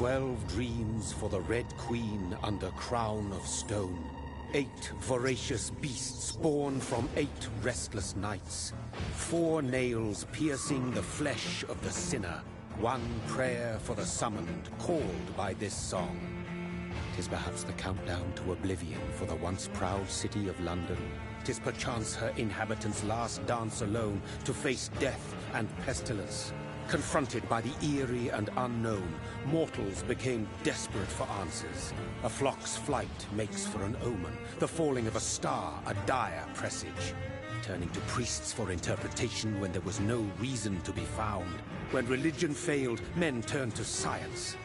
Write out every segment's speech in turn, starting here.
12 dreams for the Red Queen under crown of stone. 8 voracious beasts born from 8 restless nights. 4 nails piercing the flesh of the sinner. 1 prayer for the summoned, called by this song. 'Tis perhaps the countdown to oblivion for the once proud city of London. 'Tis perchance her inhabitants' last dance alone to face death and pestilence. Confronted by the eerie and unknown, mortals became desperate for answers. A flock's flight makes for an omen, the falling of a star a dire presage. Turning to priests for interpretation when there was no reason to be found. When religion failed, men turned to science.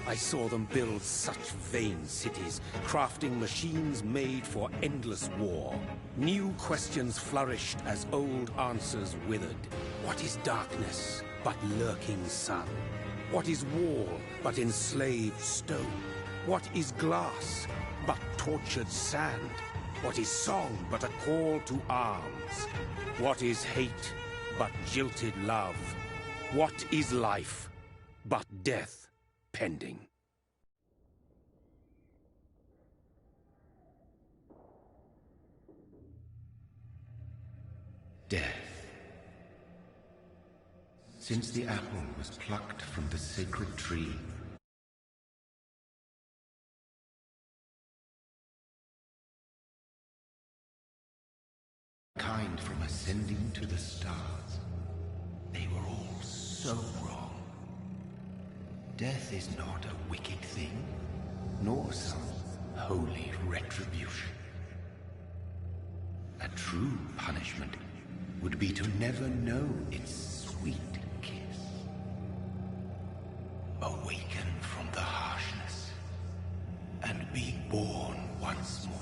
I saw them build such vain cities, crafting machines made for endless war. New questions flourished as old answers withered. What is darkness but lurking sun? What is wall but enslaved stone? What is glass but tortured sand? What is song but a call to arms? What is hate but jilted love? What is life but death pending? Death. Since the apple was plucked from the sacred tree, kind from ascending to the stars, they were all so wrong. Death is not a wicked thing, nor some holy retribution. A true punishment would be to never know its sweet kiss. Awaken from the harshness and be born once more.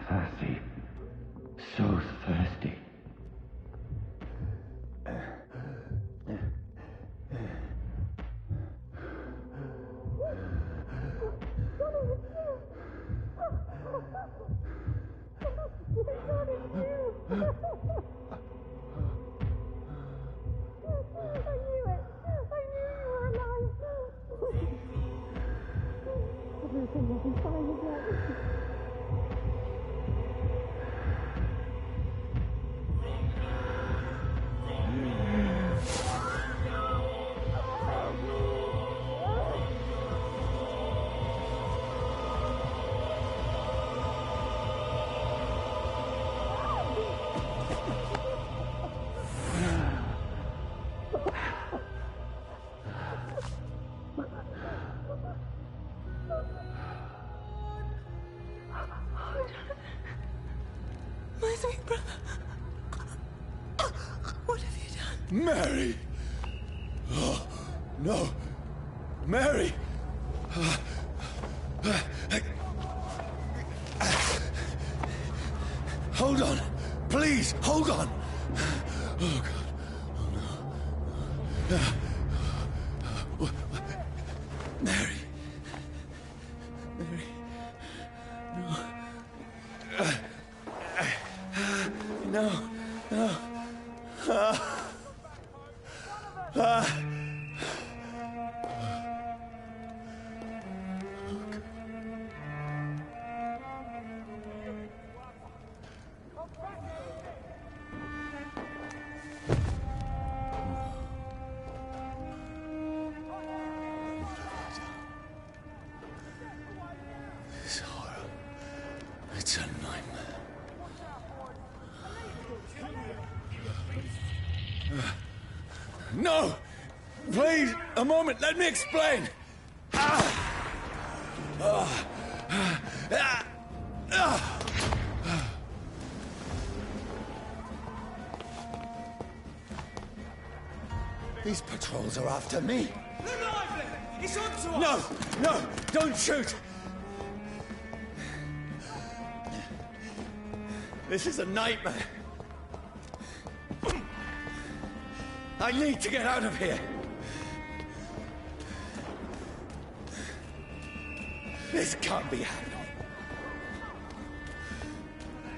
Thirsty. So thirsty. My sweet brother. What have you done? Mary! Oh, no. Mary! Hold on! Please, hold on! Oh, God. Oh, no. Mary. Mary. No. No. This horror. It's a nightmare. No! Please, a moment, let me explain! These patrols are after me. They're lively! It's on to No! us! No! Don't shoot! This is a nightmare. I need to get out of here. This can't be happening.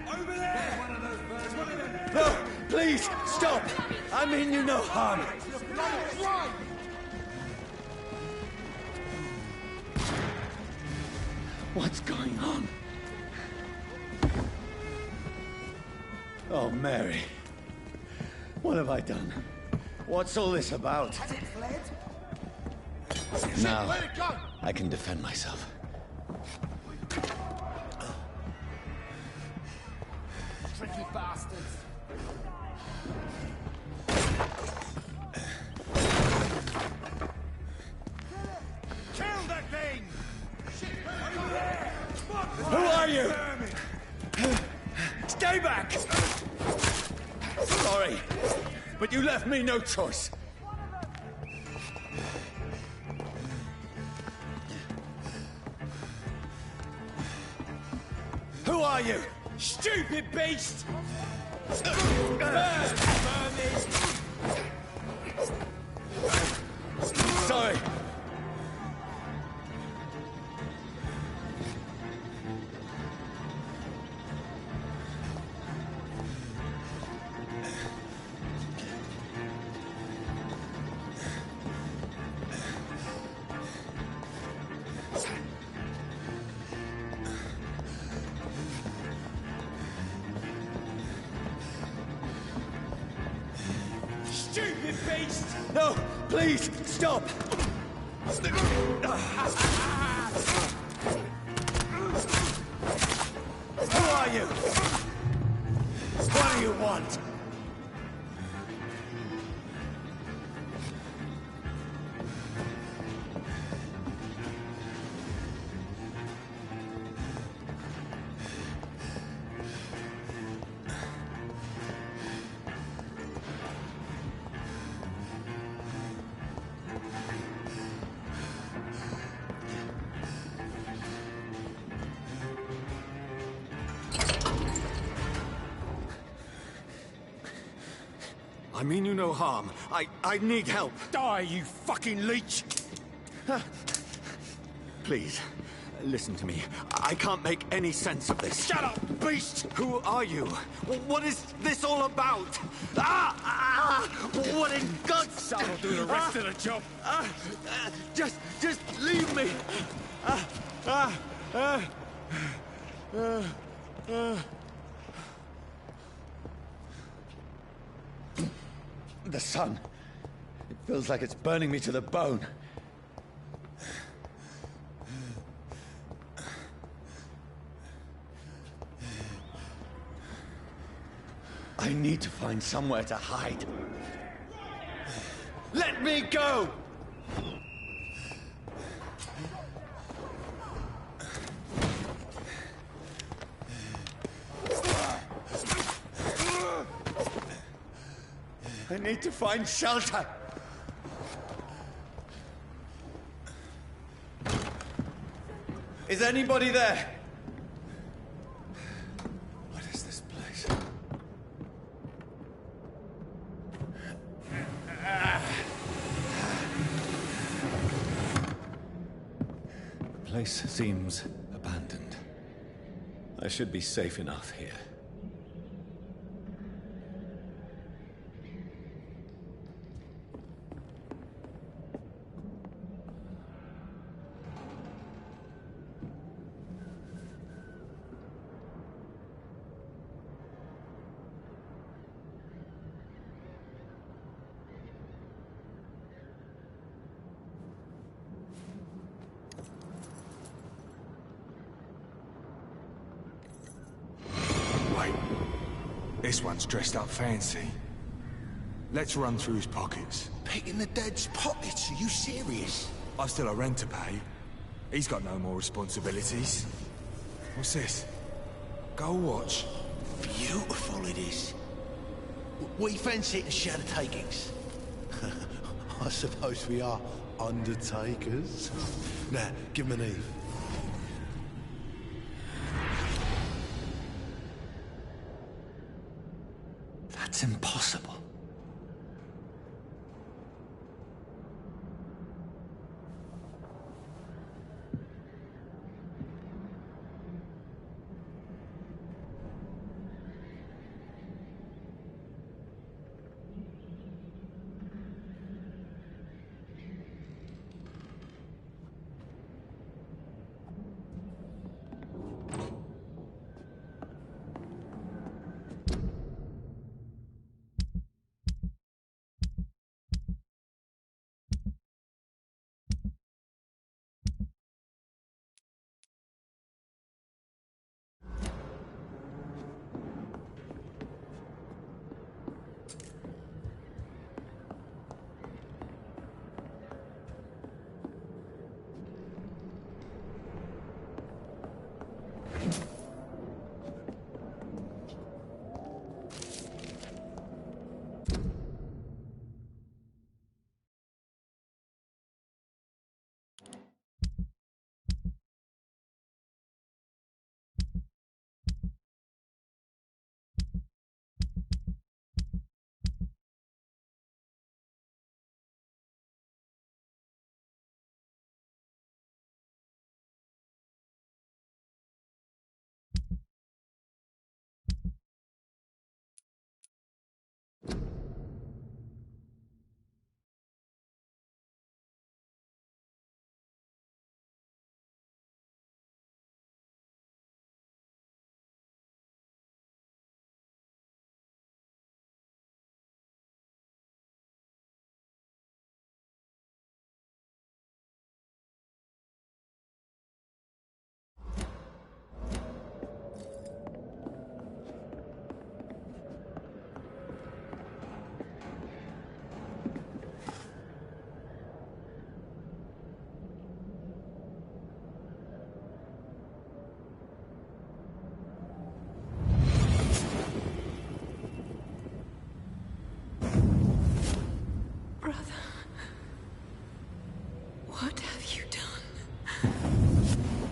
Over there! One of those birds, one of them! No! Please, stop! I mean you no harm. Right! What's going on? Oh, Mary. What have I done? What's all this about? Has it fled? Now, Let it go! I can defend myself. Tricky bastards! Kill that thing! Over there! Who are you? Stay back! Sorry, but you left me no choice. Who are you? Stupid beast! Sorry. Stupid beast! No, please, stop! Who are you? What do you want? I mean you no harm. I need help. Die, you fucking leech! Please, listen to me. I can't make any sense of this. Shut up, beast! Who are you? What is this all about? What in God's... That'll do the rest of the job. Just leave me. The sun. It feels like it's burning me to the bone. I need to find somewhere to hide. Let me go! I need to find shelter. Is anybody there? What is this place? The place seems abandoned. I should be safe enough here. This one's dressed up fancy. Let's run through his pockets. Picking the dead's pockets? Are you serious? I've still a rent to pay. He's got no more responsibilities. What's this? Gold watch. Beautiful it is. We fancy it and share the takings. I suppose we are undertakers. Now, give him an Eve. That's impossible.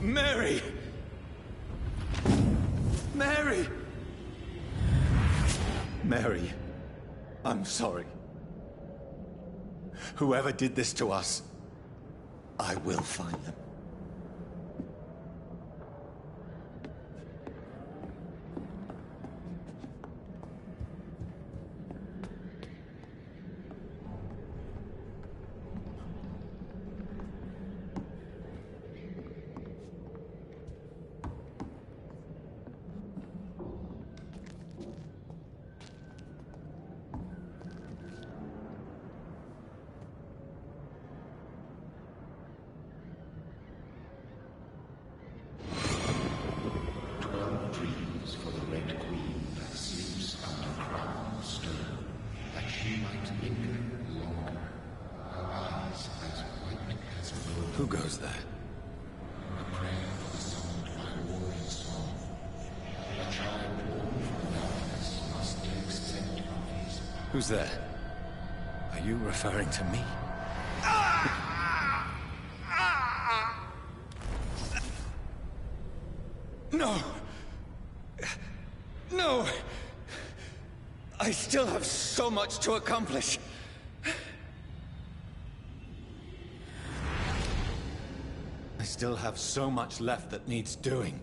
Mary! Mary! Mary, I'm sorry. Whoever did this to us, I will find them. Who goes there? Who's there? Are you referring to me? No! No! I still have so much to accomplish. I still have so much left that needs doing.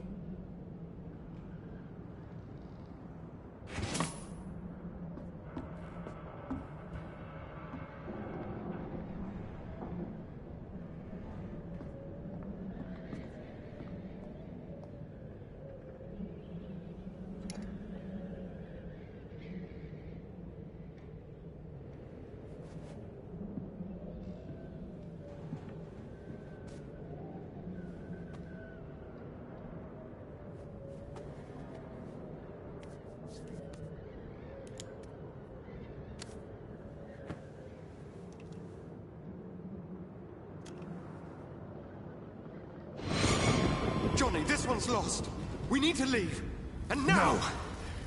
Johnny, this one's lost. We need to leave. And now! No!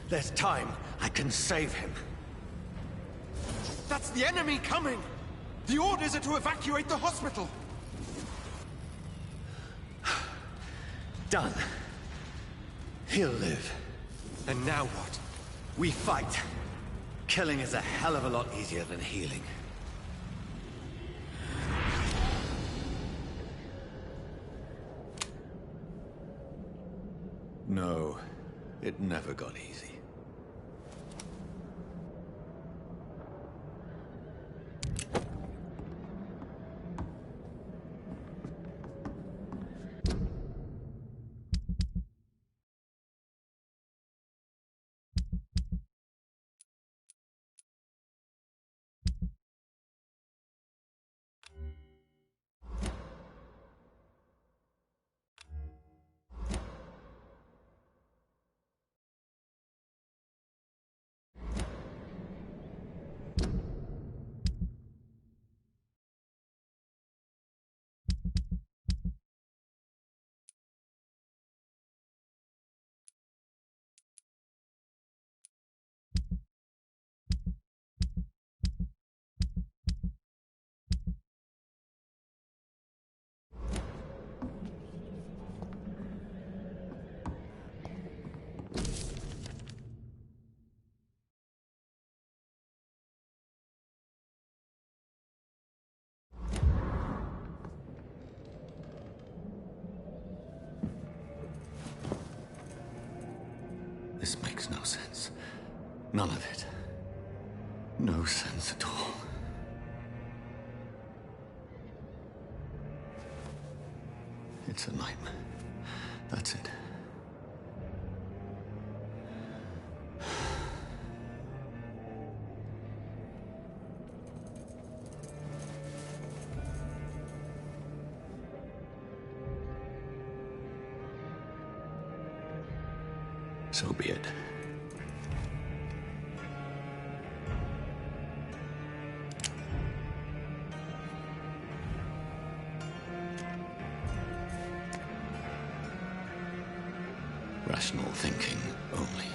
There's time. I can save him. That's the enemy coming! The orders are to evacuate the hospital! Done. He'll live. And now what? We fight. Killing is a hell of a lot easier than healing. No, it never got easy. This makes no sense. None of it. No sense at all. It's a nightmare. That's it. So be it. Rational thinking only.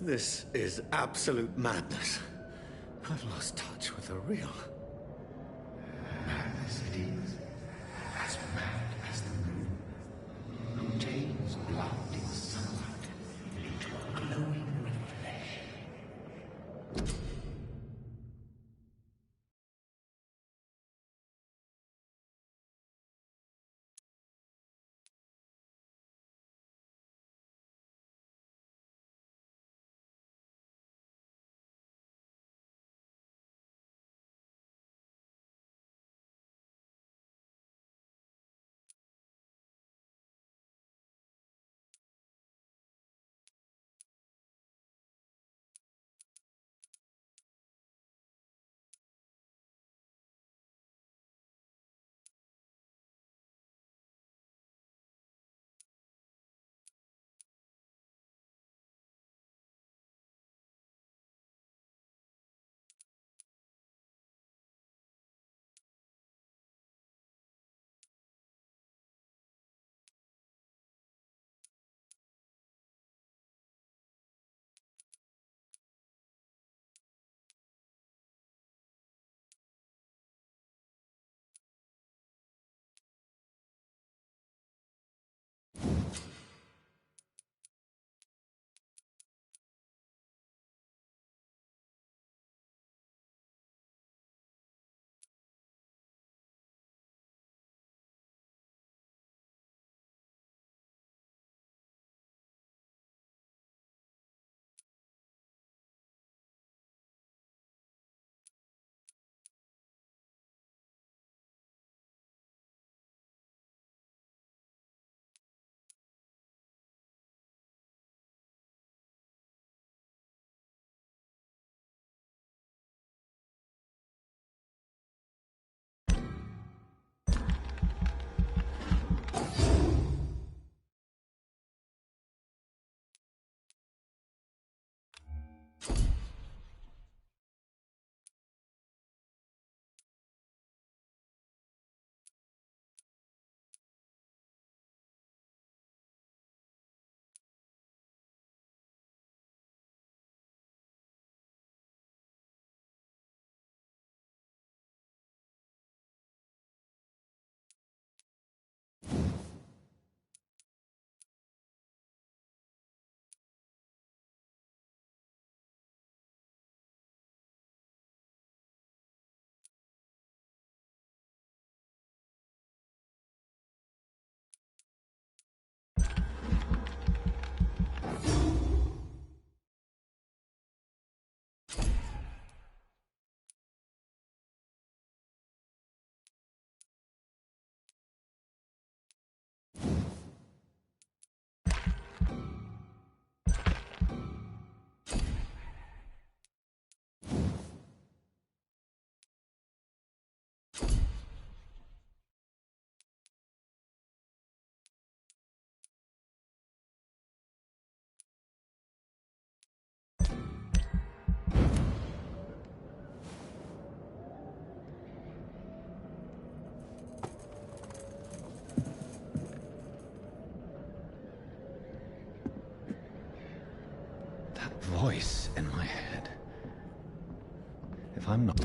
This is absolute madness. I've lost touch with the real. Madness it is. As mad as the moon. Contains blinding sunlight into a glowing reflection. That voice in my head. If I'm not...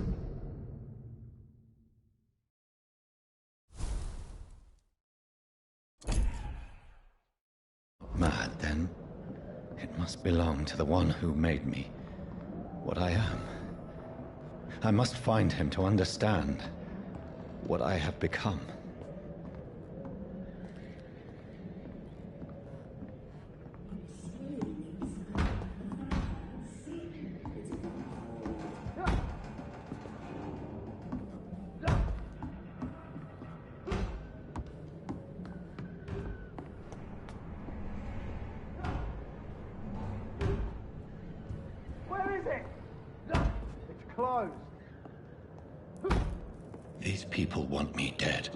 mad, then it must belong to the one who made me what I am. I must find him to understand what I have become. These people want me dead.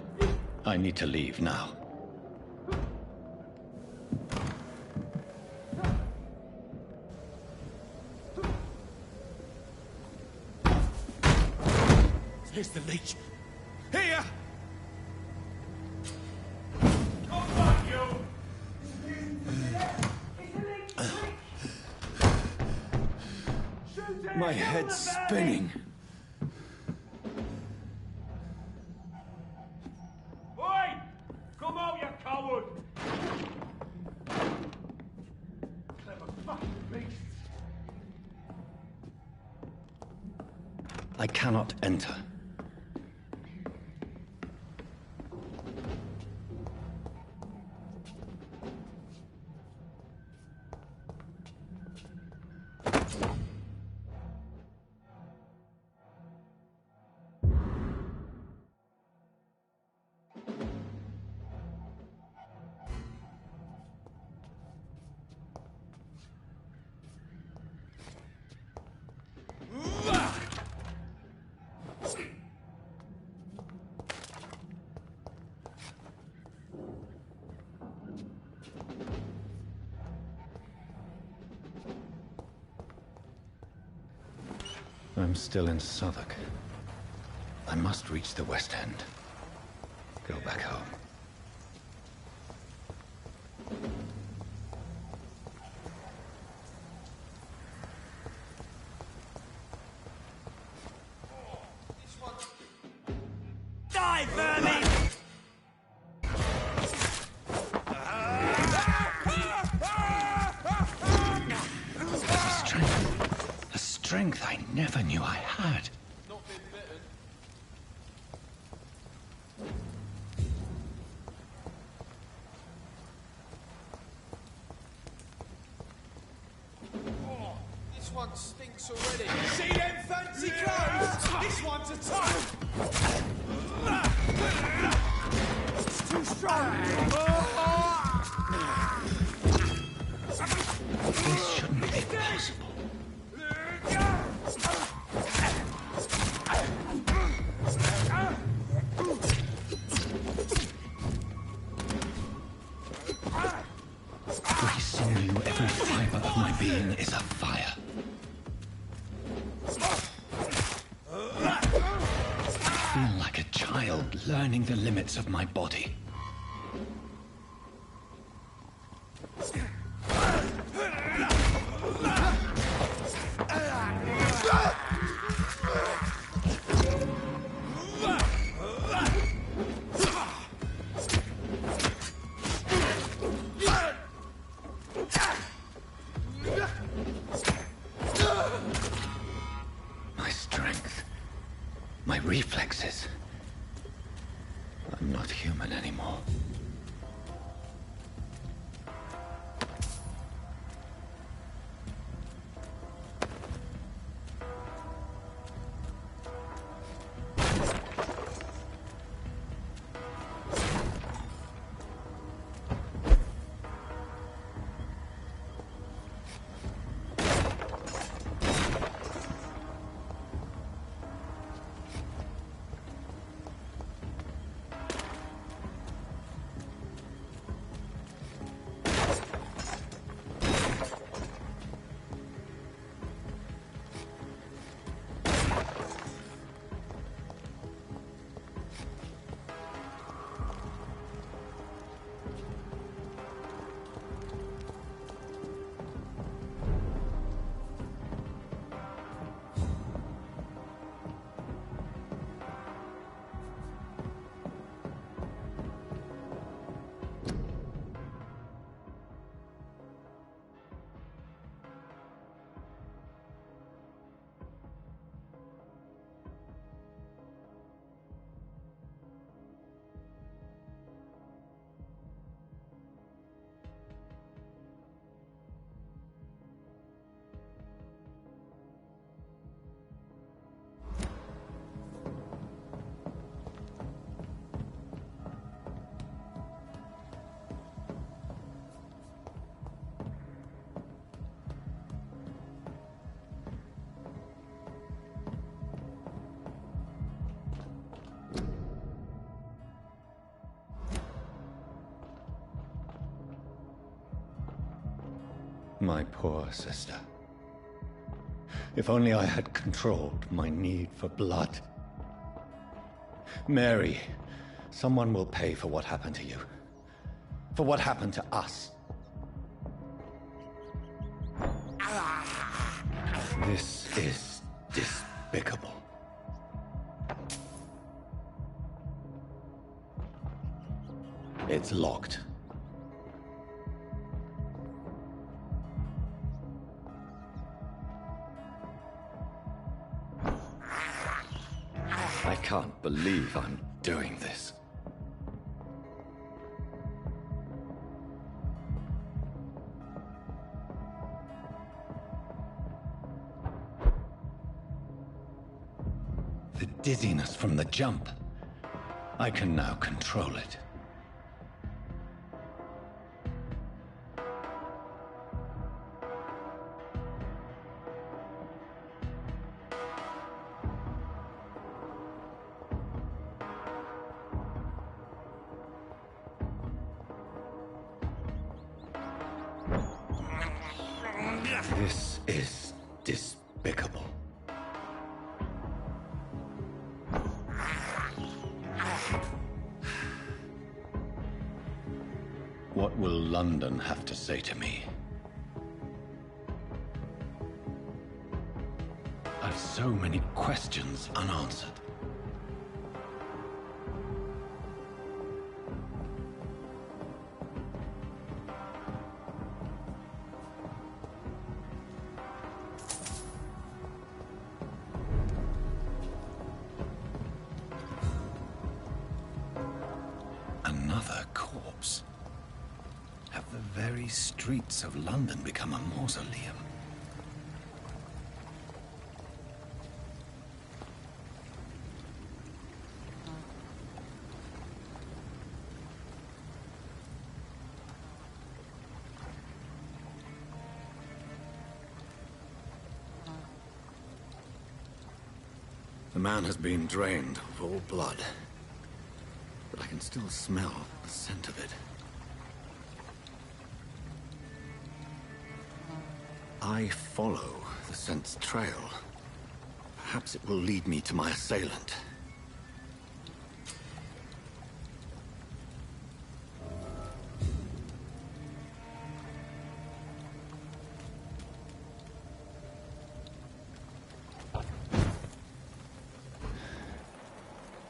I need to leave now. Here's the leech. Here! My head's spinning. Oi! Come out, you coward! Clever fucking beasts. I cannot enter. I'm still in Southwark. I must reach the West End. Go back home. Die, vermin! A strength I never knew I had. Not been bitten. Oh, this one stinks already. See them fancy clothes? This one's a top. It's too strong. This shouldn't be possible. Every sinew, every fiber of my being is afire. I feel like a child learning the limits of my body. My strength, my reflexes. I'm not human anymore. My poor sister. If only I had controlled my need for blood. Mary, someone will pay for what happened to you. For what happened to us. This is despicable. It's locked. I can't believe I'm doing this. The dizziness from the jump. I can now control it. This is despicable. What will London have to say to me? I've so many questions unanswered. Another corpse. Have the very streets of London become a mausoleum? The man has been drained of all blood, but I can still smell the scent of it. I follow the scent's trail. Perhaps it will lead me to my assailant.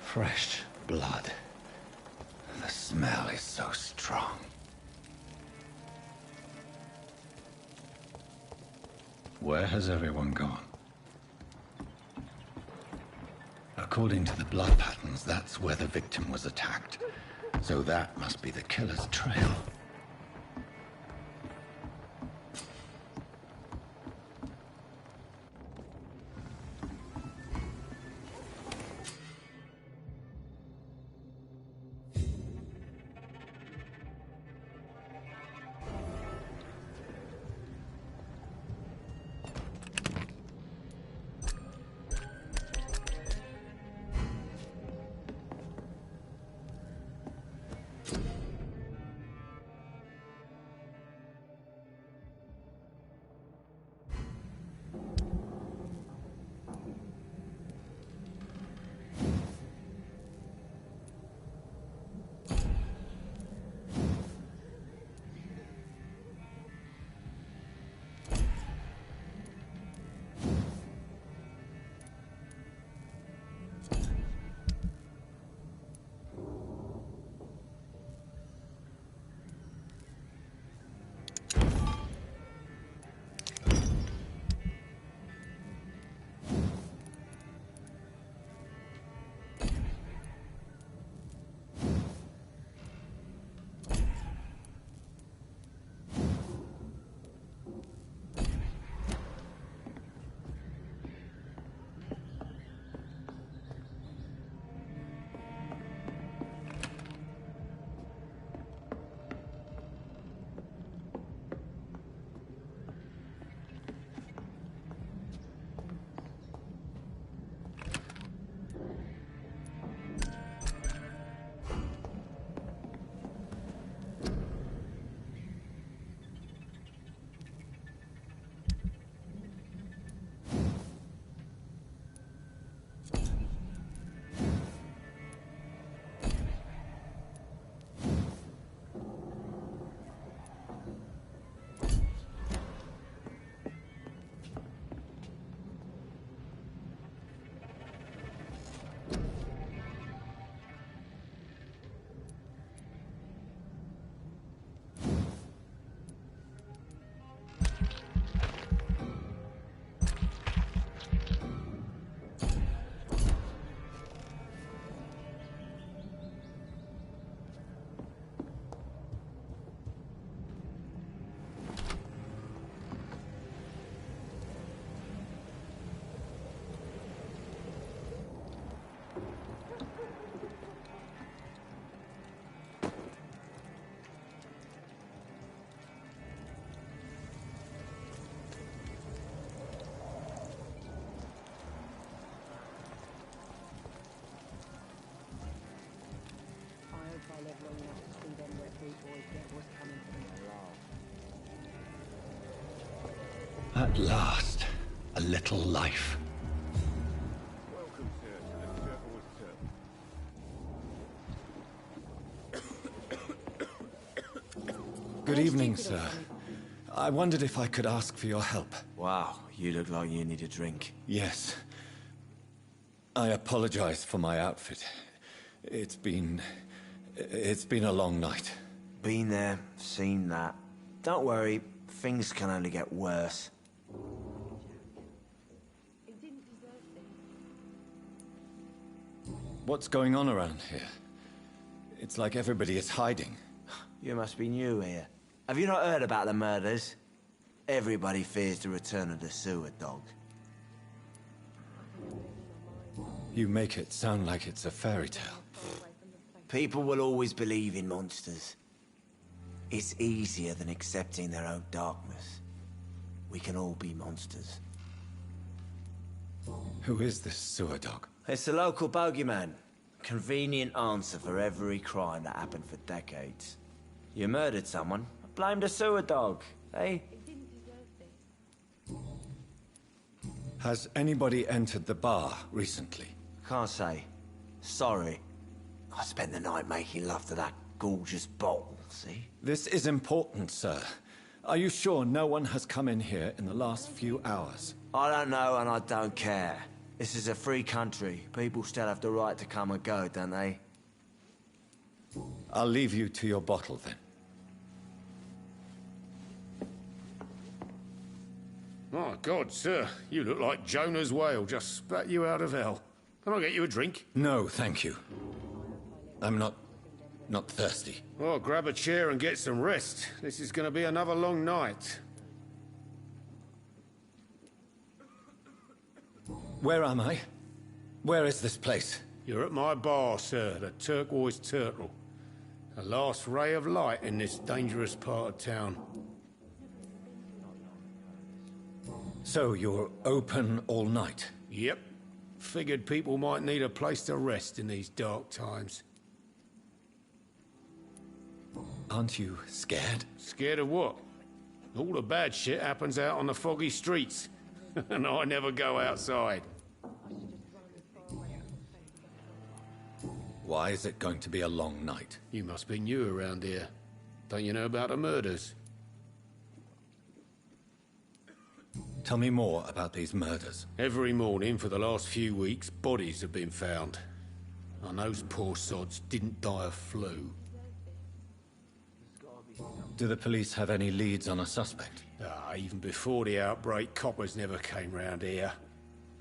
Fresh blood. The smell is so strong. Where has everyone gone? According to the blood patterns, that's where the victim was attacked. So that must be the killer's trail. At last, a little life. Good evening, sir. I wondered if I could ask for your help. Wow, you look like you need a drink. Yes. I apologize for my outfit. It's been a long night. Been there, seen that. Don't worry, things can only get worse. What's going on around here? It's like everybody is hiding. You must be new here. Have you not heard about the murders? Everybody fears the return of the sewer dog. You make it sound like it's a fairy tale. People will always believe in monsters. It's easier than accepting their own darkness. We can all be monsters. Who is this sewer dog? It's the local bogeyman. Convenient answer for every crime that happened for decades. You murdered someone, blame the sewer dog, eh? Has anybody entered the bar recently? Can't say. Sorry. I spent the night making love to that gorgeous bottle, see? This is important, sir. Are you sure no one has come in here in the last few hours? I don't know and I don't care. This is a free country. People still have the right to come and go, don't they? I'll leave you to your bottle then. My God, sir, you look like Jonah's whale just spat you out of hell. Can I get you a drink? No, thank you. I'm not thirsty. Well, grab a chair and get some rest. This is going to be another long night. Where am I? Where is this place? You're at my bar, sir, the Turquoise Turtle. The last ray of light in this dangerous part of town. So you're open all night? Yep. Figured people might need a place to rest in these dark times. Aren't you scared? Scared of what? All the bad shit happens out on the foggy streets. And I never go outside. Why is it going to be a long night? You must be new around here. Don't you know about the murders? Tell me more about these murders. Every morning for the last few weeks, bodies have been found. And those poor sods didn't die of flu. Do the police have any leads on a suspect? Even before the outbreak, coppers never came round here.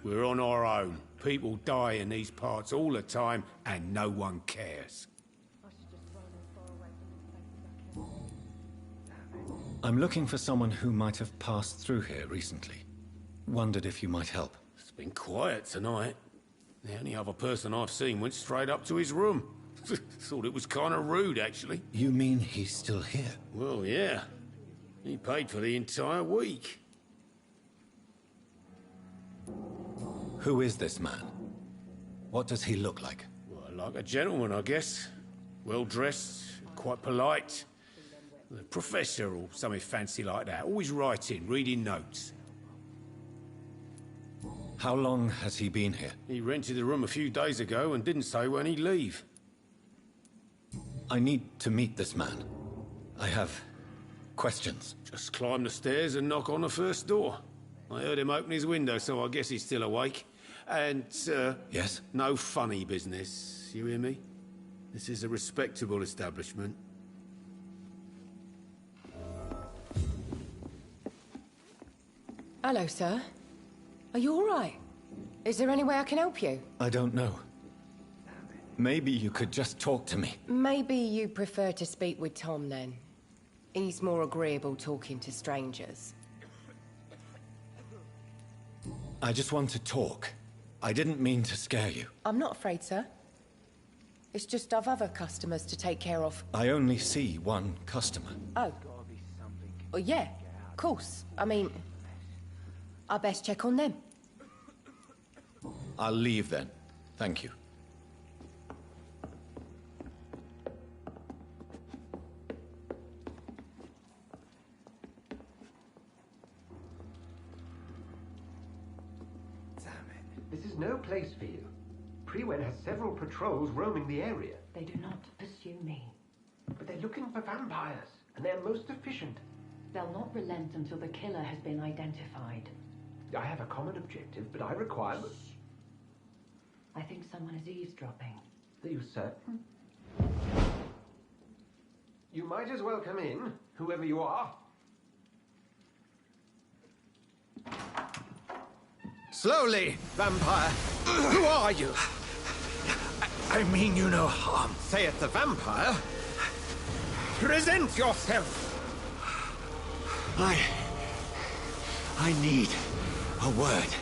We're on our own. People die in these parts all the time, and no one cares. I'm looking for someone who might have passed through here recently. Wondered if you might help. It's been quiet tonight. The only other person I've seen went straight up to his room. Thought it was kind of rude, actually. You mean he's still here? Well, yeah. He paid for the entire week. Who is this man? What does he look like? Well, like a gentleman, I guess. Well-dressed, quite polite. A professor or something fancy like that. Always writing, reading notes. How long has he been here? He rented the room a few days ago and didn't say when he'd leave. I need to meet this man. I have questions. Just climb the stairs and knock on the first door. I heard him open his window, so I guess he's still awake. And, Yes? no funny business, you hear me? This is a respectable establishment. Hello, sir. Are you all right? Is there any way I can help you? I don't know. Maybe you could just talk to me. Maybe you prefer to speak with Tom, then. He's more agreeable talking to strangers. I just want to talk. I didn't mean to scare you. I'm not afraid, sir. It's just I've other customers to take care of. I only see one customer. Oh. Well, yeah, of course. I mean, I best check on them. I'll leave then. Thank you. This is no place for you. Prewen has several patrols roaming the area. They do not pursue me. But they're looking for vampires, and they're most efficient. They'll not relent until the killer has been identified. I have a common objective, but I require... I think someone is eavesdropping. Are you certain? You might as well come in, whoever you are. Slowly, vampire. Who are you? I mean you no harm. Saith the vampire. Present yourself. I need a word.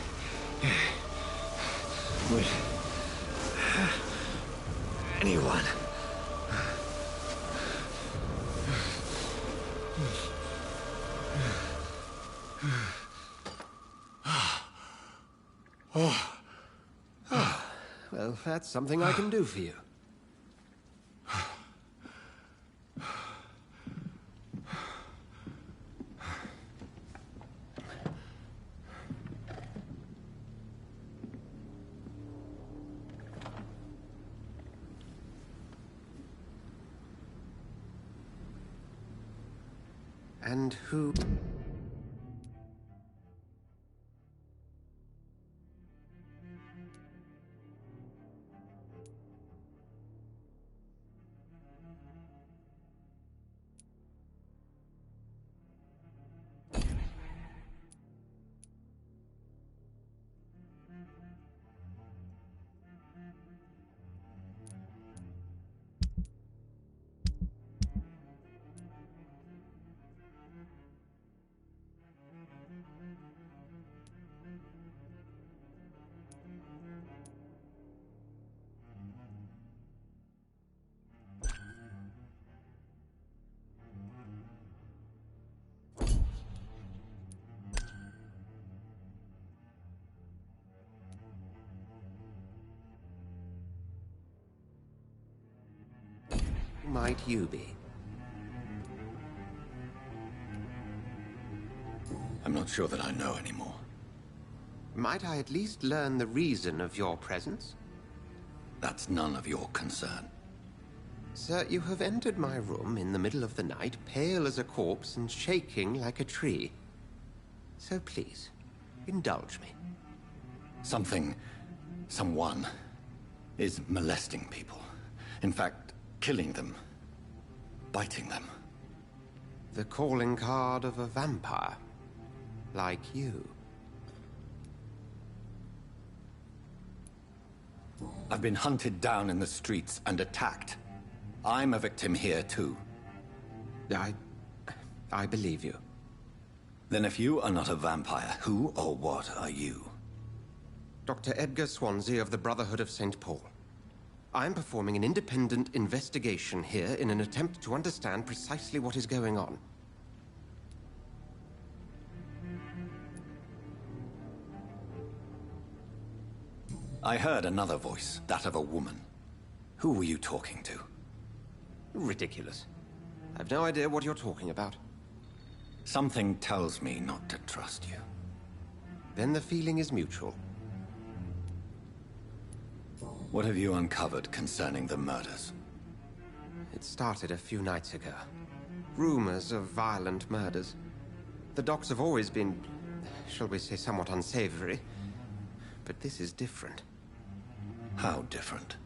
With anyone. Well, that's something I can do for you. And who... might you be? I'm not sure that I know anymore. Might I at least learn the reason of your presence? That's none of your concern. Sir, you have entered my room in the middle of the night, pale as a corpse and shaking like a tree. So please, indulge me. Someone is molesting people. In fact, killing them. Biting them. The calling card of a vampire. Like you. I've been hunted down in the streets and attacked. I'm a victim here, too. I believe you. Then if you are not a vampire, who or what are you? Dr. Edgar Swansea of the Brotherhood of St. Paul. I'm performing an independent investigation here in an attempt to understand precisely what is going on. I heard another voice, that of a woman. Who were you talking to? Ridiculous. I've no idea what you're talking about. Something tells me not to trust you. Then the feeling is mutual. What have you uncovered concerning the murders? It started a few nights ago. Rumors of violent murders. The docks have always been, shall we say, somewhat unsavory. But this is different. How different?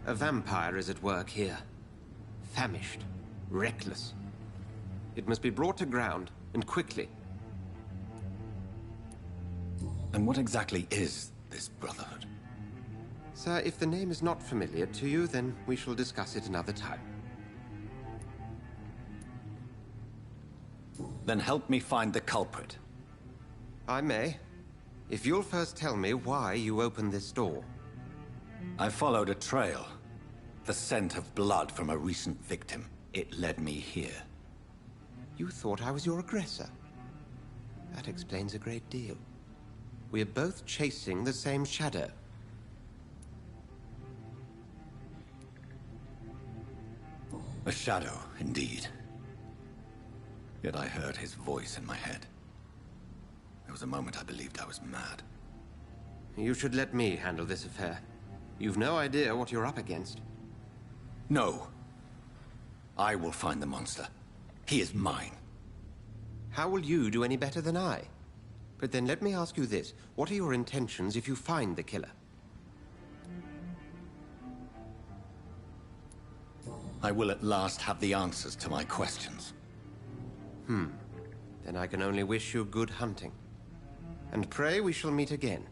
A vampire is at work here. Famished. Reckless. It must be brought to ground, and quickly. And what exactly is this Brotherhood? Sir, if the name is not familiar to you, then we shall discuss it another time. Then help me find the culprit. I may. If you'll first tell me why you opened this door. I followed a trail. The scent of blood from a recent victim. It led me here. You thought I was your aggressor. That explains a great deal. We are both chasing the same shadow. A shadow, indeed. Yet I heard his voice in my head. There was a moment I believed I was mad. You should let me handle this affair. You've no idea what you're up against. No. I will find the monster. He is mine. How will you do any better than I? But then let me ask you this. What are your intentions if you find the killer? I will at last have the answers to my questions. Then I can only wish you good hunting. And pray we shall meet again.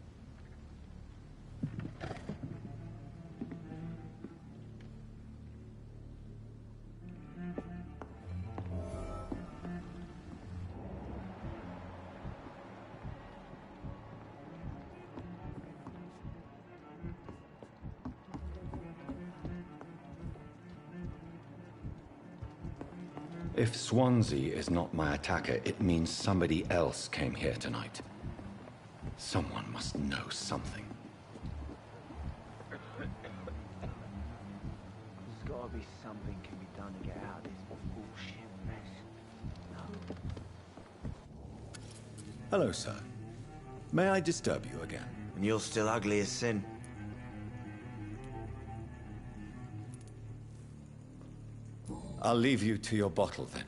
If Swansea is not my attacker, it means somebody else came here tonight. Someone must know something. There's gotta be something can be done to get out of this bullshit mess. No. Hello, sir. May I disturb you again? And you're still ugly as sin. I'll leave you to your bottle, then.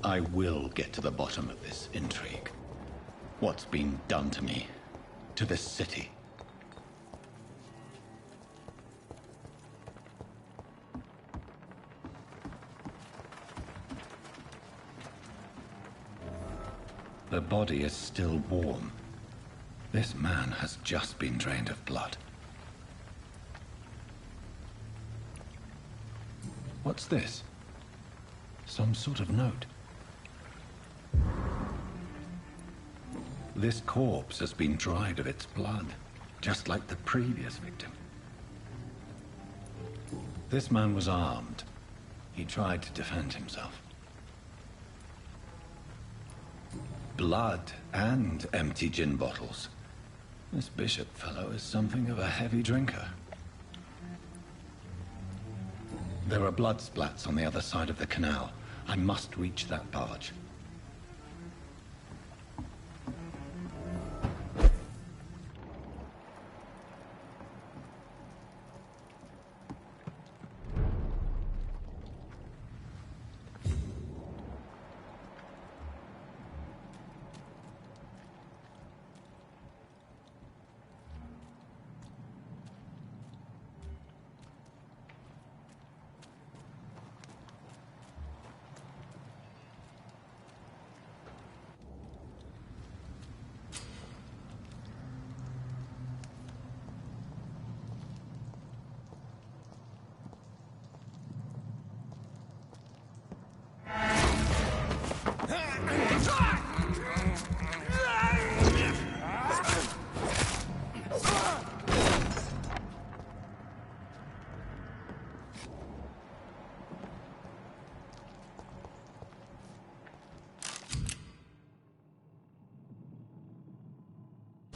I will get to the bottom of this intrigue. What's been done to me, to this city. The body is still warm. This man has just been drained of blood. What's this? Some sort of note. This corpse has been dried of its blood, just like the previous victim. This man was armed. He tried to defend himself. Blood and empty gin bottles. This bishop fellow is something of a heavy drinker. There are blood splats on the other side of the canal. I must reach that barge.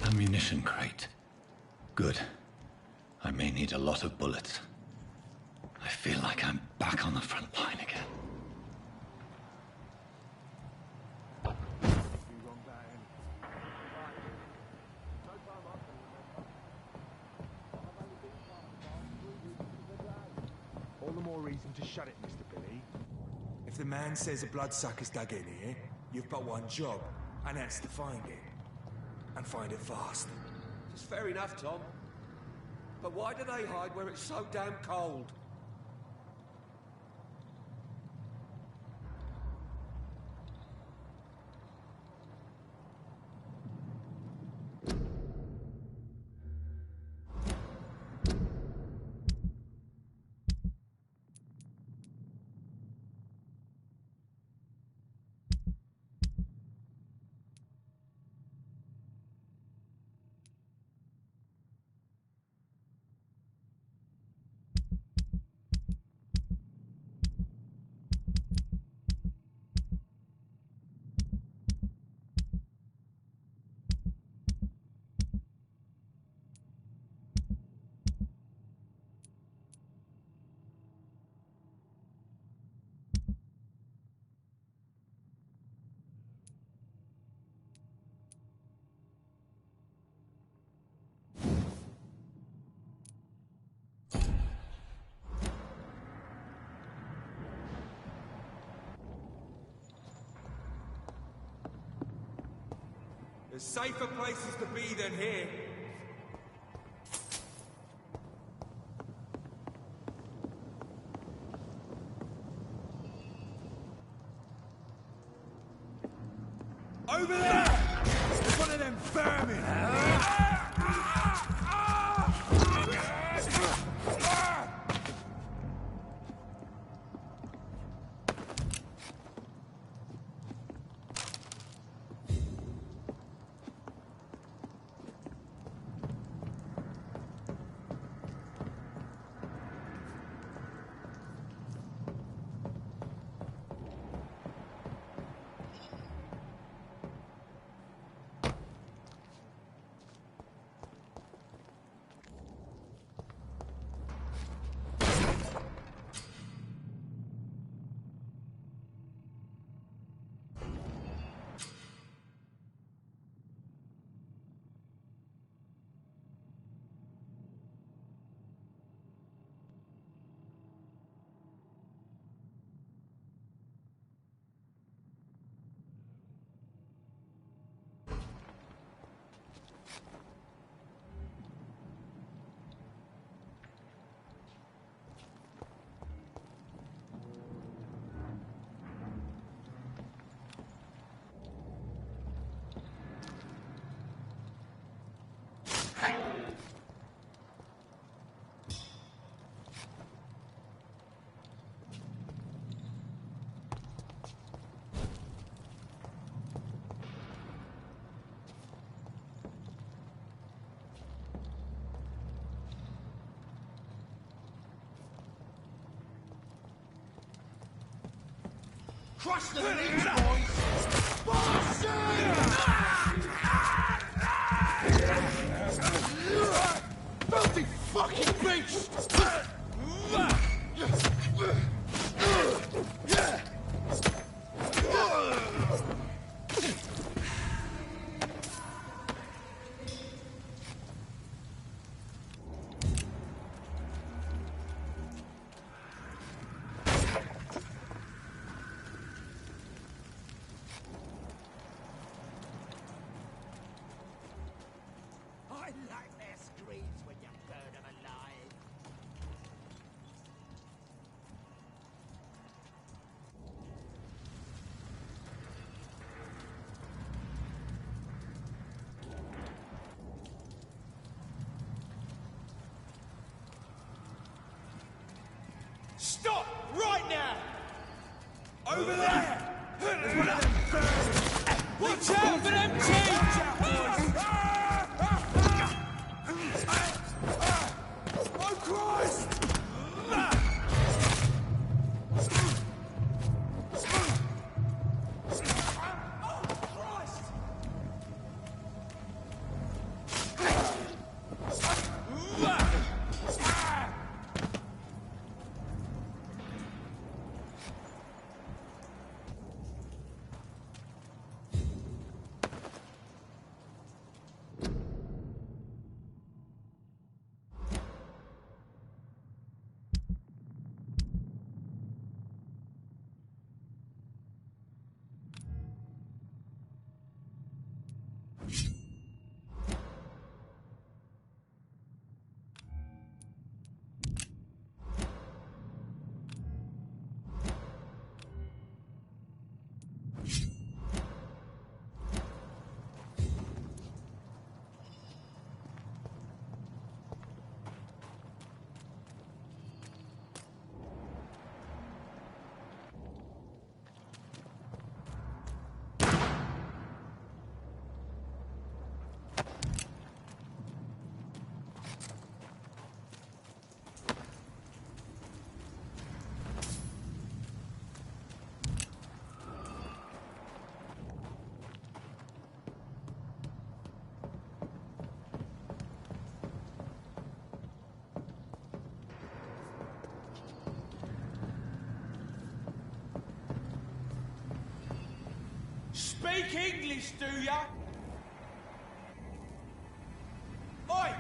Ammunition crate. Good. I may need a lot of bullets. I feel like I'm back on the front line again. All the more reason to shut it, Mr. Billy. If the man says a bloodsucker's dug in here, you've but one job, and that's to find it. And find it fast. It's fair enough, Tom. But why do they hide where it's so damn cold? There's safer places to be than here. Over there! It's one of them vermin! Crush the knees, boys! Filthy fucking beast! Stop! Right now! Over there! There's one of them birds! Watch out for them teeth! Oh, Christ! Speak English, do ya? Oi!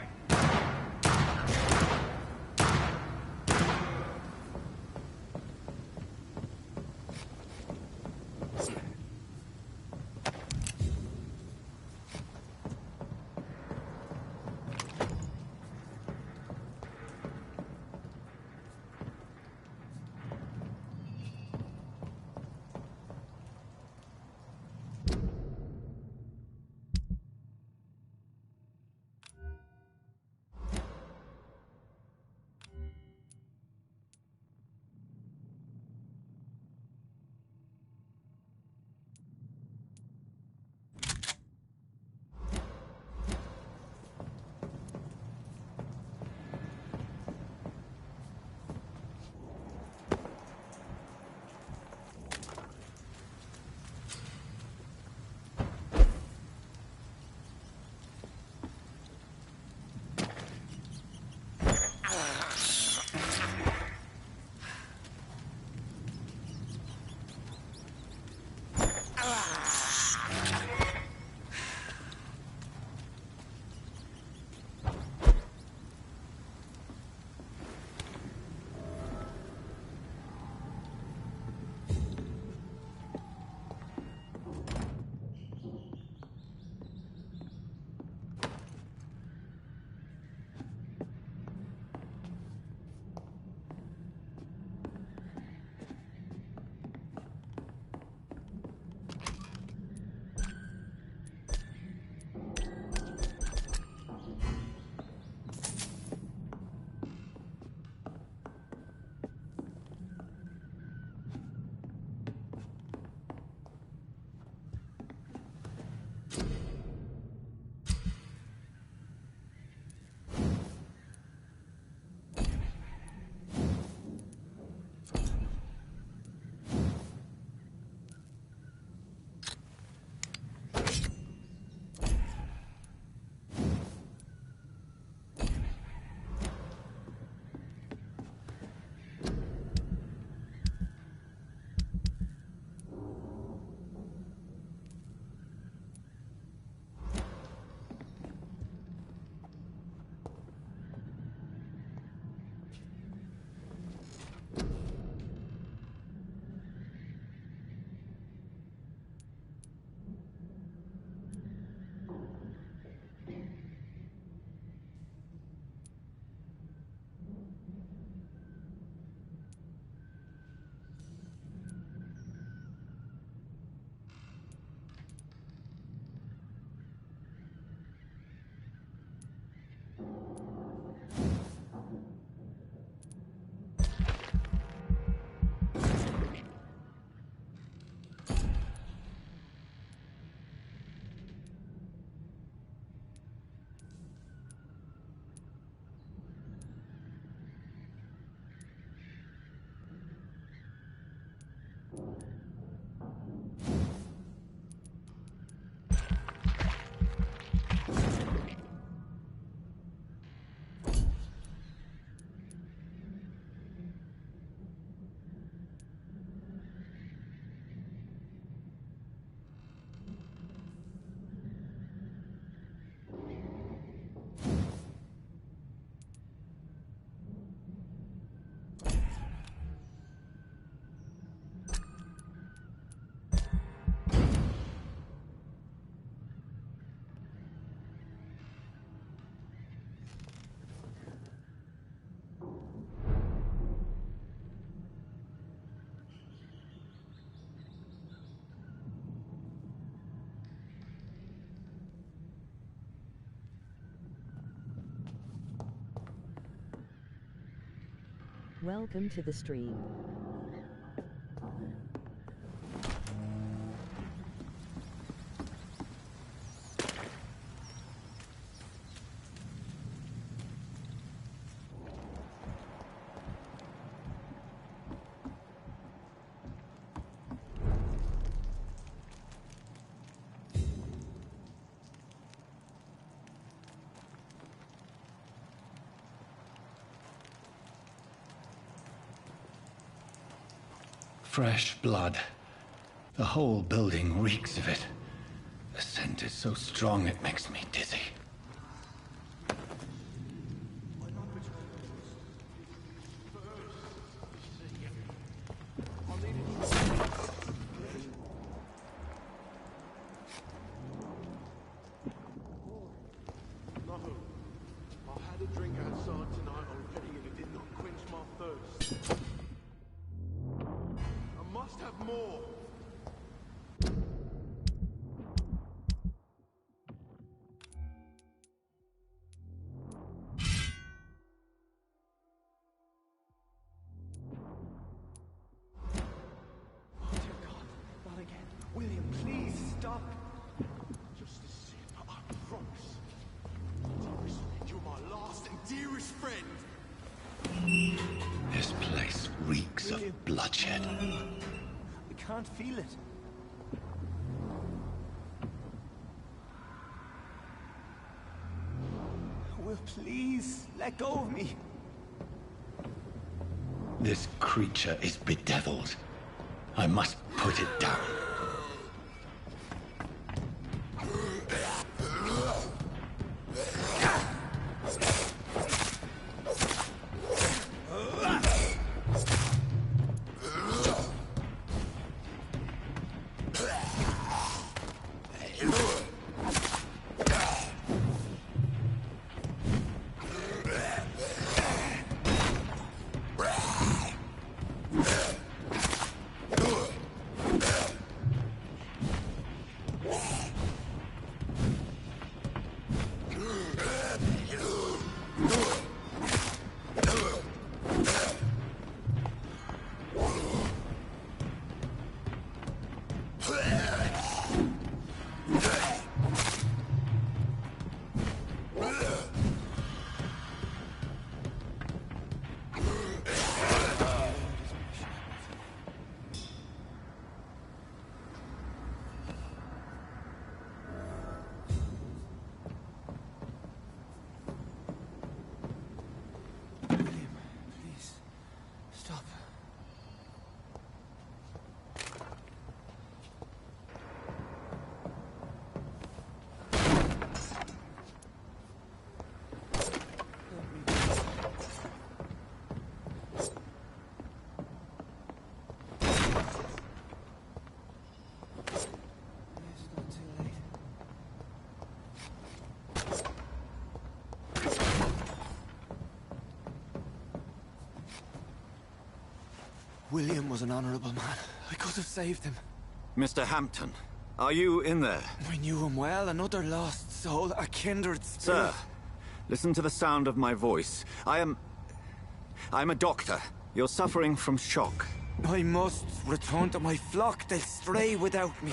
Welcome to the stream. Fresh blood. The whole building reeks of it. The scent is so strong it makes me dizzy. William, please stop. Just a sip, I promise. Dearest, you're my last and dearest friend. This place reeks of bloodshed. We can't feel it. Will, please, let go of me. This creature is bedeviled. I must put it down. William was an honorable man. I could have saved him. Mr. Hampton, are you in there? I knew him well, another lost soul, a kindred spirit. Sir, listen to the sound of my voice. I'm a doctor. You're suffering from shock. I must return to my flock. They'll stray without me.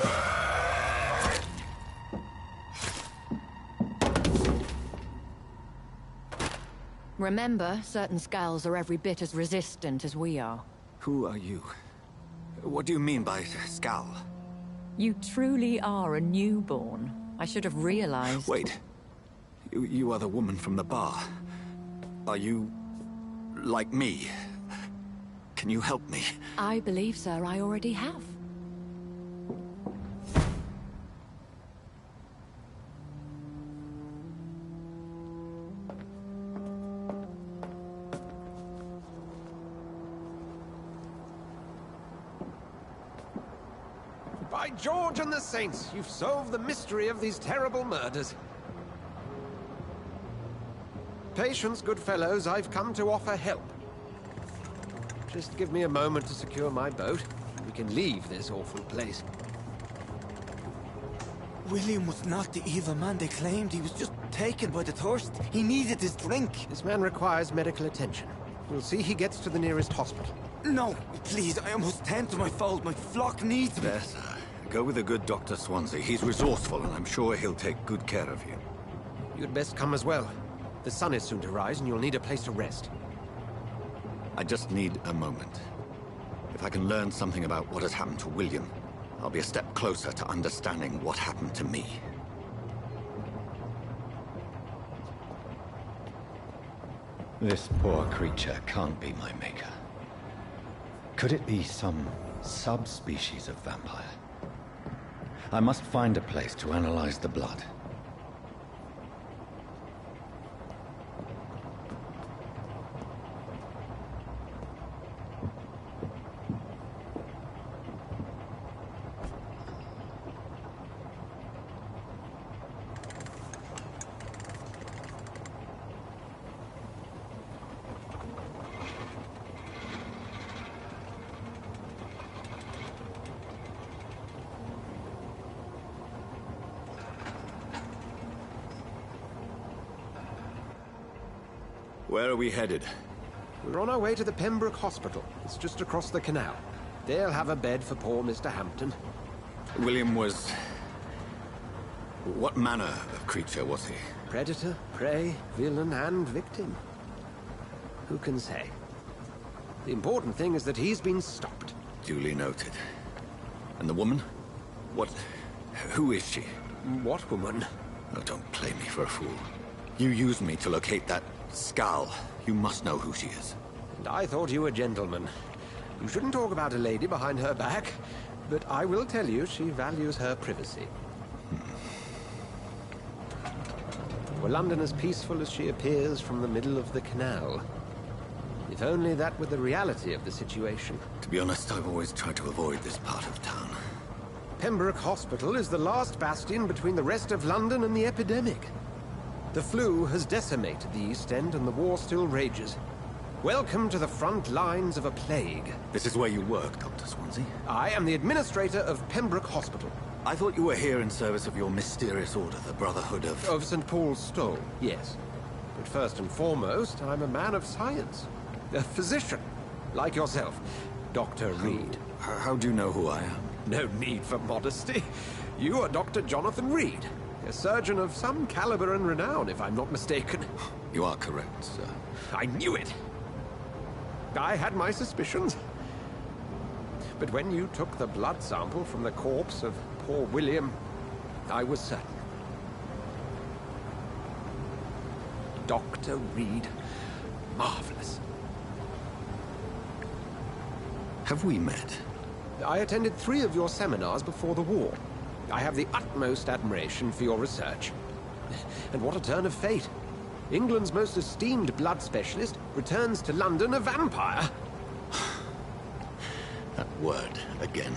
Remember, certain skulls are every bit as resistant as we are. Who are you? What do you mean by skull? You truly are a newborn. I should have realized. Wait. You are the woman from the bar. Are you like me? Can you help me? I believe, sir, I already have. By George and the Saints, you've solved the mystery of these terrible murders. Patience, good fellows, I've come to offer help. Just give me a moment to secure my boat, and we can leave this awful place. William was not the evil man they claimed. He was just taken by the thirst. He needed his drink. This man requires medical attention. We'll see he gets to the nearest hospital. No, please, I almost tend to my fault. My flock needs me. Better. Go with the good Dr. Swansea. He's resourceful, and I'm sure he'll take good care of you. You'd best come as well. The sun is soon to rise, and you'll need a place to rest. I just need a moment. If I can learn something about what has happened to William, I'll be a step closer to understanding what happened to me. This poor creature can't be my maker. Could it be some subspecies of vampire? I must find a place to analyze the blood. Where are we headed? We're on our way to the Pembroke Hospital. It's just across the canal. They'll have a bed for poor Mr. Hampton. William was... What manner of creature was he? Predator, prey, villain, and victim. Who can say? The important thing is that he's been stopped. Duly noted. And the woman? What... Who is she? What woman? Oh, don't play me for a fool. You used me to locate that skull. You must know who she is. And I thought you a gentleman. You shouldn't talk about a lady behind her back, but I will tell you she values her privacy. Were London as peaceful as she appears from the middle of the canal? If only that were the reality of the situation. To be honest, I've always tried to avoid this part of town. Pembroke Hospital is the last bastion between the rest of London and the epidemic. The flu has decimated the East End and the war still rages. Welcome to the front lines of a plague. This is where you work, Dr. Swansea? I am the administrator of Pembroke Hospital. I thought you were here in service of your mysterious order, the Brotherhood of... Of St. Paul's Stole, yes. But first and foremost, I'm a man of science. A physician, like yourself, Dr. Reed. How do you know who I am? No need for modesty. You are Dr. Jonathan Reed. A surgeon of some caliber and renown, if I'm not mistaken. You are correct, sir. I knew it! I had my suspicions. But when you took the blood sample from the corpse of poor William, I was certain. Dr. Reed. Marvelous. Have we met? I attended 3 of your seminars before the war. I have the utmost admiration for your research. And what a turn of fate. England's most esteemed blood specialist returns to London a vampire. That word, again,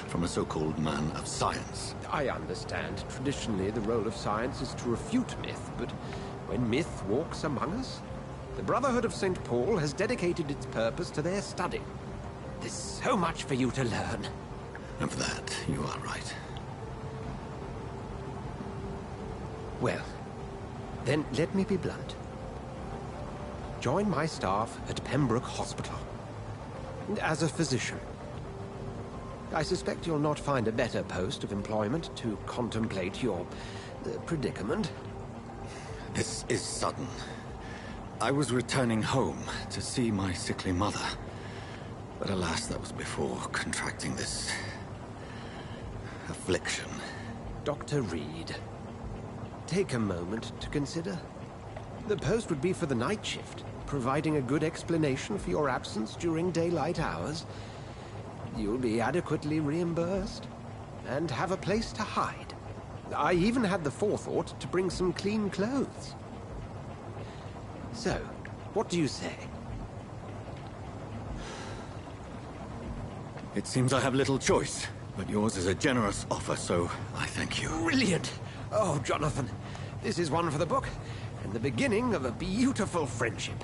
from a so-called man of science. I understand. Traditionally, the role of science is to refute myth, but when myth walks among us, the Brotherhood of St. Paul has dedicated its purpose to their study. There's so much for you to learn. Of that, you are right. Well, then let me be blunt. Join my staff at Pembroke Hospital. As a physician. I suspect you'll not find a better post of employment to contemplate your predicament. This is sudden. I was returning home to see my sickly mother. But alas, that was before contracting this... affliction. Dr. Reed, take a moment to consider. The post would be for the night shift, providing a good explanation for your absence during daylight hours. You'll be adequately reimbursed, and have a place to hide. I even had the forethought to bring some clean clothes. So, what do you say? It seems I have little choice, but yours is a generous offer, so I thank you. Brilliant! Oh, Jonathan, this is one for the book, and the beginning of a beautiful friendship.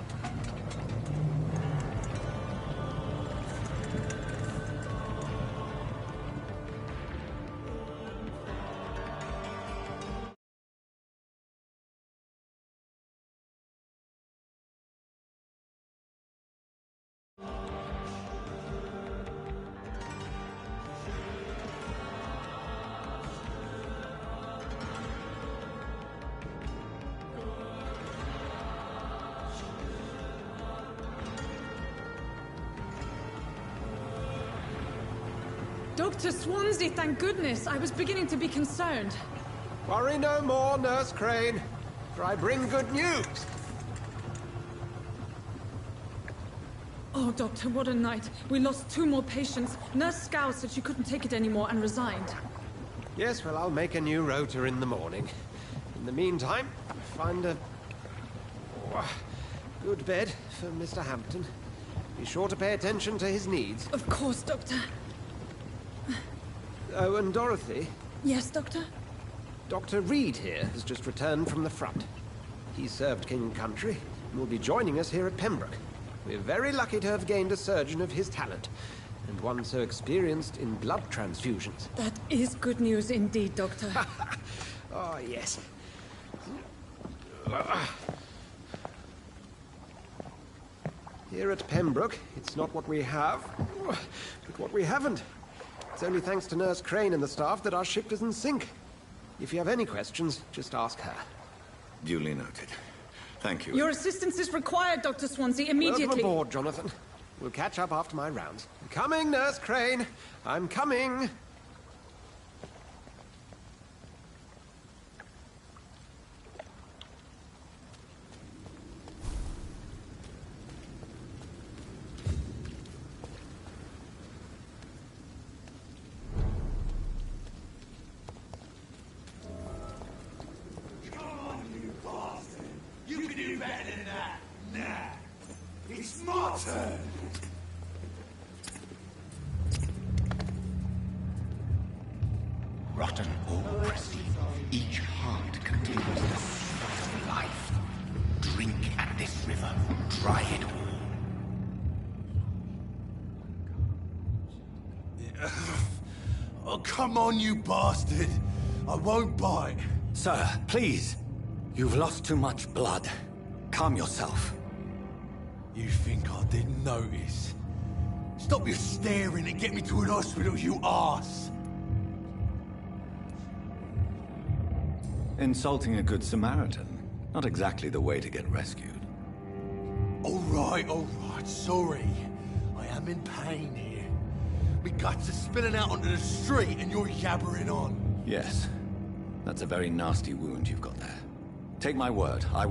Dr. Swansea, thank goodness. I was beginning to be concerned. Worry no more, Nurse Crane, for I bring good news. Oh, Doctor, what a night. We lost 2 more patients. Nurse Scow said she couldn't take it anymore and resigned. Yes, well, I'll make a new rota in the morning. In the meantime, find a good bed for Mr. Hampton. Be sure to pay attention to his needs. Of course, Doctor. Oh, and Dorothy? Yes, Doctor? Dr. Reed here has just returned from the front. He served King Country and will be joining us here at Pembroke. We're very lucky to have gained a surgeon of his talent, and one so experienced in blood transfusions. That is good news indeed, Doctor. Oh, yes. Here at Pembroke, it's not what we have, but what we haven't. It's only thanks to Nurse Crane and the staff that our ship doesn't sink. If you have any questions, just ask her. Duly noted. Thank you. Your assistance is required, Dr. Swansea, immediately. Welcome aboard, Jonathan. We'll catch up after my rounds. I'm coming, Nurse Crane. I'm coming. Rotten or pristine, each heart contains the sweat of life. Drink at this river, try it all. Oh, come on, you bastard! I won't bite. Sir, please. You've lost too much blood. Calm yourself. You think I didn't notice? Stop your staring and get me to an hospital, you arse! Insulting a good Samaritan. Not exactly the way to get rescued. All right, sorry. I am in pain here. My guts are spilling out onto the street and you're yabbering on. Yes. That's a very nasty wound you've got there. Take my word, I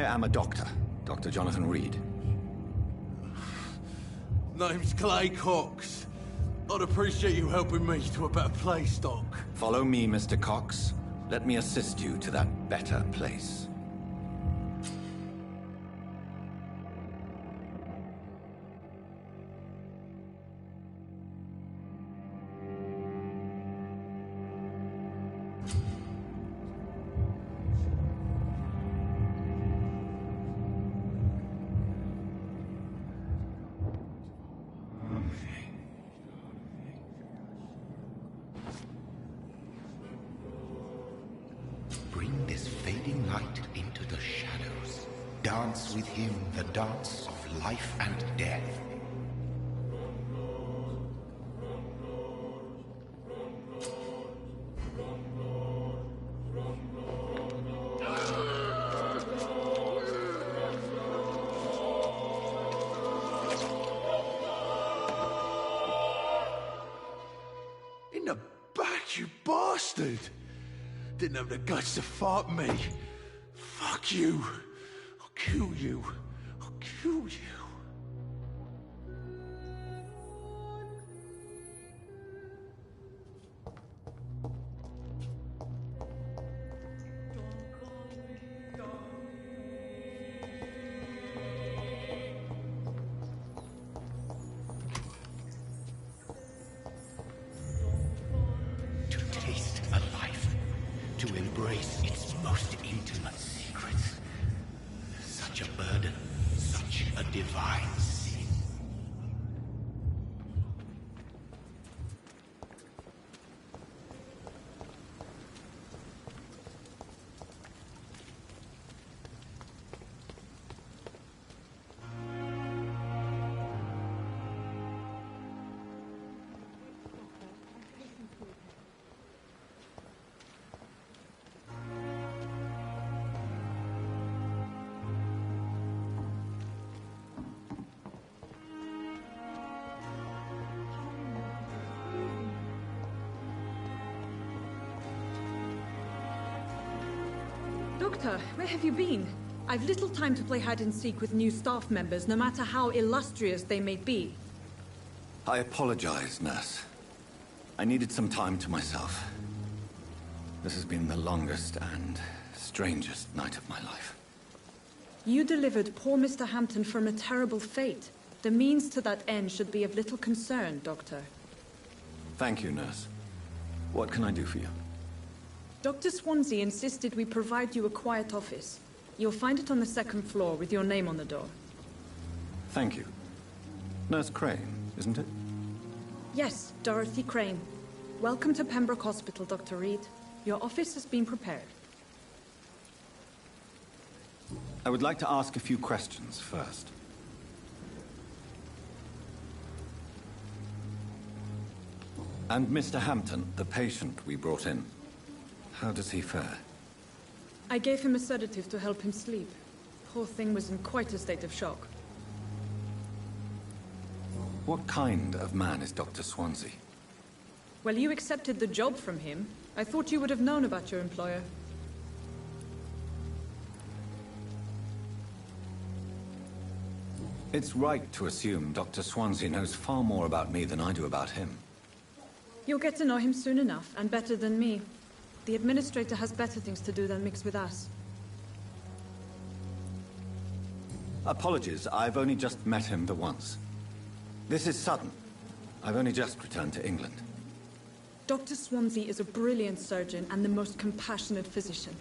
am a doctor. Dr. Jonathan Reed. Name's Clay Cox. I'd appreciate you helping me to a better place, Doc. Follow me, Mr. Cox. Let me assist you to that better place. Bring this fading light into the shadows. Dance with him the dance of life and death. In the back, you bastard! Didn't have the guts to fuck me. Fuck you. I'll kill you. I'll kill you. To taste a life, to embrace its most intimate secrets. Such a burden, such a divine sin. Doctor, where have you been? I've little time to play hide and seek with new staff members, no matter how illustrious they may be. I apologize, nurse. I needed some time to myself. This has been the longest and strangest night of my life. You delivered poor Mr. Hampton from a terrible fate. The means to that end should be of little concern, Doctor. Thank you, nurse. What can I do for you? Dr. Swansea insisted we provide you a quiet office. You'll find it on the second floor with your name on the door. Thank you. Nurse Crane, isn't it? Yes, Dorothy Crane. Welcome to Pembroke Hospital, Dr. Reed. Your office has been prepared. I would like to ask a few questions first. And Mr. Hampton, the patient we brought in, how does he fare? I gave him a sedative to help him sleep. Poor thing was in quite a state of shock. What kind of man is Dr. Swansea? Well, you accepted the job from him. I thought you would have known about your employer. It's right to assume Dr. Swansea knows far more about me than I do about him. You'll get to know him soon enough, and better than me. The administrator has better things to do than mix with us. Apologies, I've only just met him the once. This is sudden. I've only just returned to England. Dr. Swansea is a brilliant surgeon and the most compassionate physician.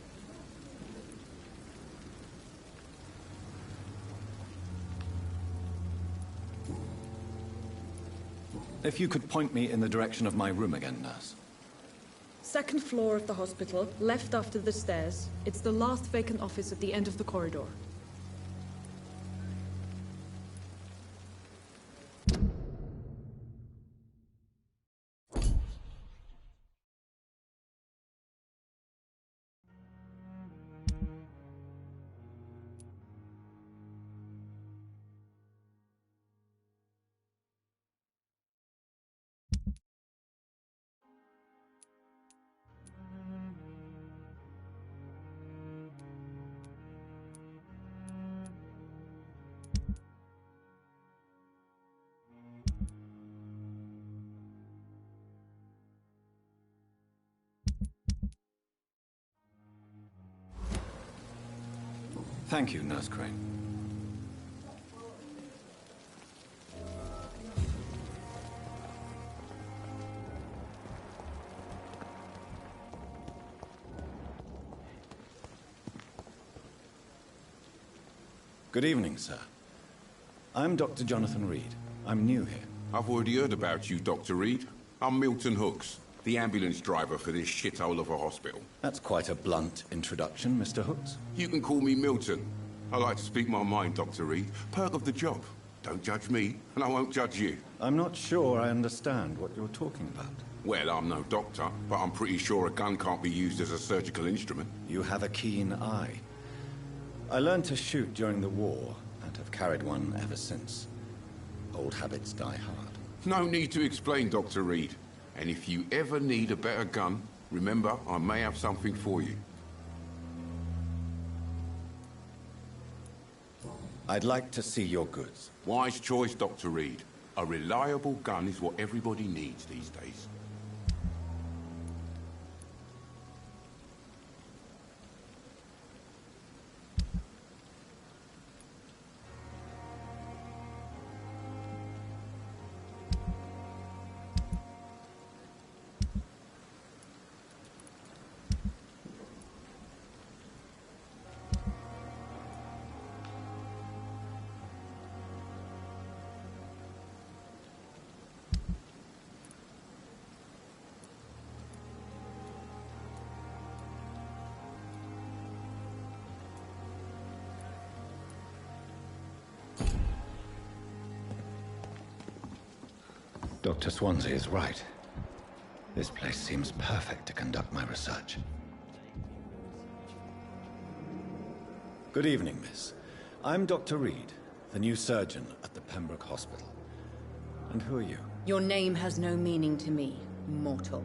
If you could point me in the direction of my room again, nurse. Second floor of the hospital, left after the stairs. It's the last vacant office at the end of the corridor. Thank you, Nurse Crane. Good evening, sir. I'm Dr. Jonathan Reed. I'm new here. I've already heard about you, Dr. Reed. I'm Milton Hooks, the ambulance driver for this shithole of a hospital. That's quite a blunt introduction, Mr. Hooks. You can call me Milton. I like to speak my mind, Dr. Reed. Perk of the job. Don't judge me, and I won't judge you. I'm not sure I understand what you're talking about. Well, I'm no doctor, but I'm pretty sure a gun can't be used as a surgical instrument. You have a keen eye. I learned to shoot during the war, and have carried one ever since. Old habits die hard. No need to explain, Dr. Reed. And if you ever need a better gun, remember, I may have something for you. I'd like to see your goods. Wise choice, Dr. Reed. A reliable gun is what everybody needs these days. Dr. Swansea is right. This place seems perfect to conduct my research. Good evening, miss. I'm Dr. Reed, the new surgeon at the Pembroke Hospital. And who are you? Your name has no meaning to me, mortal.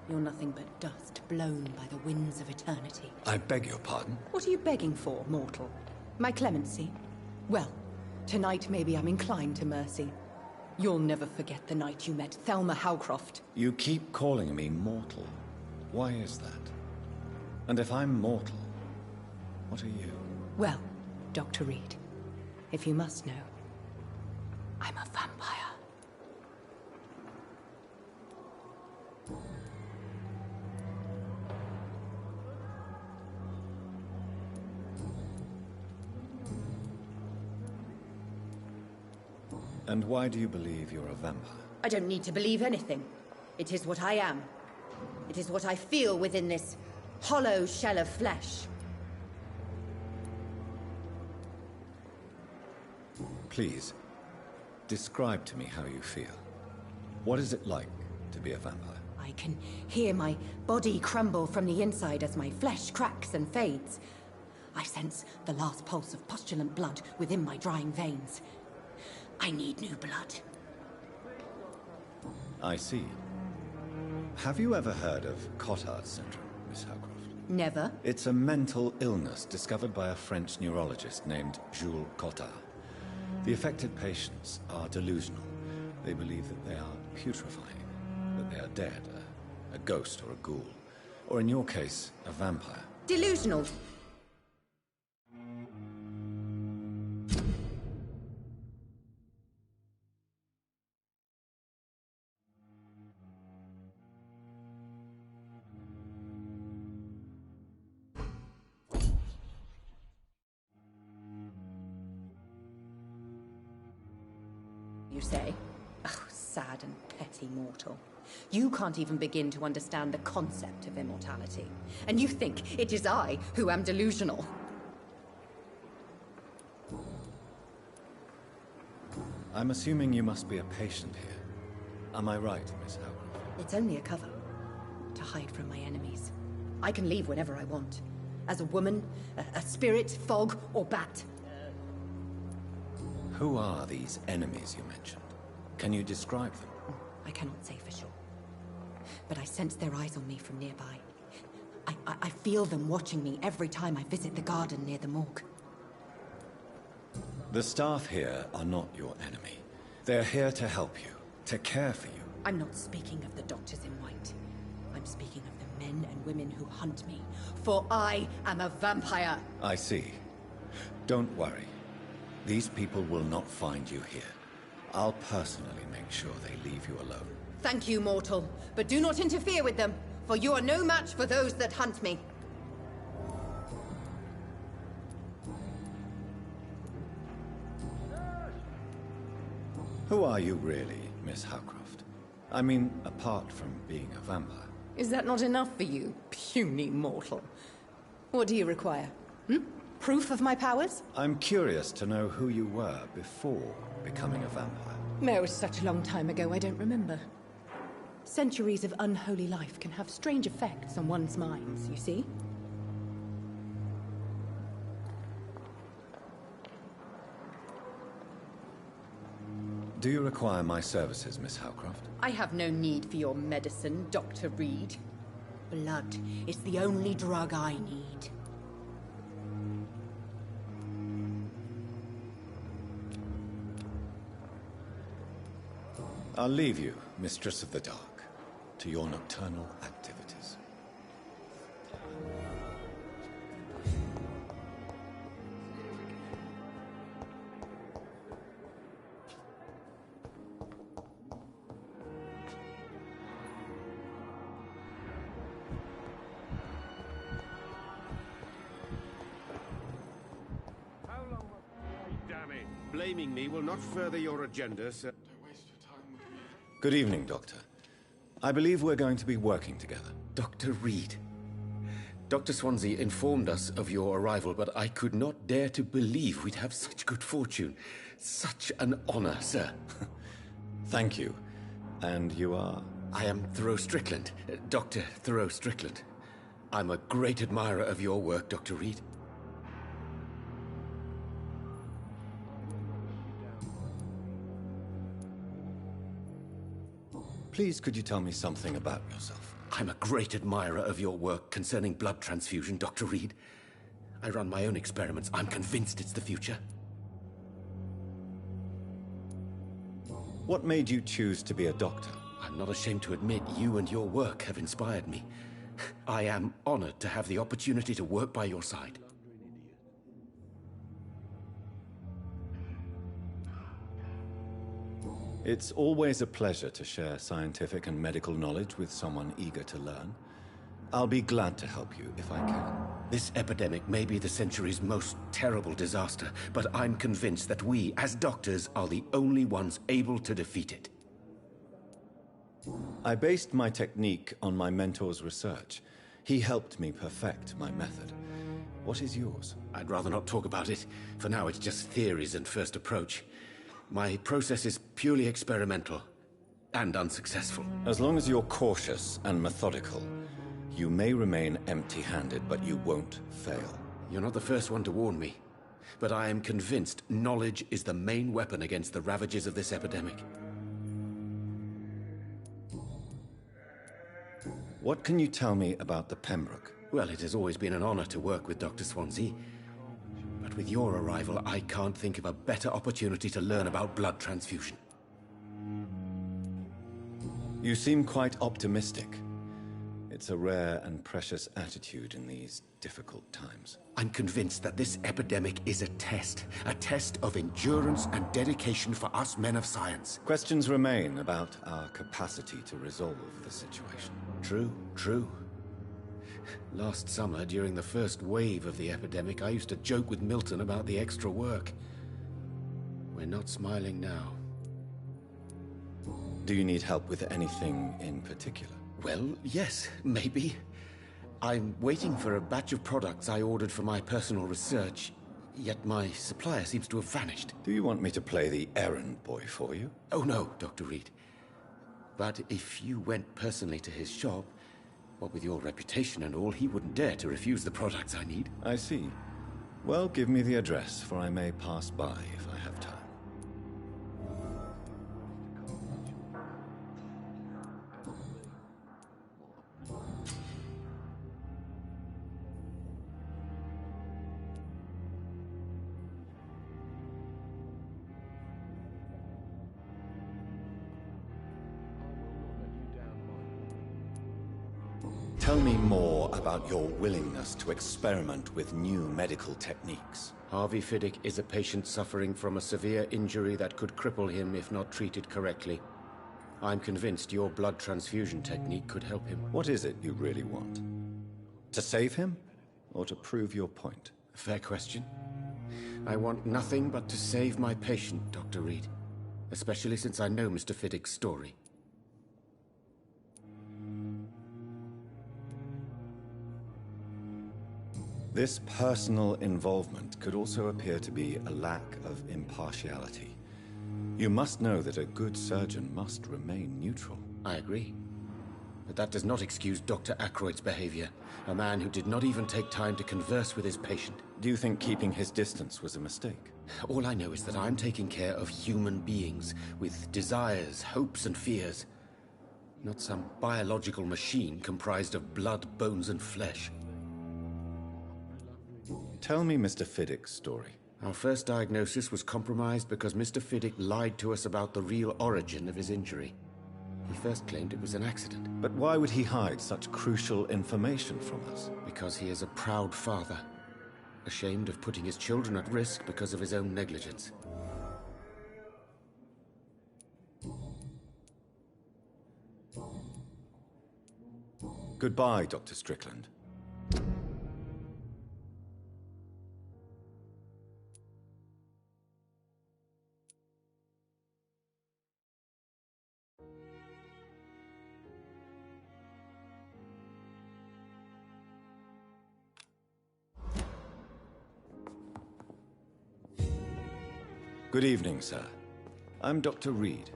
You're nothing but dust blown by the winds of eternity. I beg your pardon? What are you begging for, mortal? My clemency? Well, tonight maybe I'm inclined to mercy. You'll never forget the night you met Thelma Howcroft. You keep calling me mortal. Why is that? And if I'm mortal, what are you? Well, Dr. Reed, if you must know, I'm a vampire. And why do you believe you're a vampire? I don't need to believe anything. It is what I am. It is what I feel within this hollow shell of flesh. Please, describe to me how you feel. What is it like to be a vampire? I can hear my body crumble from the inside as my flesh cracks and fades. I sense the last pulse of postulant blood within my drying veins. I need new blood. I see. Have you ever heard of Cotard syndrome, Miss Howcroft? Never. It's a mental illness discovered by a French neurologist named Jules Cotard. The affected patients are delusional. They believe that they are putrefying, that they are dead, a ghost or a ghoul, or in your case, a vampire. Delusional. You say? Oh, sad and petty mortal. You can't even begin to understand the concept of immortality. And you think it is I who am delusional. I'm assuming you must be a patient here. Am I right, Miss Howcroft? It's only a cover. To hide from my enemies. I can leave whenever I want. As a woman, a spirit, fog, or bat. Who are these enemies you mentioned? Can you describe them? I cannot say for sure. But I sense their eyes on me from nearby. I feel them watching me every time I visit the garden near the morgue. The staff here are not your enemy. They're here to help you, to care for you. I'm not speaking of the doctors in white. I'm speaking of the men and women who hunt me. For I am a vampire. I see. Don't worry. These people will not find you here. I'll personally make sure they leave you alone. Thank you, mortal. But do not interfere with them, for you are no match for those that hunt me. Who are you really, Miss Howcroft? I mean, apart from being a vampire. Is that not enough for you, puny mortal? What do you require? Proof of my powers? I'm curious to know who you were before becoming a vampire. It was such a long time ago, I don't remember. Centuries of unholy life can have strange effects on one's minds, you see? Do you require my services, Miss Howcroft? I have no need for your medicine, Dr. Reed. Blood is the only drug I need. I'll leave you, Mistress of the Dark, to your nocturnal activities. Damn it. Blaming me will not further your agenda, sir. Good evening, Doctor. I believe we're going to be working together. Dr. Reed. Dr. Swansea informed us of your arrival, but I could not dare to believe we'd have such good fortune. Such an honor, sir. Thank you. And you are? I am Thoreau Strickland, Dr. Thoreau Strickland. I'm a great admirer of your work, Dr. Reed. Please, could you tell me something about yourself? I'm a great admirer of your work concerning blood transfusion, Dr. Reed. I run my own experiments. I'm convinced it's the future. What made you choose to be a doctor? I'm not ashamed to admit you and your work have inspired me. I am honored to have the opportunity to work by your side. It's always a pleasure to share scientific and medical knowledge with someone eager to learn. I'll be glad to help you if I can. This epidemic may be the century's most terrible disaster, but I'm convinced that we, as doctors, are the only ones able to defeat it. I based my technique on my mentor's research. He helped me perfect my method. What is yours? I'd rather not talk about it. For now, it's just theories and first approach. My process is purely experimental and unsuccessful. As long as you're cautious and methodical, you may remain empty-handed, but you won't fail. You're not the first one to warn me, but I am convinced knowledge is the main weapon against the ravages of this epidemic. What can you tell me about the Pembroke? Well, it has always been an honor to work with Dr. Swansea. But with your arrival, I can't think of a better opportunity to learn about blood transfusion. You seem quite optimistic. It's a rare and precious attitude in these difficult times. I'm convinced that this epidemic is a test of endurance and dedication for us men of science. Questions remain about our capacity to resolve the situation. True. Last summer, during the first wave of the epidemic, I used to joke with Milton about the extra work. We're not smiling now. Do you need help with anything in particular? Well, yes, maybe. I'm waiting for a batch of products I ordered for my personal research, yet my supplier seems to have vanished. Do you want me to play the errand boy for you? Oh no, Dr. Reed. But if you went personally to his shop, what with your reputation and all, he wouldn't dare to refuse the products I need. I see. Well, give me the address, for I may pass by if I have time. Tell me more about your willingness to experiment with new medical techniques. Harvey Fiddick is a patient suffering from a severe injury that could cripple him if not treated correctly. I'm convinced your blood transfusion technique could help him. What is it you really want? To save him? Or to prove your point? Fair question. I want nothing but to save my patient, Dr. Reed. Especially since I know Mr. Fiddick's story. This personal involvement could also appear to be a lack of impartiality. You must know that a good surgeon must remain neutral. I agree. But that does not excuse Dr. Ackroyd's behavior. A man who did not even take time to converse with his patient. Do you think keeping his distance was a mistake? All I know is that I'm taking care of human beings with desires, hopes, and fears. Not some biological machine comprised of blood, bones, and flesh. Tell me Mr. Fiddick's story. Our first diagnosis was compromised because Mr. Fiddick lied to us about the real origin of his injury. He first claimed it was an accident. But why would he hide such crucial information from us? Because he is a proud father, ashamed of putting his children at risk because of his own negligence. Goodbye, Dr. Strickland. Good evening, sir. I'm Dr. Reed.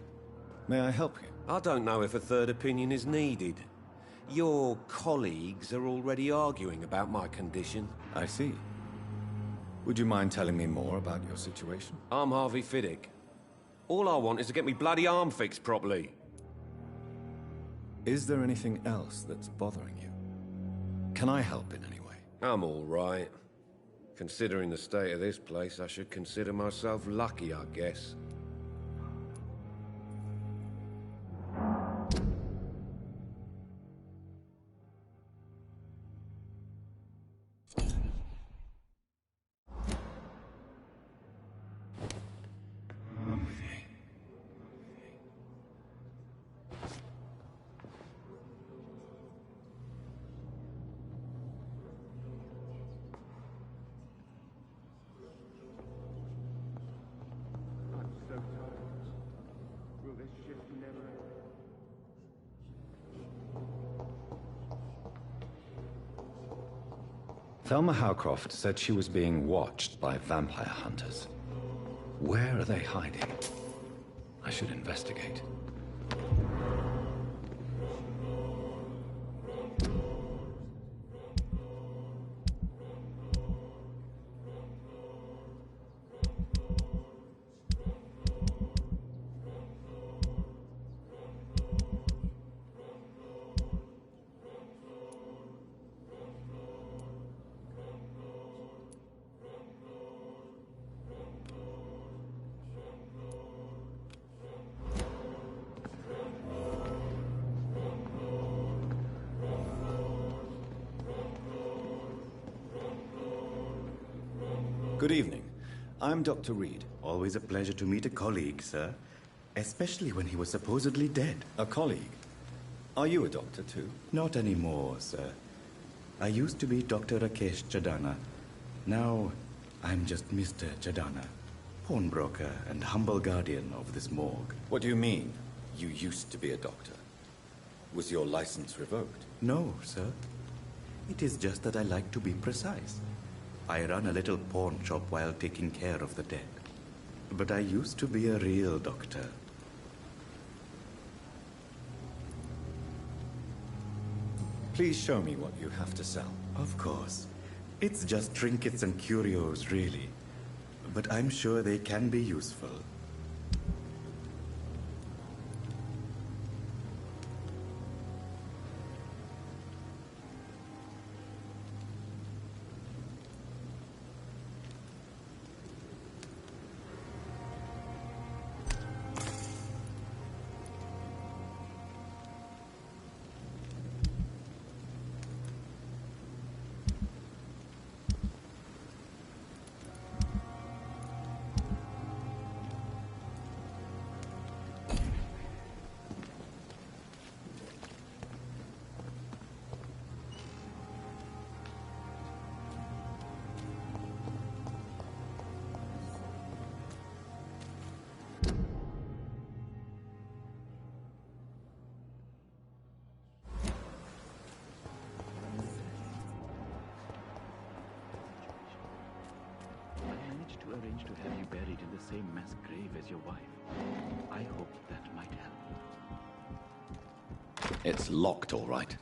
May I help you? I don't know if a third opinion is needed. Your colleagues are already arguing about my condition. I see. Would you mind telling me more about your situation? I'm Harvey Fiddick. All I want is to get me bloody arm fixed properly. Is there anything else that's bothering you? Can I help in any way? I'm all right. Considering the state of this place, I should consider myself lucky, I guess. Thelma Howcroft said she was being watched by vampire hunters. Where are they hiding? I should investigate. Good evening. I'm Dr. Reed. Always a pleasure to meet a colleague, sir. Especially when he was supposedly dead. A colleague? Are you a doctor too? Not anymore, sir. I used to be Dr. Rakesh Chadana. Now, I'm just Mr. Chadana, pawnbroker and humble guardian of this morgue. What do you mean, you used to be a doctor? Was your license revoked? No, sir. It is just that I like to be precise. I run a little pawn shop while taking care of the dead. But I used to be a real doctor. Please show me what you have to sell. Of course. It's just trinkets and curios, really. But I'm sure they can be useful. Arrange to have you buried in the same mass grave as your wife. I hope that might help. It's locked, all right.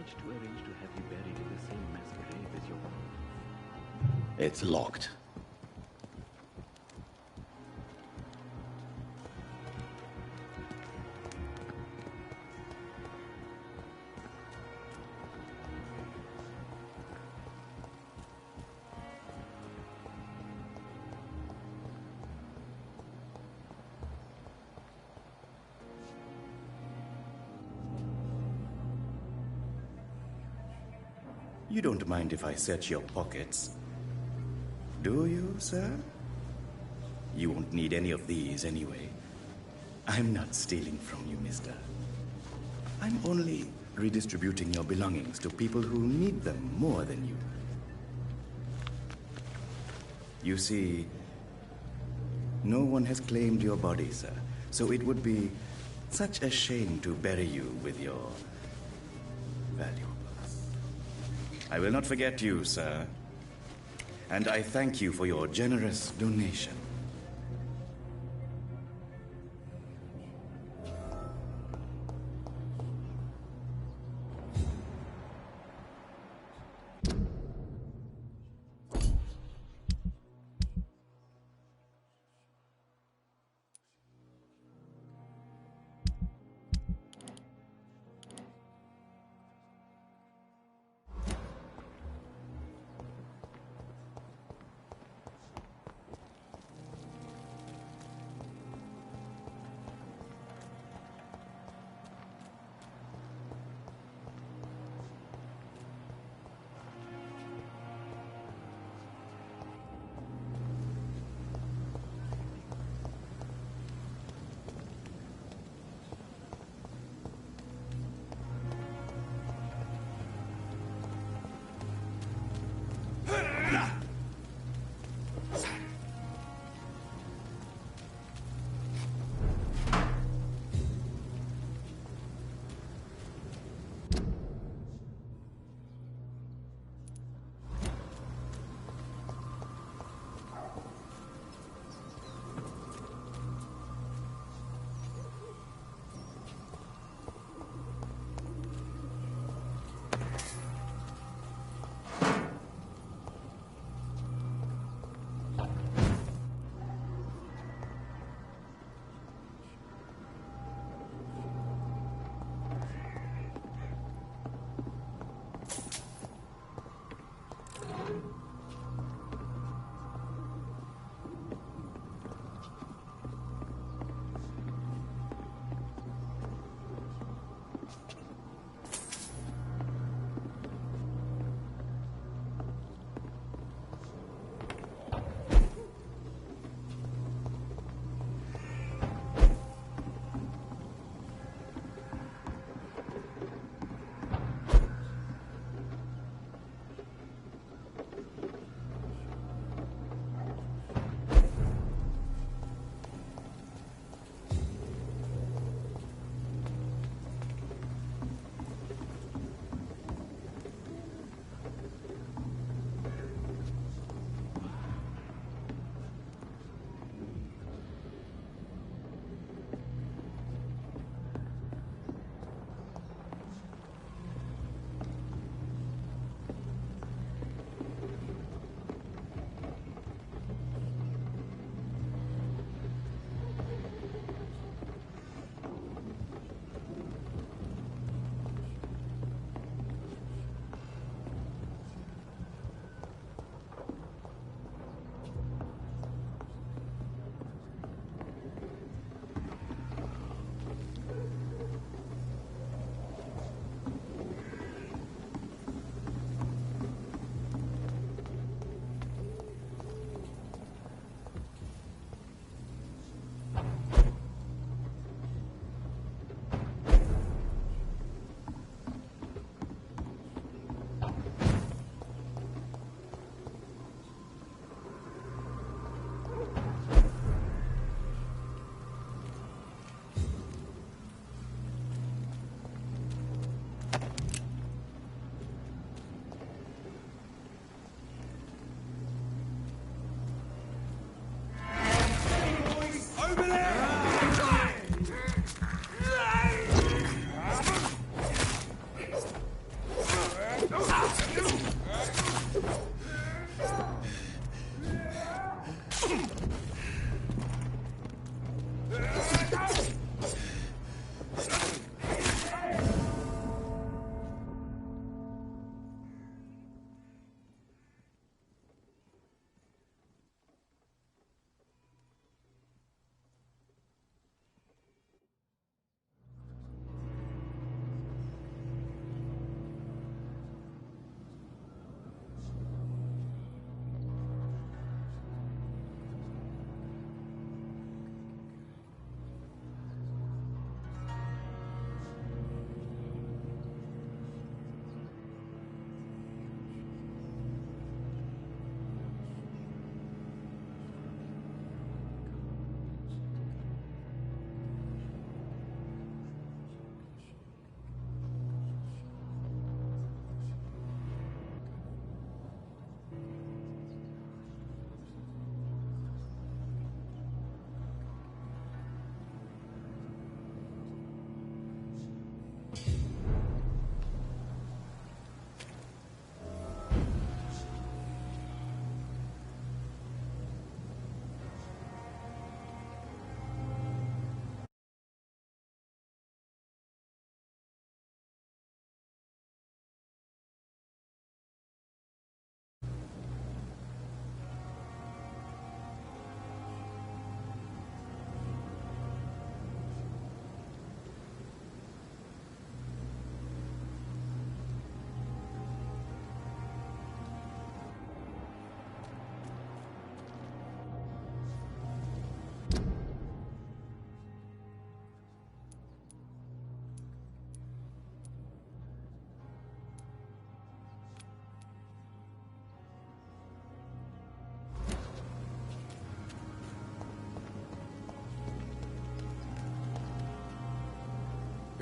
To arrange to have you buried in the same mass grave as your wife. It's locked. You don't mind if I search your pockets, do you, sir? You won't need any of these anyway. I'm not stealing from you, mister. I'm only redistributing your belongings to people who need them more than you. You see, no one has claimed your body, sir, so it would be such a shame to bury you with your valuables. I will not forget you, sir. And I thank you for your generous donation.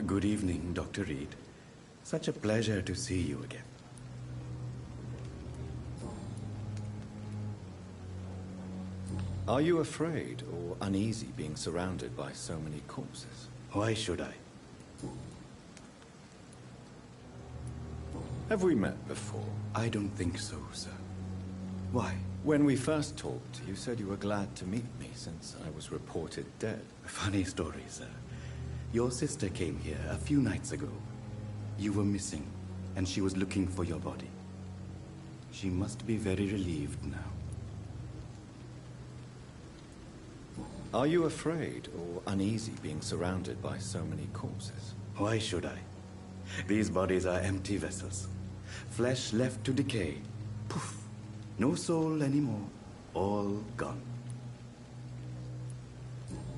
Good evening, Dr. Reed. Such a pleasure to see you again. Are you afraid or uneasy being surrounded by so many corpses? Why should I? Have we met before? I don't think so, sir. Why? When we first talked, you said you were glad to meet me since I was reported dead. Funny story, sir. Your sister came here a few nights ago. You were missing, and she was looking for your body. She must be very relieved now. Are you afraid or uneasy being surrounded by so many corpses? Why should I? These bodies are empty vessels. Flesh left to decay. Poof! No soul anymore. All gone.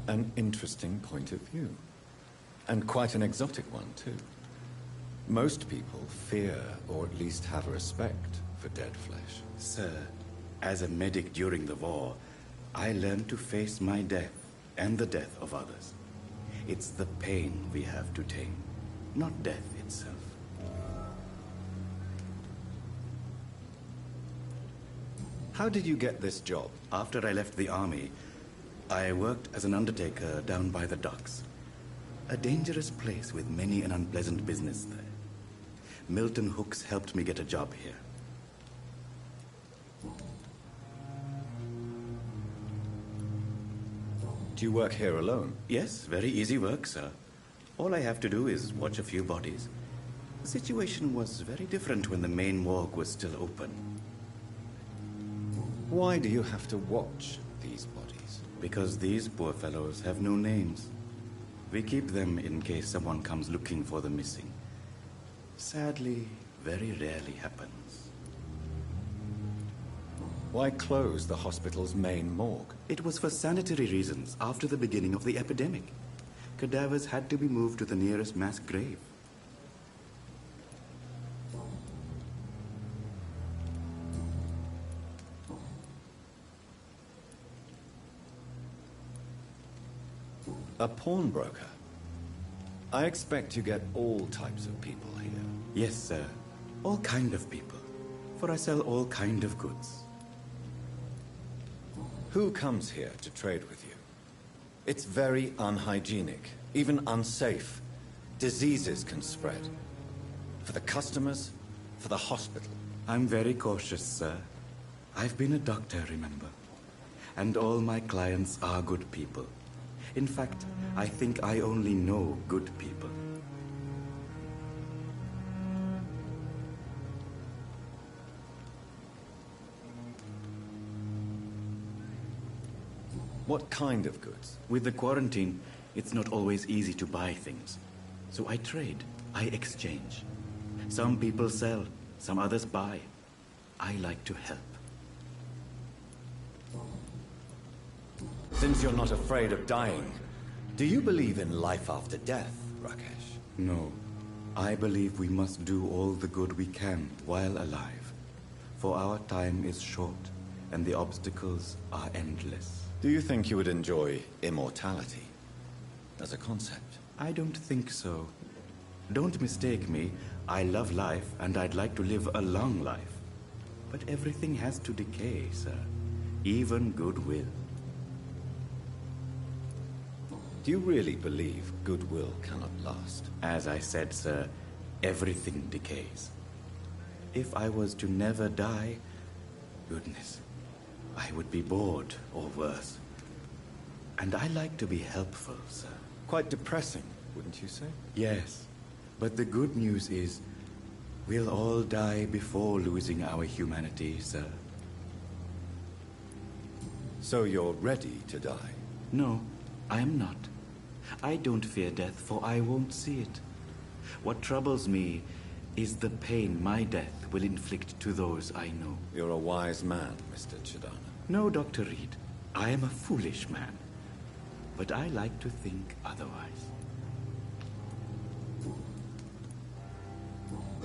An interesting point of view. And quite an exotic one, too. Most people fear, or at least have respect, for dead flesh. Sir, as a medic during the war, I learned to face my death and the death of others. It's the pain we have to tame, not death itself. How did you get this job? After I left the army, I worked as an undertaker down by the docks. A dangerous place with many an unpleasant business there. Milton Hooks helped me get a job here. Do you work here alone? Yes, very easy work, sir. All I have to do is watch a few bodies. The situation was very different when the main morgue was still open. Why do you have to watch these bodies? Because these poor fellows have no names. We keep them in case someone comes looking for the missing. Sadly, very rarely happens. Why close the hospital's main morgue? It was for sanitary reasons after the beginning of the epidemic. Cadavers had to be moved to the nearest mass grave. A pawnbroker? I expect you get all types of people here. Yes, sir. All kind of people. For I sell all kind of goods. Who comes here to trade with you? It's very unhygienic, even unsafe. Diseases can spread. For the customers, for the hospital. I'm very cautious, sir. I've been a doctor, remember? And all my clients are good people. In fact, I think I only know good people. What kind of goods? With the quarantine, it's not always easy to buy things. So I trade, I exchange. Some people sell, some others buy. I like to help. Since you're not afraid of dying, do you believe in life after death, Rakesh? No. I believe we must do all the good we can while alive. For our time is short, and the obstacles are endless. Do you think you would enjoy immortality as a concept? I don't think so. Don't mistake me. I love life, and I'd like to live a long life. But everything has to decay, sir. Even goodwill. Do you really believe goodwill cannot last? As I said, sir, everything decays. If I was to never die, goodness, I would be bored or worse. And I like to be helpful, sir. Quite depressing, wouldn't you say? Yes, but the good news is we'll all die before losing our humanity, sir. So you're ready to die? No, I am not. I don't fear death, for I won't see it. What troubles me is the pain my death will inflict to those I know. You're a wise man, Mr. Chidana. No, Dr. Reed. I am a foolish man. But I like to think otherwise.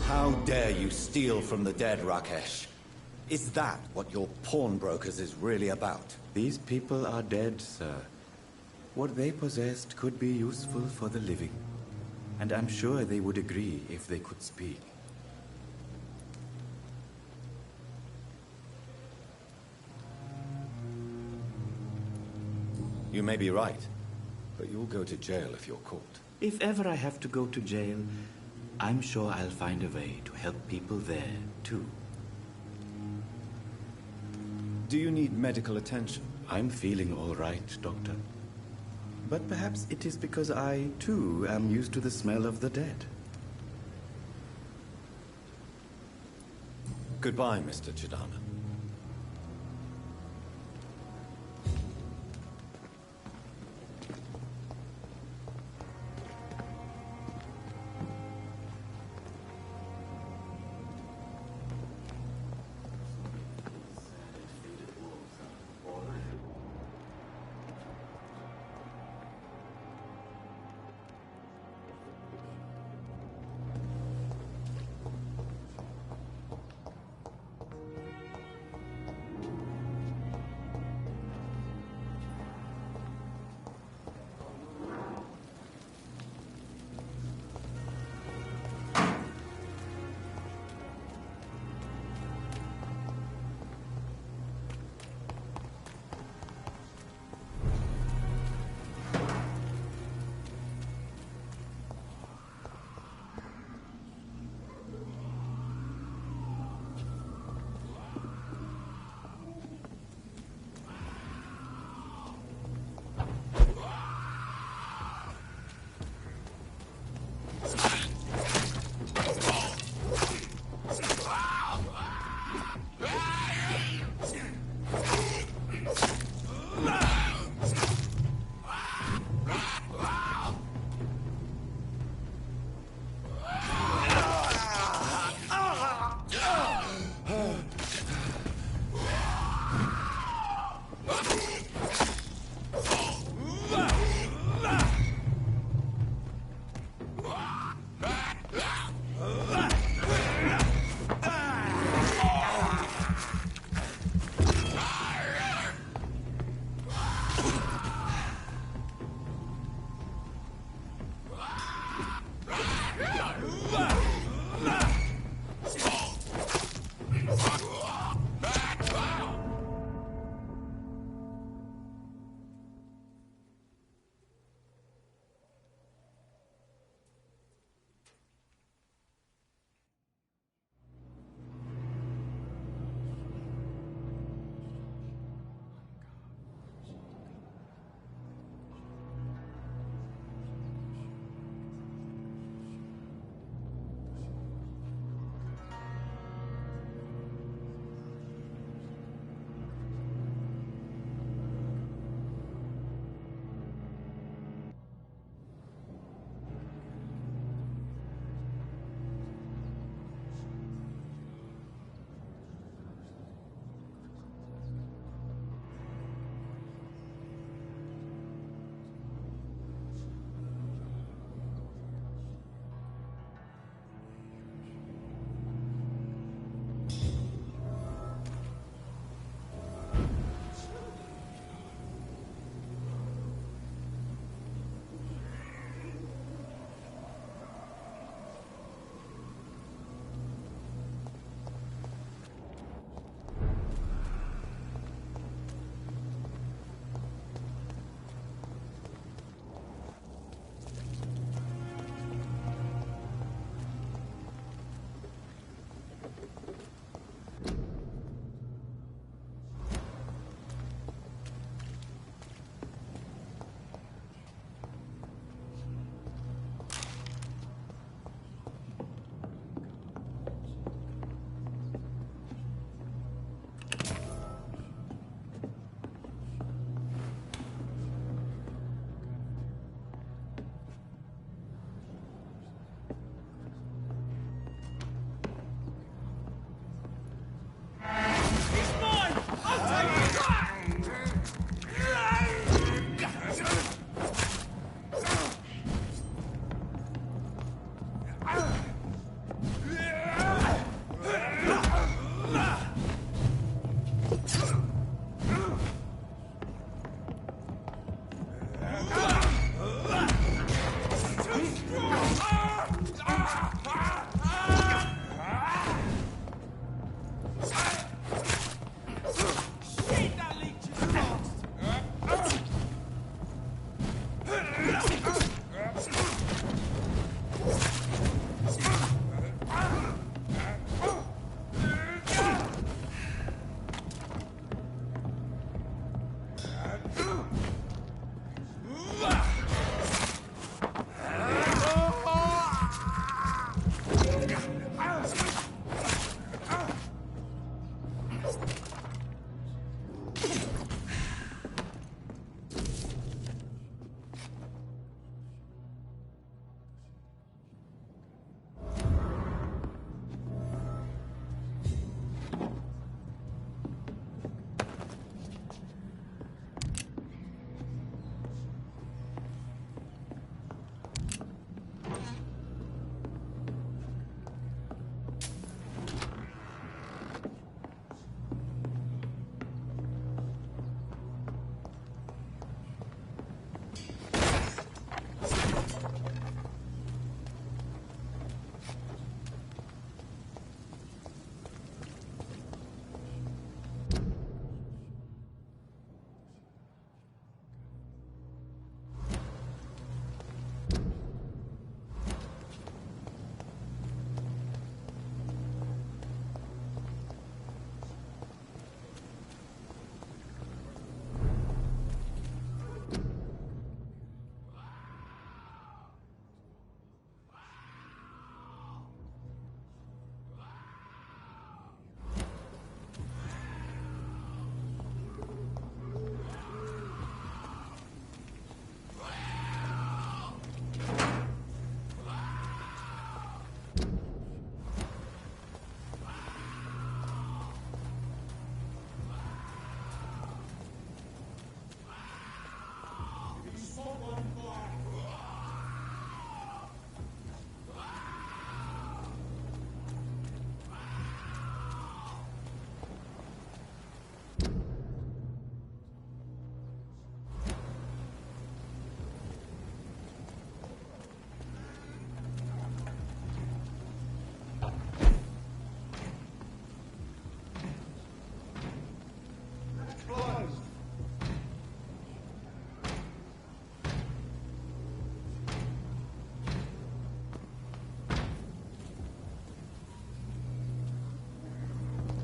How dare you steal from the dead, Rakesh? Is that what your pawnbrokers is really about? These people are dead, sir. What they possessed could be useful for the living. And I'm sure they would agree if they could speak. You may be right, but you'll go to jail if you're caught. If ever I have to go to jail, I'm sure I'll find a way to help people there, too. Do you need medical attention? I'm feeling all right, Doctor. But perhaps it is because I, too, am used to the smell of the dead. Goodbye, Mr. Chidana.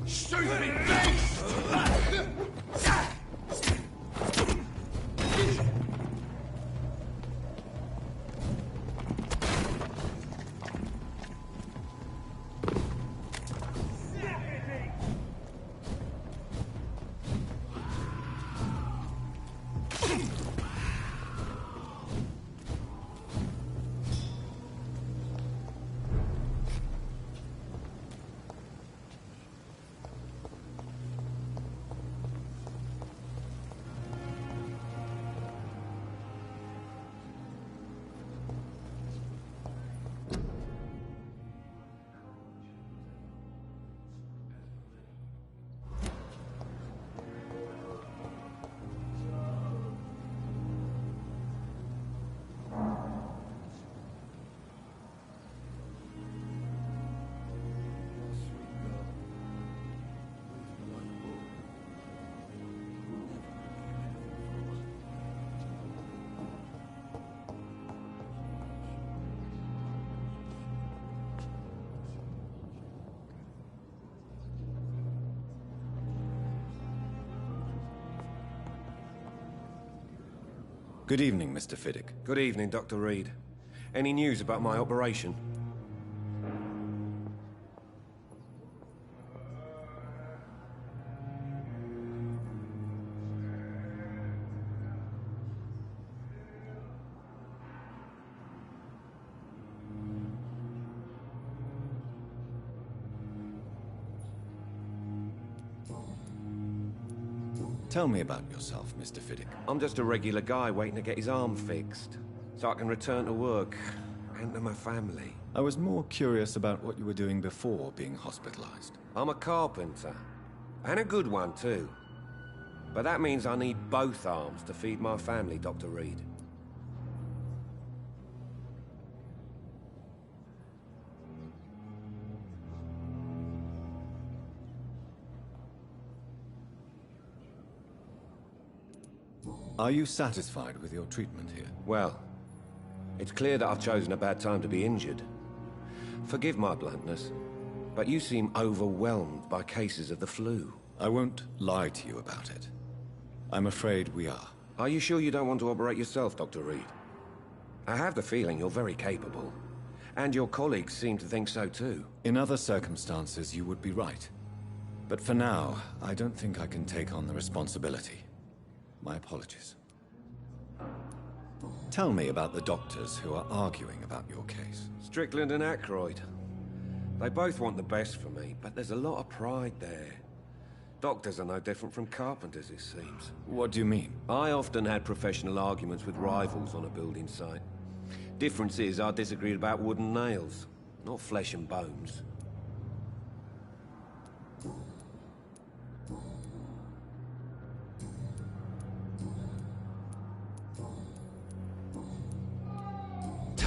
Stupid beast! Good evening, Mr. Fiddick. Good evening, Dr. Reed. Any news about my operation? Tell me about yourself, Mr. Fiddick. I'm just a regular guy waiting to get his arm fixed, so I can return to work and to my family. I was more curious about what you were doing before being hospitalized. I'm a carpenter, and a good one too. But that means I need both arms to feed my family, Dr. Reed. Are you satisfied with your treatment here? Well, it's clear that I've chosen a bad time to be injured. Forgive my bluntness, but you seem overwhelmed by cases of the flu. I won't lie to you about it. I'm afraid we are. Are you sure you don't want to operate yourself, Dr. Reed? I have the feeling you're very capable, and your colleagues seem to think so too. In other circumstances, you would be right. But for now, I don't think I can take on the responsibility. My apologies. Tell me about the doctors who are arguing about your case. Strickland and Ackroyd. They both want the best for me, but there's a lot of pride there. Doctors are no different from carpenters, it seems. What do you mean? I often had professional arguments with rivals on a building site. Difference is, I disagreed about wooden nails, not flesh and bones.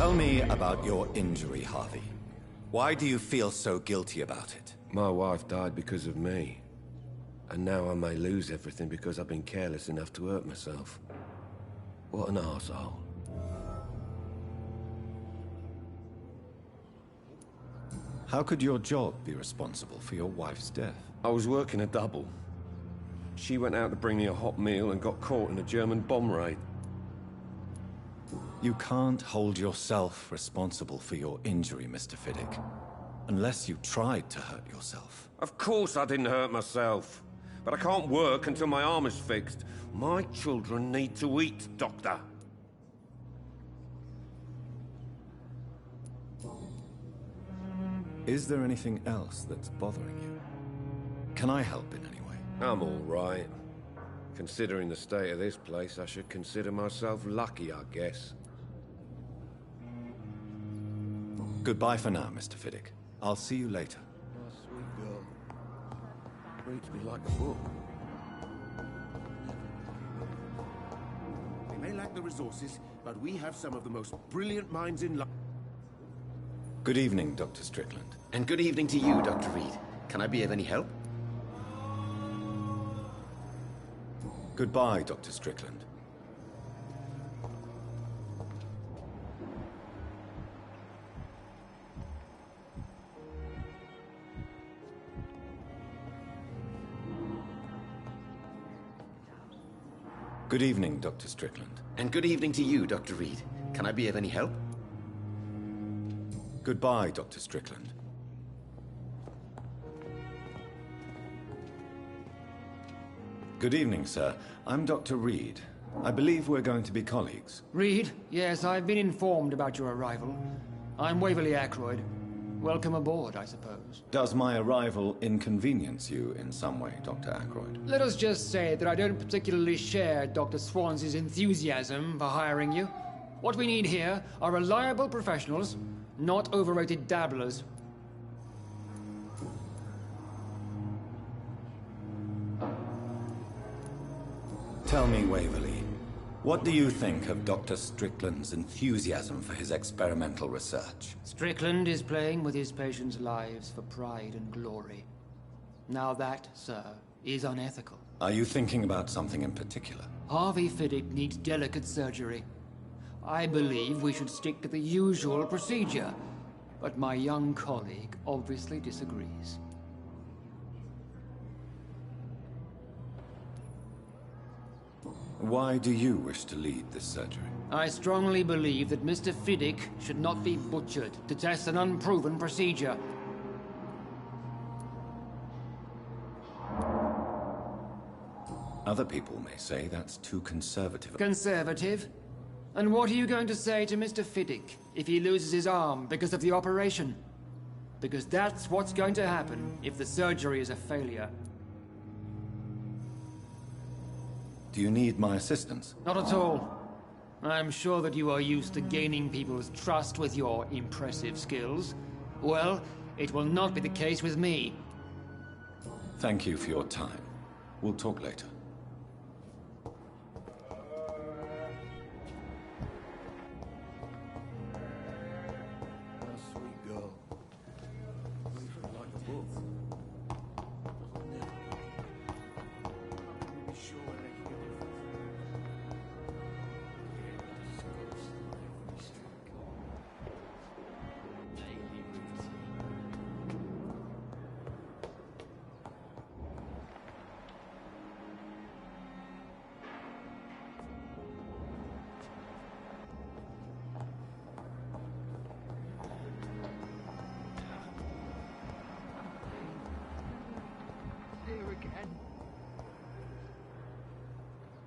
Tell me about your injury, Harvey. Why do you feel so guilty about it? My wife died because of me. And now I may lose everything because I've been careless enough to hurt myself. What an arsehole. How could your job be responsible for your wife's death? I was working a double. She went out to bring me a hot meal and got caught in a German bomb raid. You can't hold yourself responsible for your injury, Mr. Fiddick. Unless you tried to hurt yourself. Of course I didn't hurt myself. But I can't work until my arm is fixed. My children need to eat, Doctor. Is there anything else that's bothering you? Can I help in any way? I'm all right. Considering the state of this place, I should consider myself lucky, I guess. Goodbye for now, Mr. Fiddick. I'll see you later. My sweet girl. Reads me like a book. We may lack the resources, but we have some of the most brilliant minds in London. Good evening, Dr. Strickland. And good evening to you, Dr. Reed. Can I be of any help? Goodbye, Dr. Strickland. Good evening, Dr. Strickland. And good evening to you, Dr. Reed. Can I be of any help? Goodbye, Dr. Strickland. Good evening, sir. I'm Dr. Reed. I believe we're going to be colleagues. Reed? Yes, I've been informed about your arrival. I'm Waverly Ackroyd. Welcome aboard, I suppose. Does my arrival inconvenience you in some way, Dr. Ackroyd? Let us just say that I don't particularly share Dr. Swans's enthusiasm for hiring you. What we need here are reliable professionals, not overrated dabblers. Tell me, Waverly, what do you think of Dr. Strickland's enthusiasm for his experimental research? Strickland is playing with his patients' lives for pride and glory. Now that, sir, is unethical. Are you thinking about something in particular? Harvey Fiddick needs delicate surgery. I believe we should stick to the usual procedure, but my young colleague obviously disagrees. Why do you wish to lead this surgery? I strongly believe that Mr. Fiddick should not be butchered to test an unproven procedure. Other people may say that's too conservative. Conservative? And what are you going to say to Mr. Fiddick if he loses his arm because of the operation? Because that's what's going to happen if the surgery is a failure. Do you need my assistance? Not at all. I'm sure that you are used to gaining people's trust with your impressive skills. Well, it will not be the case with me. Thank you for your time. We'll talk later.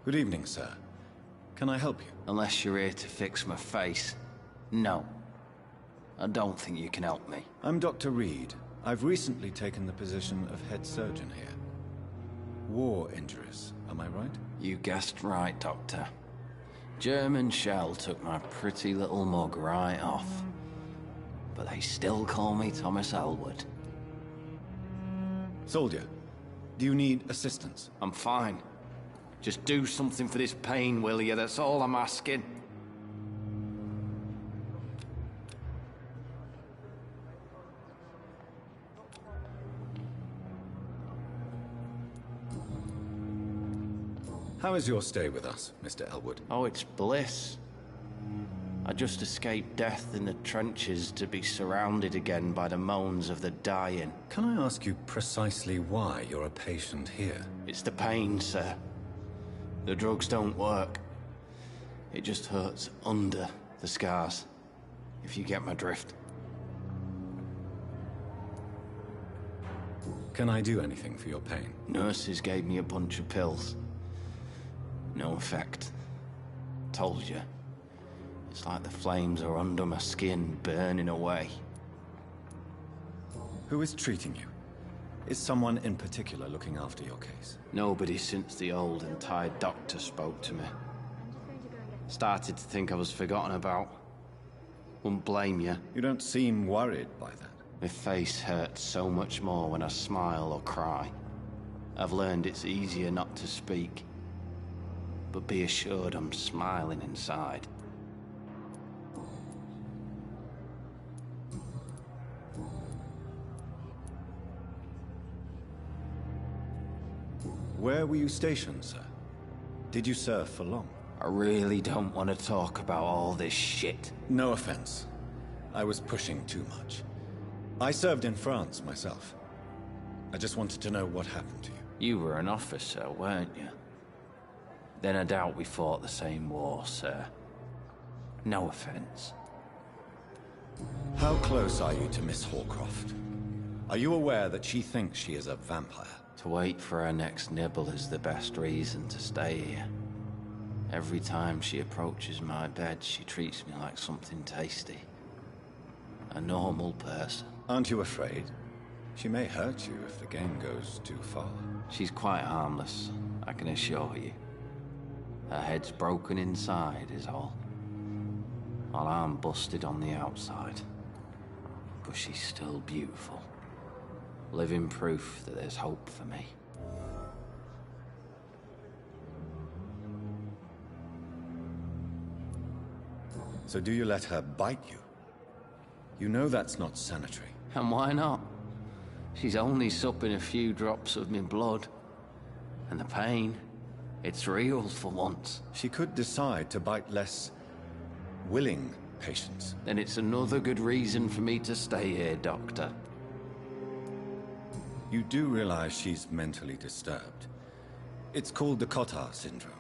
Good evening, sir. Can I help you? Unless you're here to fix my face. No. I don't think you can help me. I'm Dr. Reed. I've recently taken the position of head surgeon here. War injuries, am I right? You guessed right, Doctor. German shell took my pretty little mug right off. But they still call me Thomas Elwood. Soldier, do you need assistance? I'm fine. Just do something for this pain, will you? That's all I'm asking. How is your stay with us, Mr. Elwood? Oh, it's bliss. I just escaped death in the trenches to be surrounded again by the moans of the dying. Can I ask you precisely why you're a patient here? It's the pain, sir. The drugs don't work. It just hurts under the scars, if you get my drift. Can I do anything for your pain? Nurses gave me a bunch of pills. No effect. Told you. It's like the flames are under my skin, burning away. Who is treating you? Is someone in particular looking after your case? Nobody since the old and tired doctor spoke to me. Started to think I was forgotten about. Wouldn't blame you. You don't seem worried by that. My face hurts so much more when I smile or cry. I've learned it's easier not to speak. But be assured I'm smiling inside. Where were you stationed, sir? Did you serve for long? I really don't want to talk about all this shit. No offense. I was pushing too much. I served in France myself. I just wanted to know what happened to you. You were an officer, weren't you? Then I doubt we fought the same war, sir. No offense. How close are you to Miss Hallcroft? Are you aware that she thinks she is a vampire? To wait for her next nibble is the best reason to stay here. Every time she approaches my bed, she treats me like something tasty. A normal person. Aren't you afraid? She may hurt you if the game goes too far. She's quite harmless, I can assure you. Her head's broken inside is all. While I'm busted on the outside. But she's still beautiful. Living proof that there's hope for me. So do you let her bite you? You know that's not sanitary. And why not? She's only supping a few drops of me blood. And the pain, it's real for once. She could decide to bite less willing patients. Then it's another good reason for me to stay here, Doctor. You do realize she's mentally disturbed. It's called the Cotard syndrome.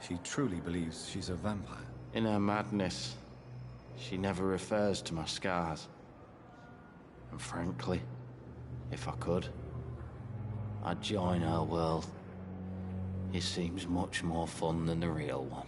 She truly believes she's a vampire. In her madness, she never refers to my scars. And frankly, if I could, I'd join her world. It seems much more fun than the real one.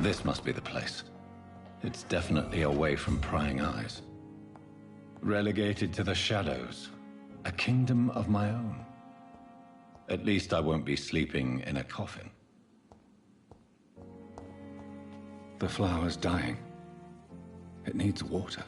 This must be the place. It's definitely away from prying eyes. Relegated to the shadows. A kingdom of my own. At least I won't be sleeping in a coffin. The flower's dying. It needs water.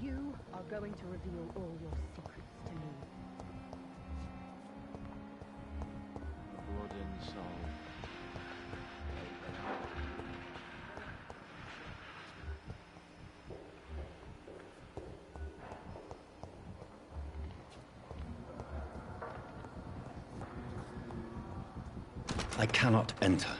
You are going to reveal all your secrets to me. Blood and soul. I cannot enter.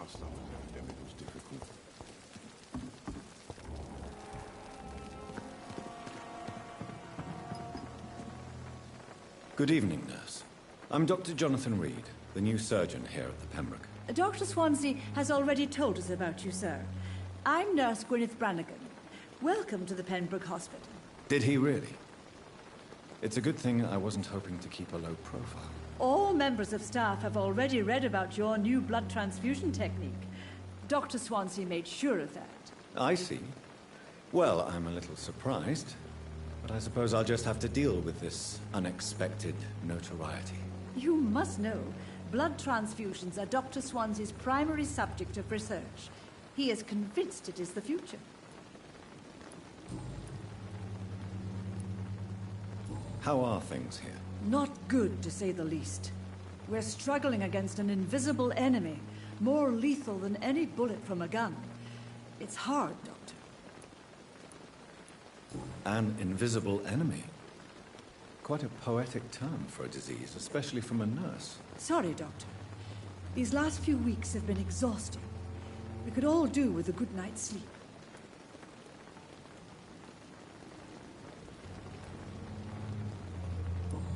last time the epidemic was difficult. Good evening, nurse. I'm Dr. Jonathan Reed, the new surgeon here at the Pembroke. Dr. Swansea has already told us about you, sir. I'm Nurse Gwyneth Brannigan. Welcome to the Pembroke Hospital. Did he really? It's a good thing I wasn't hoping to keep a low profile. All members of staff have already read about your new blood transfusion technique. Dr. Swansea made sure of that. I see. Well, I'm a little surprised, but I suppose I'll just have to deal with this unexpected notoriety. You must know, blood transfusions are Dr. Swansea's primary subject of research. He is convinced it is the future. How are things here? Not good, to say the least. We're struggling against an invisible enemy, more lethal than any bullet from a gun. It's hard, Doctor. An invisible enemy? Quite a poetic term for a disease, especially from a nurse. Sorry, Doctor. These last few weeks have been exhausting. We could all do with a good night's sleep.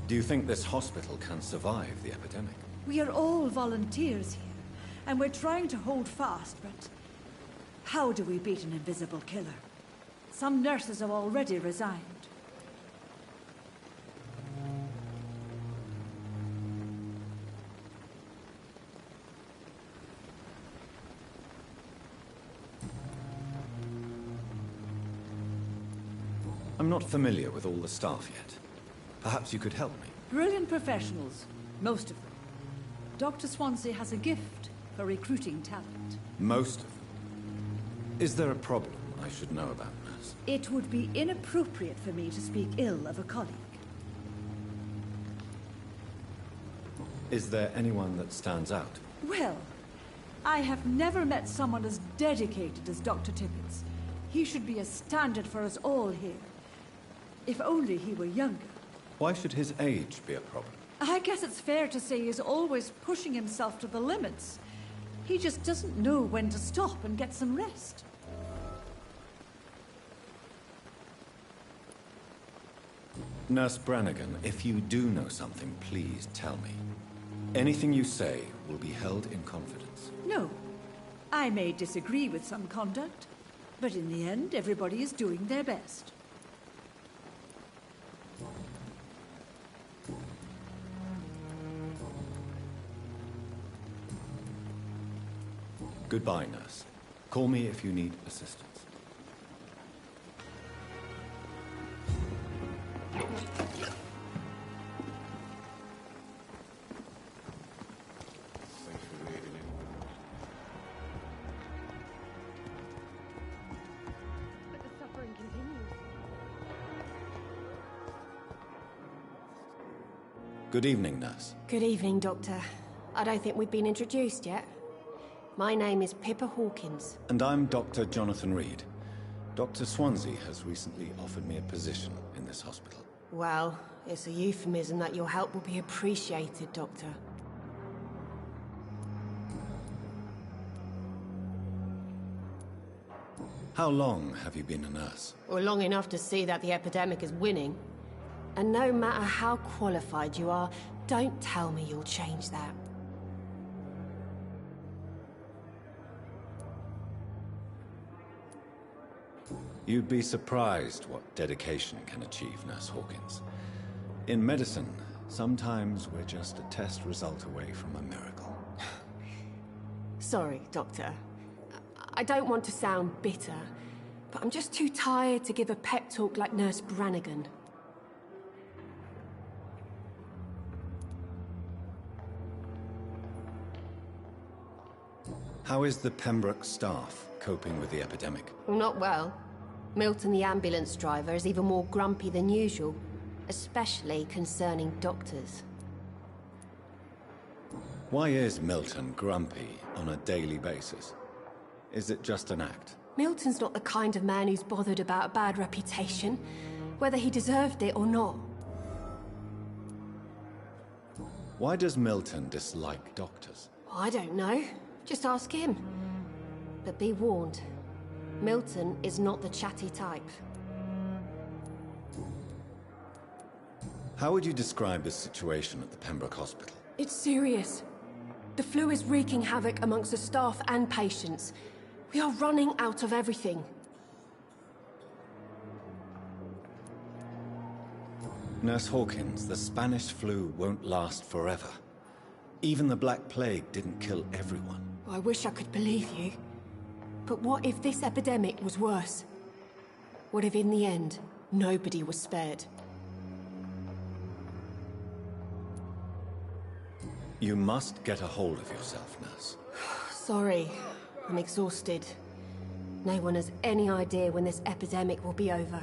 Do you think this hospital can survive the epidemic? We are all volunteers here, and we're trying to hold fast, but how do we beat an invisible killer? Some nurses have already resigned. I'm not familiar with all the staff yet. Perhaps you could help me. Brilliant professionals, most of them. Dr. Swansea has a gift for recruiting talent. Most of them? Is there a problem I should know about, nurse? It would be inappropriate for me to speak ill of a colleague. Is there anyone that stands out? Well, I have never met someone as dedicated as Dr. Tippett. He should be a standard for us all here. If only he were younger. Why should his age be a problem? I guess it's fair to say he's always pushing himself to the limits. He just doesn't know when to stop and get some rest. Nurse Brannigan, if you do know something, please tell me. Anything you say will be held in confidence. No. I may disagree with some conduct, but in the end, everybody is doing their best. Goodbye, nurse. Call me if you need assistance. But the suffering continues. Good evening, nurse. Good evening, Doctor. I don't think we've been introduced yet. My name is Pippa Hawkins. And I'm Dr. Jonathan Reed. Dr. Swansea has recently offered me a position in this hospital. Well, it's a euphemism that your help will be appreciated, Doctor. How long have you been a nurse? Well, long enough to see that the epidemic is winning. And no matter how qualified you are, don't tell me you'll change that. You'd be surprised what dedication can achieve, Nurse Hawkins. In medicine, sometimes we're just a test result away from a miracle. Sorry, Doctor. I don't want to sound bitter, but I'm just too tired to give a pep talk like Nurse Brannigan. How is the Pembroke staff coping with the epidemic? Well, not well. Milton, the ambulance driver, is even more grumpy than usual, especially concerning doctors. Why is Milton grumpy on a daily basis? Is it just an act? Milton's not the kind of man who's bothered about a bad reputation, whether he deserved it or not. Why does Milton dislike doctors? I don't know. Just ask him. But be warned, Milton is not the chatty type. How would you describe the situation at the Pembroke Hospital? It's serious. The flu is wreaking havoc amongst the staff and patients. We are running out of everything. Nurse Hawkins, the Spanish flu won't last forever. Even the Black Plague didn't kill everyone. I wish I could believe you. But what if this epidemic was worse? What if in the end, nobody was spared? You must get a hold of yourself, nurse. Sorry, I'm exhausted. No one has any idea when this epidemic will be over.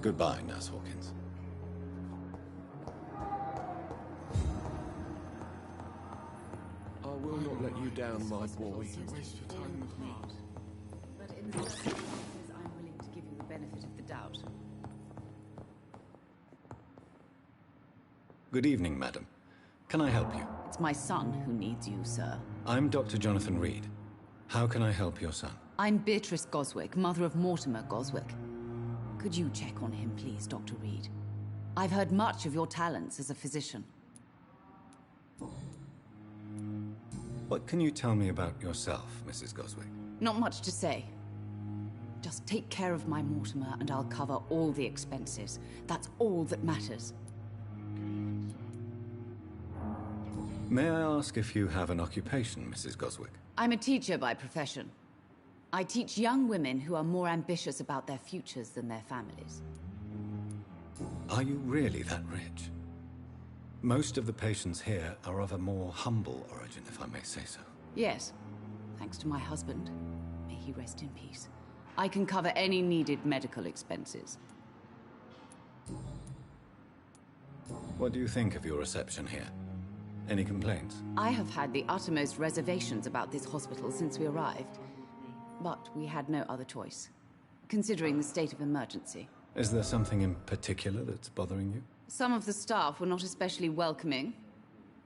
Goodbye, Nurse Hawkins. I will not let you down, my boy. But in the circumstances, I'm willing to give you the benefit of the doubt. Good evening, madam. Can I help you? It's my son who needs you, sir. I'm Dr. Jonathan Reed. How can I help your son? I'm Beatrice Goswick, mother of Mortimer Goswick. Could you check on him, please, Dr. Reed? I've heard much of your talents as a physician. What can you tell me about yourself, Mrs. Goswick? Not much to say. Just take care of my Mortimer and I'll cover all the expenses. That's all that matters. May I ask if you have an occupation, Mrs. Goswick? I'm a teacher by profession. I teach young women who are more ambitious about their futures than their families. Are you really that rich? Most of the patients here are of a more humble origin, if I may say so. Yes, thanks to my husband. May he rest in peace. I can cover any needed medical expenses. What do you think of your reception here? Any complaints? I have had the uttermost reservations about this hospital since we arrived. But we had no other choice, considering the state of emergency. Is there something in particular that's bothering you? Some of the staff were not especially welcoming.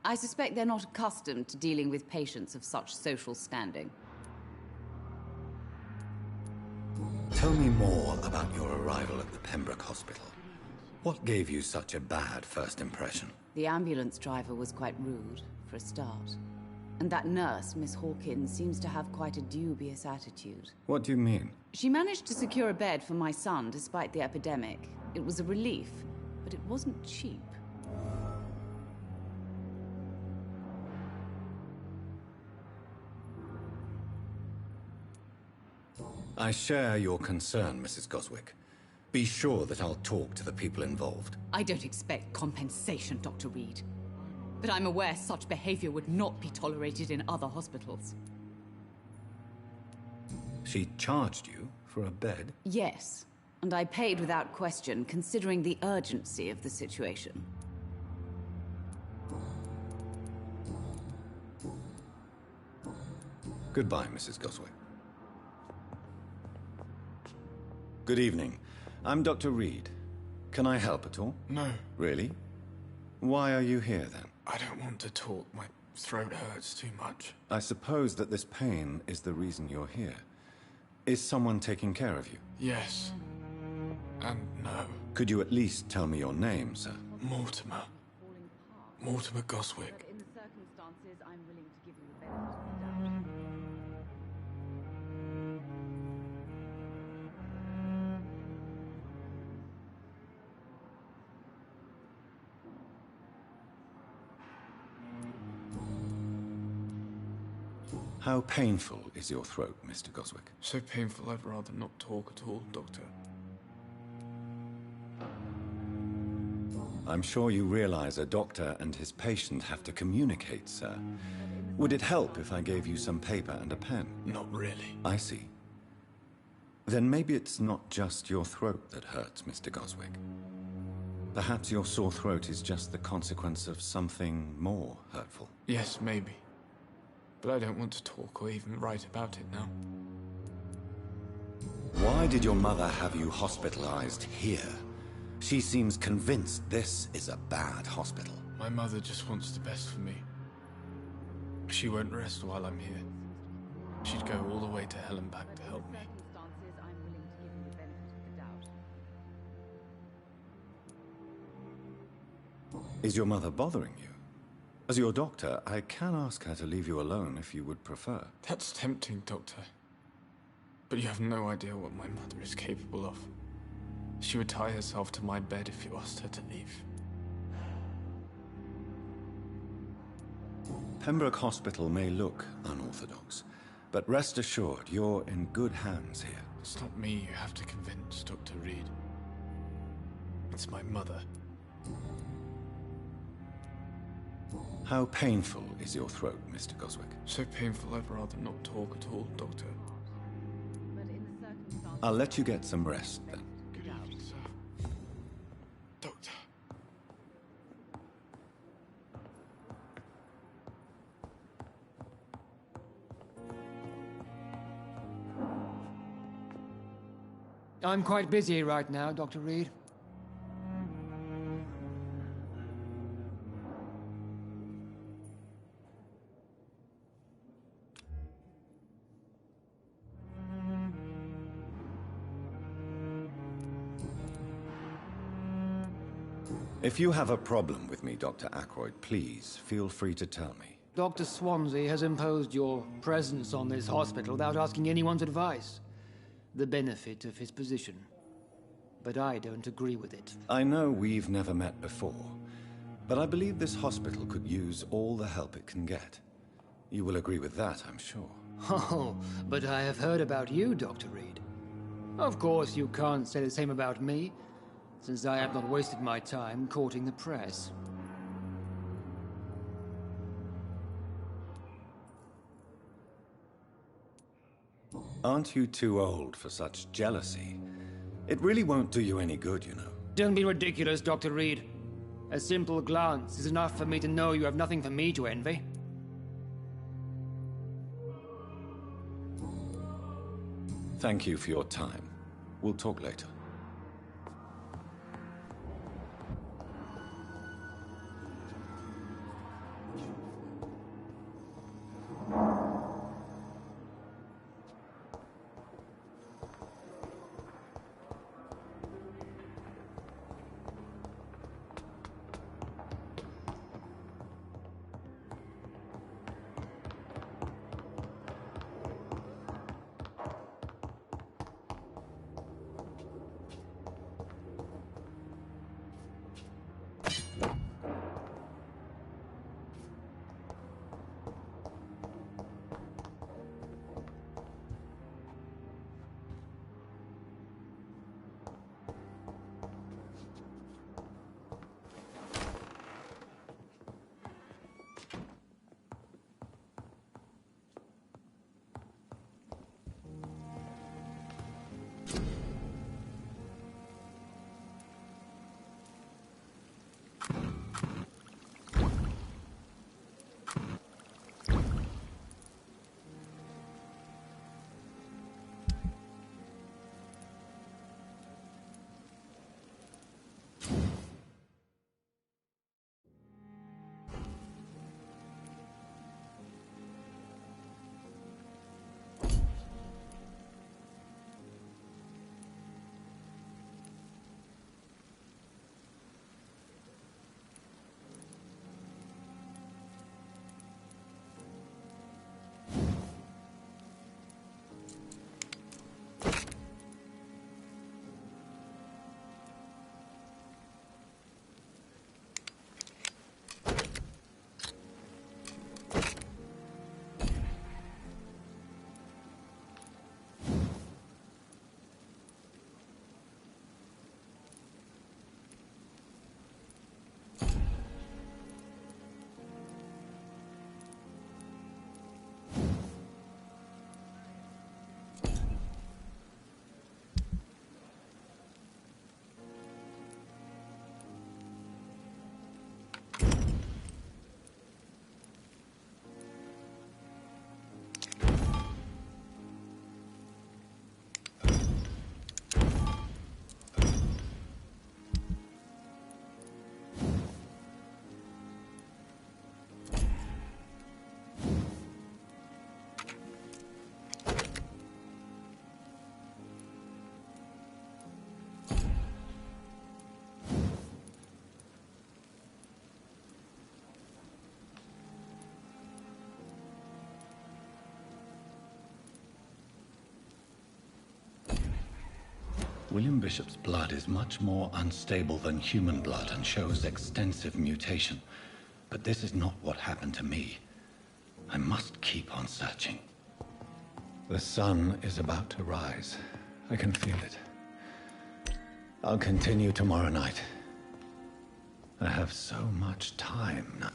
I suspect they're not accustomed to dealing with patients of such social standing. Tell me more about your arrival at the Pembroke Hospital. What gave you such a bad first impression? The ambulance driver was quite rude, for a start. And that nurse, Miss Hawkins, seems to have quite a dubious attitude. What do you mean? She managed to secure a bed for my son despite the epidemic. It was a relief, but it wasn't cheap. I share your concern, Mrs. Goswick. Be sure that I'll talk to the people involved. I don't expect compensation, Dr. Reed. But I'm aware such behavior would not be tolerated in other hospitals. She charged you for a bed? Yes, and I paid without question, considering the urgency of the situation. Goodbye, Mrs. Goswick. Good evening. I'm Dr. Reed. Can I help at all? No. Really? Why are you here, then? I don't want to talk. My throat hurts too much. I suppose that this pain is the reason you're here. Is someone taking care of you? Yes. And no. Could you at least tell me your name, sir? Mortimer. Mortimer Goswick. But in the circumstances, I'm willing to give you the benefit of the doubt. How painful is your throat, Mr. Goswick? So painful I'd rather not talk at all, Doctor. I'm sure you realize a doctor and his patient have to communicate, sir. Would it help if I gave you some paper and a pen? Not really. I see. Then maybe it's not just your throat that hurts, Mr. Goswick. Perhaps your sore throat is just the consequence of something more hurtful. Yes, maybe. But I don't want to talk or even write about it now. Why did your mother have you hospitalized here? She seems convinced this is a bad hospital. My mother just wants the best for me. She won't rest while I'm here. She'd go all the way to hell and back to help me. Is your mother bothering you? As your doctor, I can ask her to leave you alone if you would prefer. That's tempting, Doctor. But you have no idea what my mother is capable of. She would tie herself to my bed if you asked her to leave. Pembroke Hospital may look unorthodox, but rest assured you're in good hands here. It's not me you have to convince, Dr. Reed. It's my mother. How painful is your throat, Mr. Goswick? So painful I'd rather not talk at all, Doctor. I'll let you get some rest, then. Good evening, sir. Doctor. I'm quite busy right now, Dr. Reed. If you have a problem with me, Dr. Ackroyd, please feel free to tell me. Dr. Swansea has imposed your presence on this hospital without asking anyone's advice. The benefit of his position. But I don't agree with it. I know we've never met before, but I believe this hospital could use all the help it can get. You will agree with that, I'm sure. Oh, but I have heard about you, Dr. Reed. Of course, you can't say the same about me, since I have not wasted my time courting the press. Aren't you too old for such jealousy? It really won't do you any good, you know. Don't be ridiculous, Dr. Reed. A simple glance is enough for me to know you have nothing for me to envy. Thank you for your time. We'll talk later. William Bishop's blood is much more unstable than human blood and shows extensive mutation. But this is not what happened to me. I must keep on searching. The sun is about to rise. I can feel it. I'll continue tomorrow night. I have so much time now.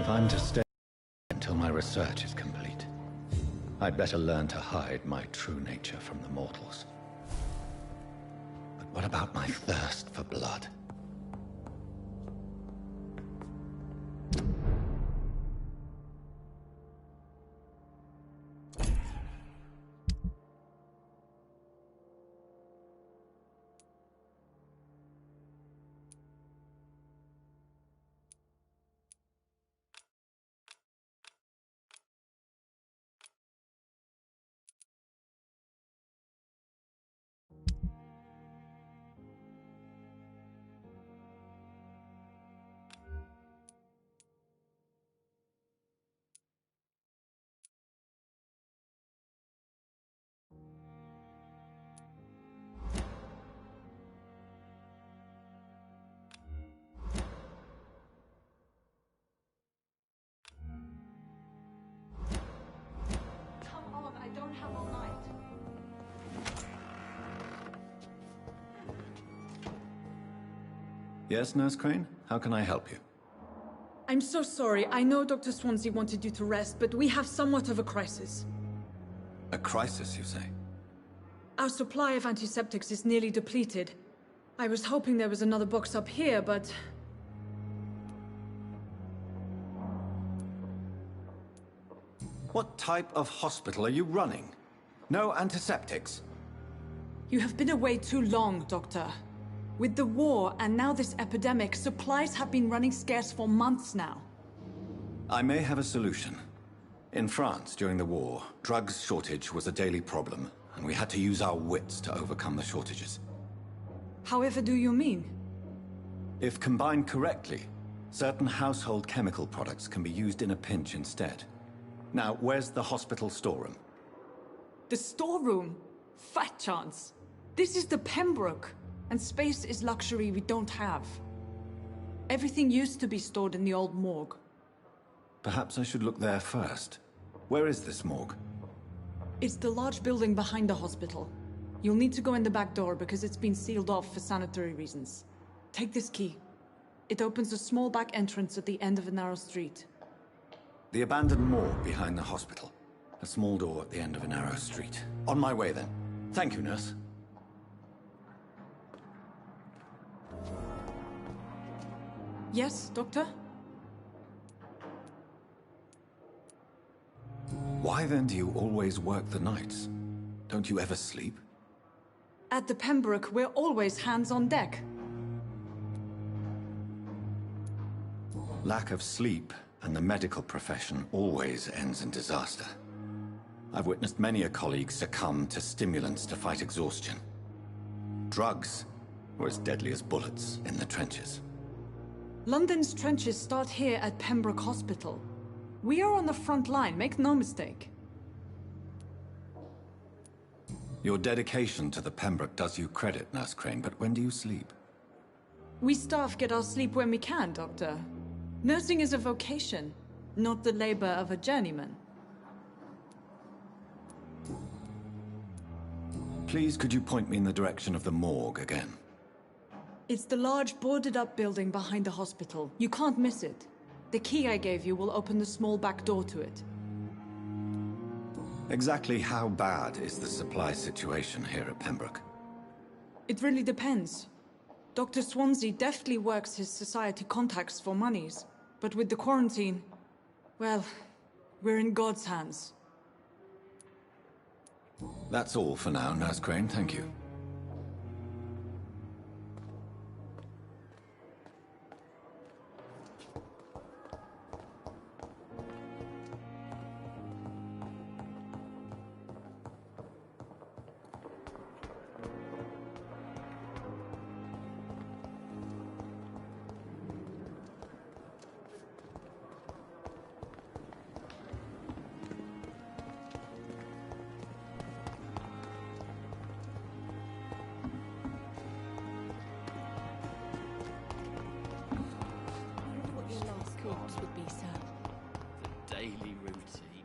If I'm to stay until my research is complete, I'd better learn to hide my true nature from the mortals. But what about my thirst for blood? Yes, Nurse Crane? How can I help you? I'm so sorry. I know Dr. Swansea wanted you to rest, but we have somewhat of a crisis. A crisis, you say? Our supply of antiseptics is nearly depleted. I was hoping there was another box up here, but... What type of hospital are you running? No antiseptics? You have been away too long, Doctor. With the war and now this epidemic, supplies have been running scarce for months now. I may have a solution. In France, during the war, drugs shortage was a daily problem, and we had to use our wits to overcome the shortages. However do you mean? If combined correctly, certain household chemical products can be used in a pinch instead. Now, where's the hospital storeroom? The storeroom? Fat chance. This is the Pembroke, and space is luxury we don't have. Everything used to be stored in the old morgue. Perhaps I should look there first. Where is this morgue? It's the large building behind the hospital. You'll need to go in the back door because it's been sealed off for sanitary reasons. Take this key. It opens a small back entrance at the end of a narrow street. The abandoned morgue behind the hospital. A small door at the end of a narrow street. On my way then. Thank you, nurse. Yes, Doctor? Why then do you always work the nights? Don't you ever sleep? At the Pembroke, we're always hands on deck. Lack of sleep and the medical profession always ends in disaster. I've witnessed many a colleague succumb to stimulants to fight exhaustion. Drugs were as deadly as bullets in the trenches. London's trenches start here at Pembroke Hospital. We are on the front line, make no mistake. Your dedication to the Pembroke does you credit, Nurse Crane, but when do you sleep? We staff get our sleep when we can, Doctor. Nursing is a vocation, not the labor of a journeyman. Please, could you point me in the direction of the morgue again? It's the large boarded-up building behind the hospital. You can't miss it. The key I gave you will open the small back door to it. Exactly how bad is the supply situation here at Pembroke? It really depends. Dr. Swansea deftly works his society contacts for monies, but with the quarantine, well, we're in God's hands. That's all for now, Nurse Crane, thank you. Daily routine.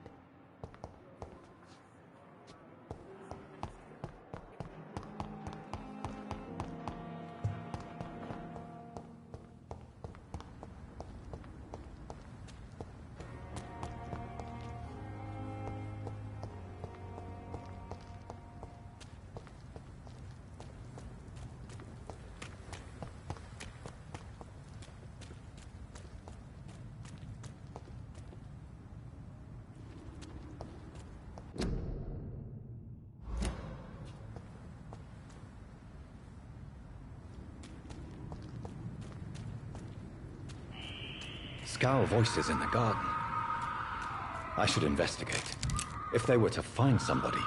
Scowl voices in the garden. I should investigate. If they were to find somebody.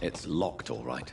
It's locked, all right.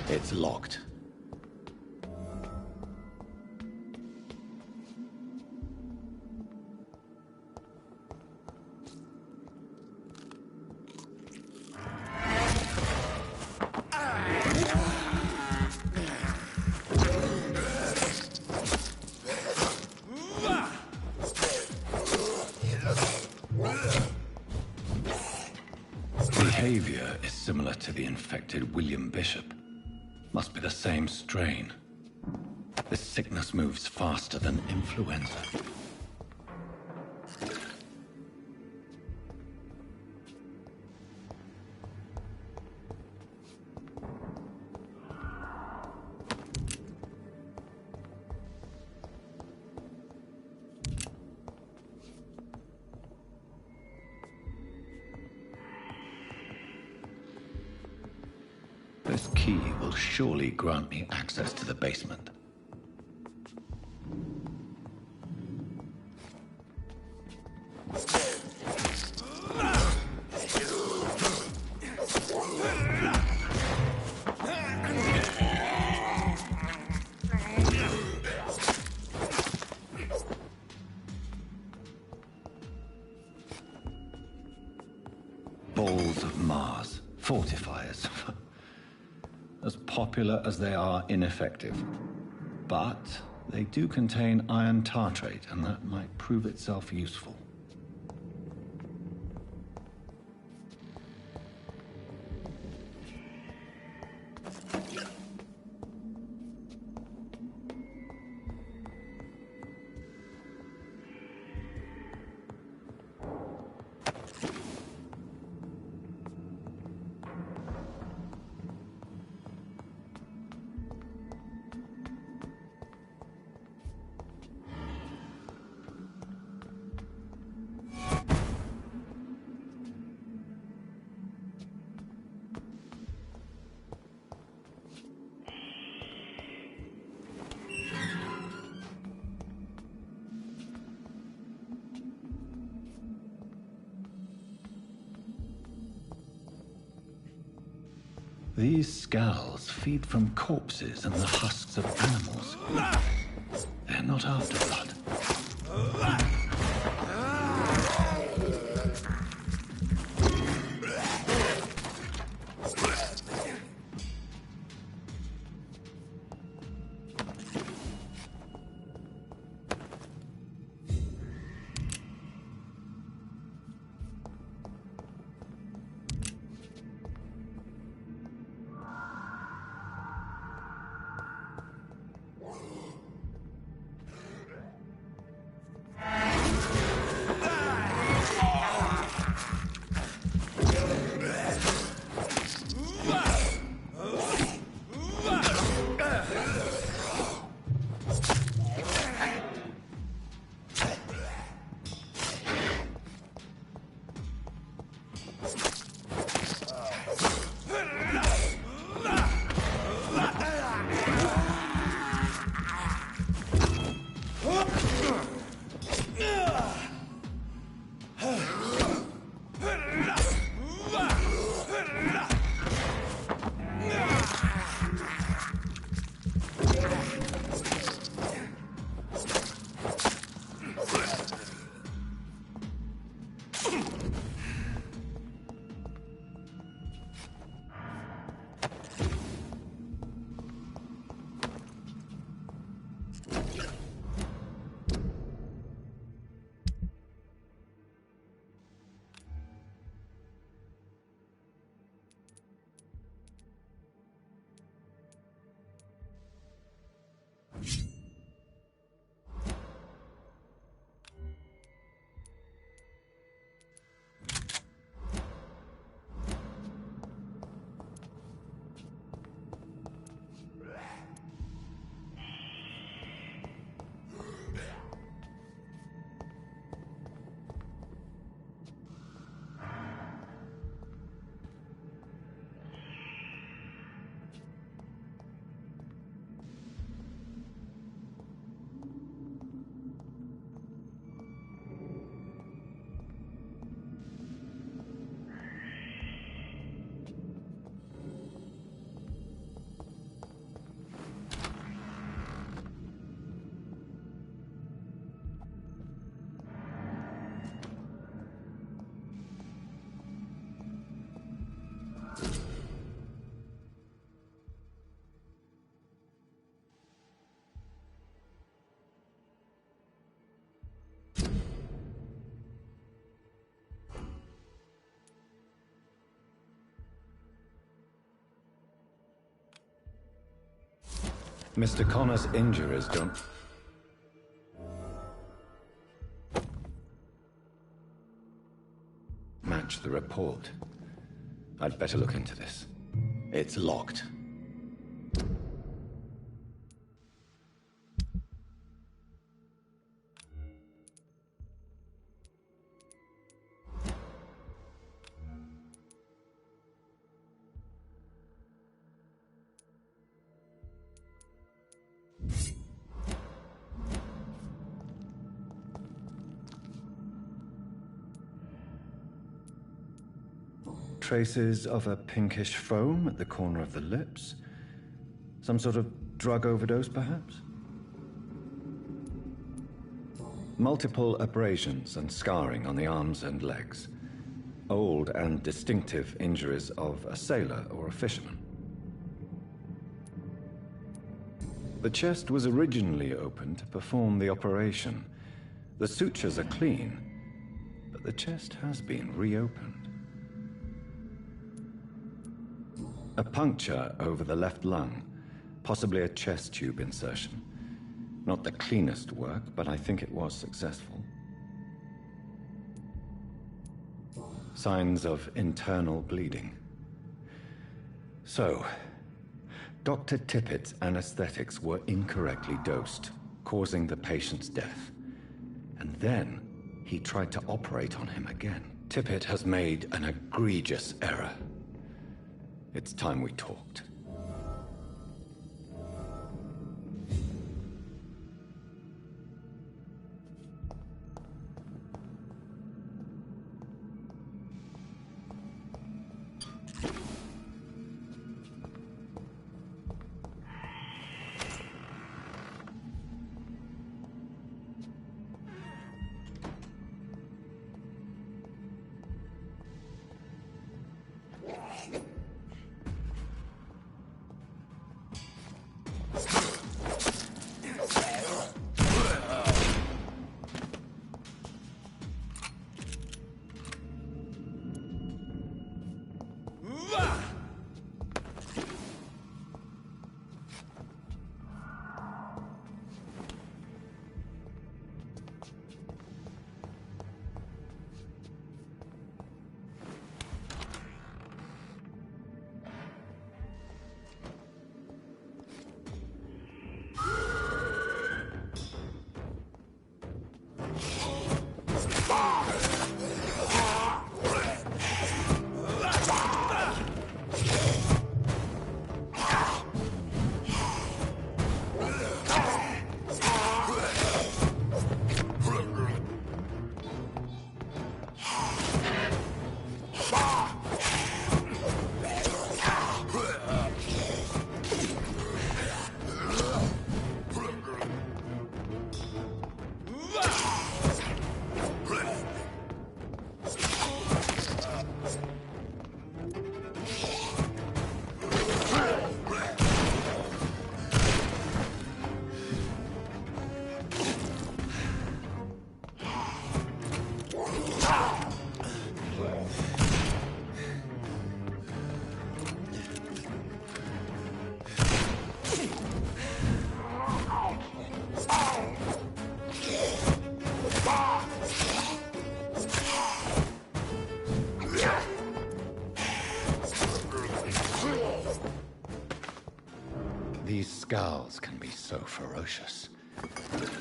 It's locked. Behavior is similar to the infected William Bishop. Must be the same strain. This sickness moves faster than influenza. This key will surely grant me access to the basement. Balls of Mars, fortifiers. As popular as they are ineffective. but they do contain iron tartrate, and that might prove itself useful. These scowls feed from corpses and the husks of animals. They're not after blood. Mr. Connor's injuries don't... match the report. I'd better look into this. It's locked. Traces of a pinkish foam at the corner of the lips. Some sort of drug overdose, perhaps? Multiple abrasions and scarring on the arms and legs. Old and distinctive injuries of a sailor or a fisherman. The chest was originally open to perform the operation. The sutures are clean, but the chest has been reopened. A puncture over the left lung, possibly a chest tube insertion. Not the cleanest work, but I think it was successful. Signs of internal bleeding. So, Dr. Tippett's anesthetics were incorrectly dosed, causing the patient's death. And then, he tried to operate on him again. Tippett has made an egregious error. It's time we talked. These scowls can be so ferocious.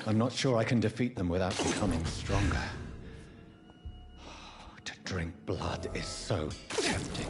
I'm not sure I can defeat them without becoming stronger. To drink blood is so tempting.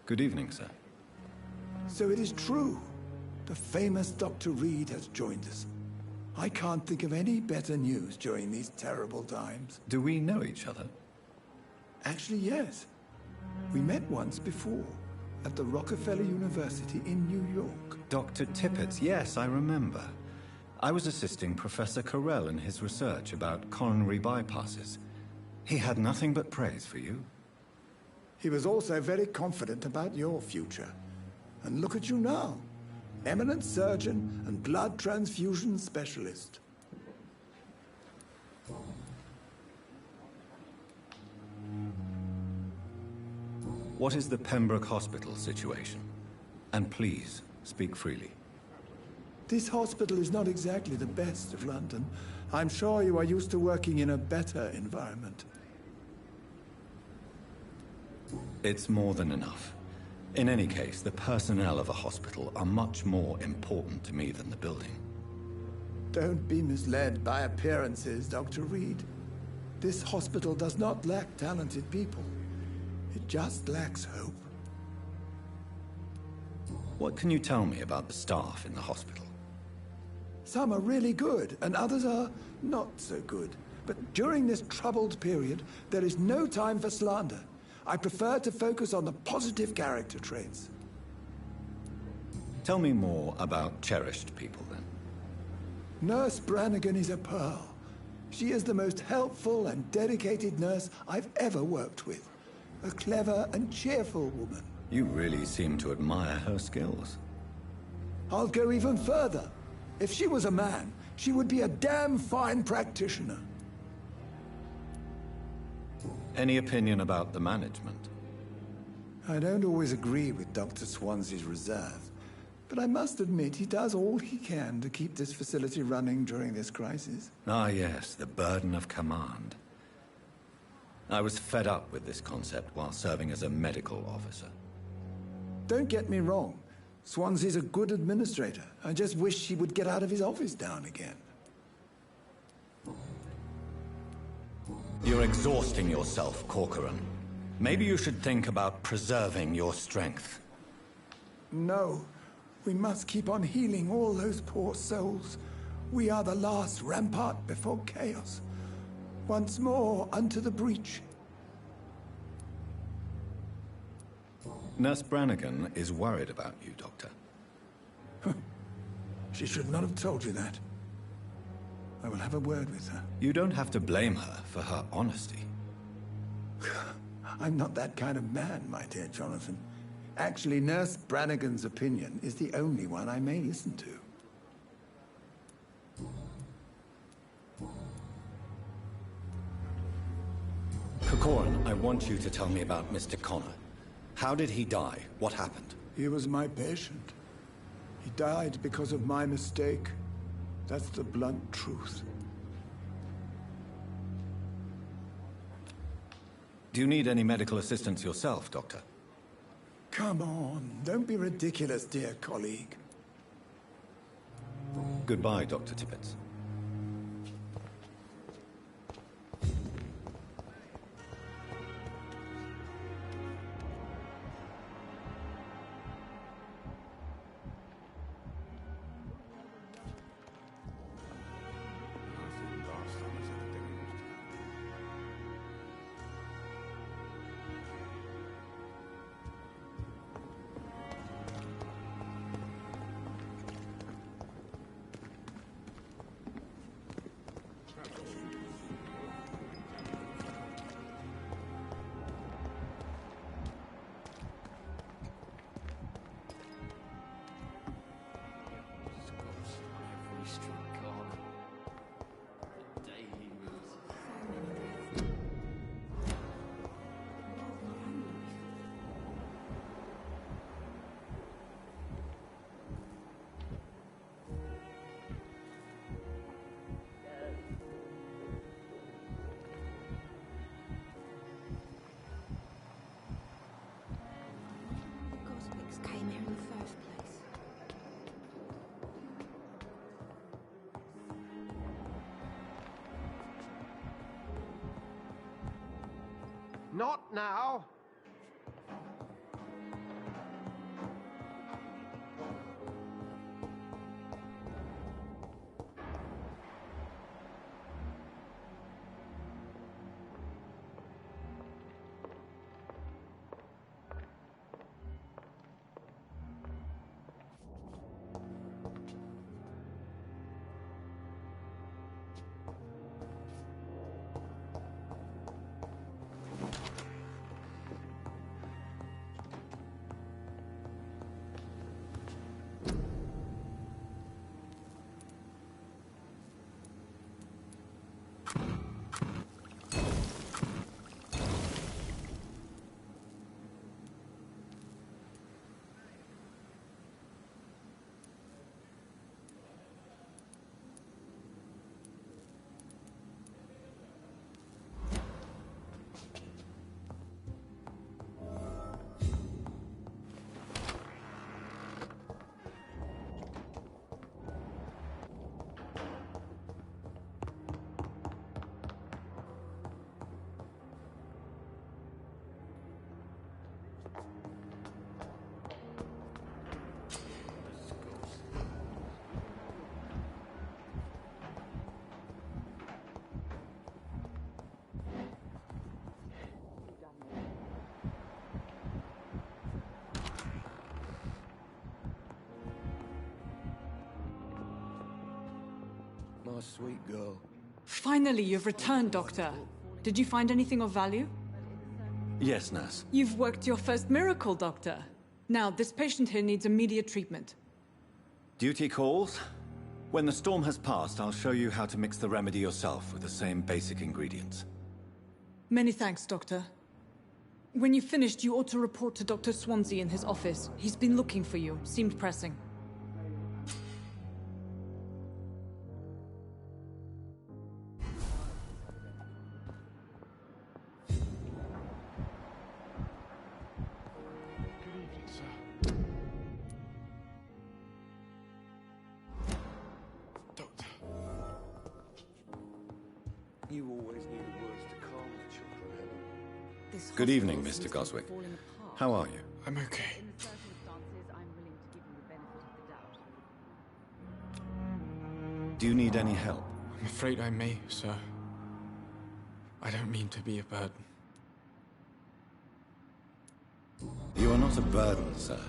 Good evening, sir. So it is true. The famous Dr. Reed has joined us. I can't think of any better news during these terrible times. Do we know each other? Actually, yes. We met once before, at the Rockefeller University in New York. Dr. Tippett, yes, I remember. I was assisting Professor Carell in his research about coronary bypasses. He had nothing but praise for you. He was also very confident about your future. And look at you now. Eminent surgeon and blood transfusion specialist. What is the Pembroke Hospital situation? And please, speak freely. This hospital is not exactly the best of London. I'm sure you are used to working in a better environment. It's more than enough. In any case, the personnel of a hospital are much more important to me than the building. Don't be misled by appearances, Dr. Reed. This hospital does not lack talented people. It just lacks hope. What can you tell me about the staff in the hospital? Some are really good, and others are not so good. But during this troubled period, there is no time for slander. I prefer to focus on the positive character traits. Tell me more about cherished people, then. Nurse Brannigan is a pearl. She is the most helpful and dedicated nurse I've ever worked with. A clever and cheerful woman. You really seem to admire her skills. I'll go even further. If she was a man, she would be a damn fine practitioner. Any opinion about the management? I don't always agree with Dr. Swansea's reserve, but I must admit he does all he can to keep this facility running during this crisis. Ah, yes, the burden of command. I was fed up with this concept while serving as a medical officer. Don't get me wrong. Swansea's a good administrator. I just wish he would get out of his office down again. You're exhausting yourself, Corcoran. Maybe you should think about preserving your strength. No. We must keep on healing all those poor souls. We are the last rampart before chaos. Once more unto the breach. Nurse Brannigan is worried about you, Doctor. She should not have told you that. I will have a word with her. You don't have to blame her for her honesty. I'm not that kind of man, my dear Jonathan. Actually, Nurse Brannigan's opinion is the only one I may listen to. Corcoran, I want you to tell me about Mr. Connor. How did he die? What happened? He was my patient. He died because of my mistake. That's the blunt truth. Do you need any medical assistance yourself, Doctor? Come on, don't be ridiculous, dear colleague. Goodbye, Dr. Tippett. Came here in the first place. Not now! My sweet girl. Finally, you've returned, Doctor. Did you find anything of value? Yes, nurse. You've worked your first miracle, Doctor. Now, this patient here needs immediate treatment. Duty calls. When the storm has passed, I'll show you how to mix the remedy yourself with the same basic ingredients. Many thanks, Doctor. When you've finished, you ought to report to Dr. Swansea in his office. He's been looking for you. Seemed pressing. You always knew the words to calm the children, Helen. Good evening, Mr. Goswick. How are you? I'm okay. Do you need any help? I'm afraid I may, sir. I don't mean to be a burden. You are not a burden, sir.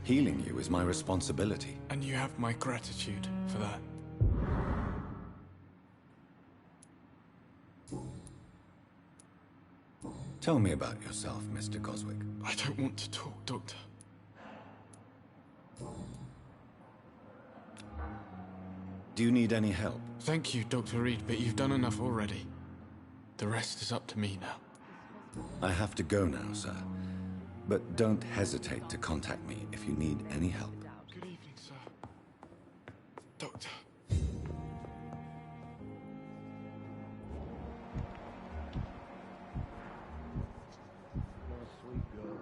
Healing you is my responsibility. And you have my gratitude for that. Tell me about yourself, Mr. Goswick. I don't want to talk, Doctor. Do you need any help? Thank you, Dr. Reed, but you've done enough already. The rest is up to me now. I have to go now, sir. But don't hesitate to contact me if you need any help. Good evening, sir. Doctor. Sweet girl.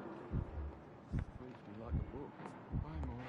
Reads me like a book. I'm alright.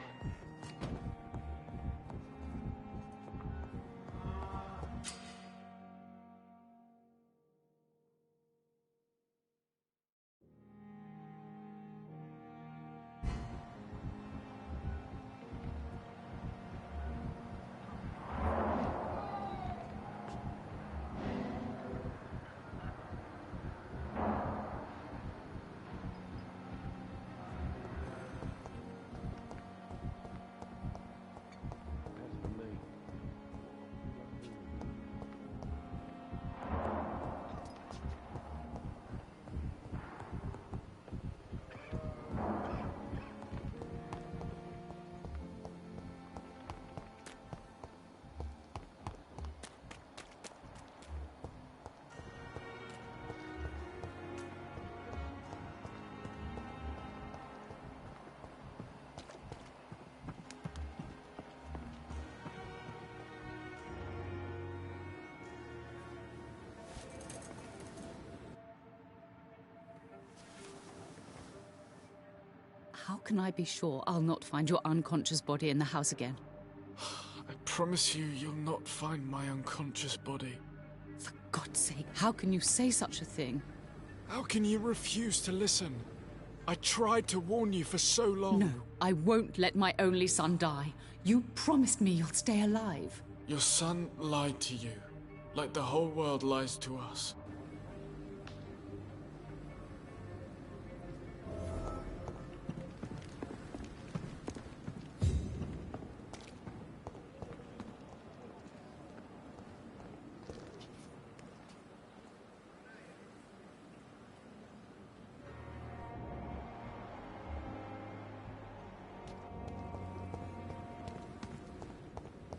How can I be sure I'll not find your unconscious body in the house again? I promise you, you'll not find my unconscious body. For God's sake, how can you say such a thing? How can you refuse to listen? I tried to warn you for so long. No, I won't let my only son die. You promised me you'll stay alive. Your son lied to you, like the whole world lies to us.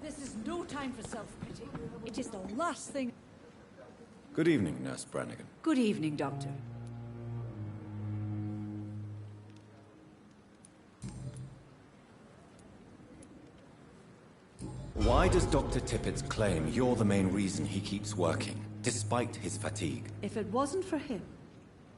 This is no time for self-pity. It is the last thing... Good evening, Nurse Brannigan. Good evening, Doctor. Why does Dr. Tippett's claim you're the main reason he keeps working, despite his fatigue? If it wasn't for him,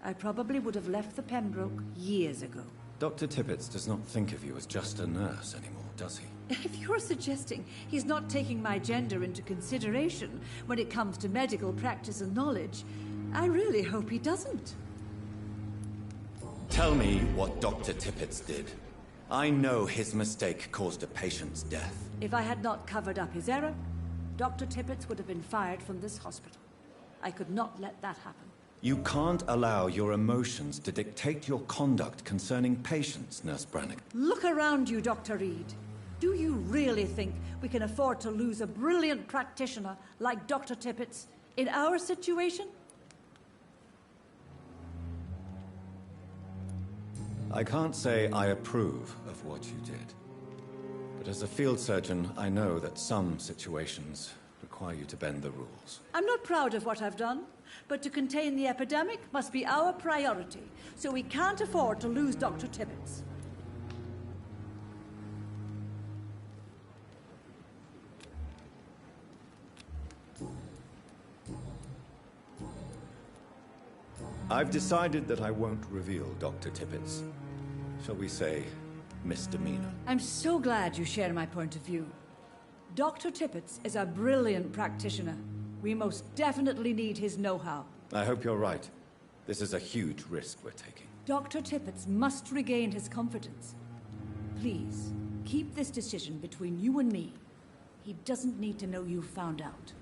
I probably would have left the Pembroke years ago. Dr. Tippett does not think of you as just a nurse anymore, does he? If you're suggesting he's not taking my gender into consideration when it comes to medical practice and knowledge, I really hope he doesn't. Tell me what Dr. Tippett did. I know his mistake caused a patient's death. If I had not covered up his error, Dr. Tippett would have been fired from this hospital. I could not let that happen. You can't allow your emotions to dictate your conduct concerning patients, Nurse Brannigan. Look around you, Dr. Reed. Do you really think we can afford to lose a brilliant practitioner like Dr. Tippett in our situation? I can't say I approve of what you did. But as a field surgeon, I know that some situations require you to bend the rules. I'm not proud of what I've done, but to contain the epidemic must be our priority, so we can't afford to lose Dr. Tippett. I've decided that I won't reveal Dr. Tippett's, shall we say, misdemeanor. I'm so glad you share my point of view. Dr. Tippett is a brilliant practitioner. We most definitely need his know-how. I hope you're right. This is a huge risk we're taking. Dr. Tippett must regain his confidence. Please, keep this decision between you and me. He doesn't need to know you've found out.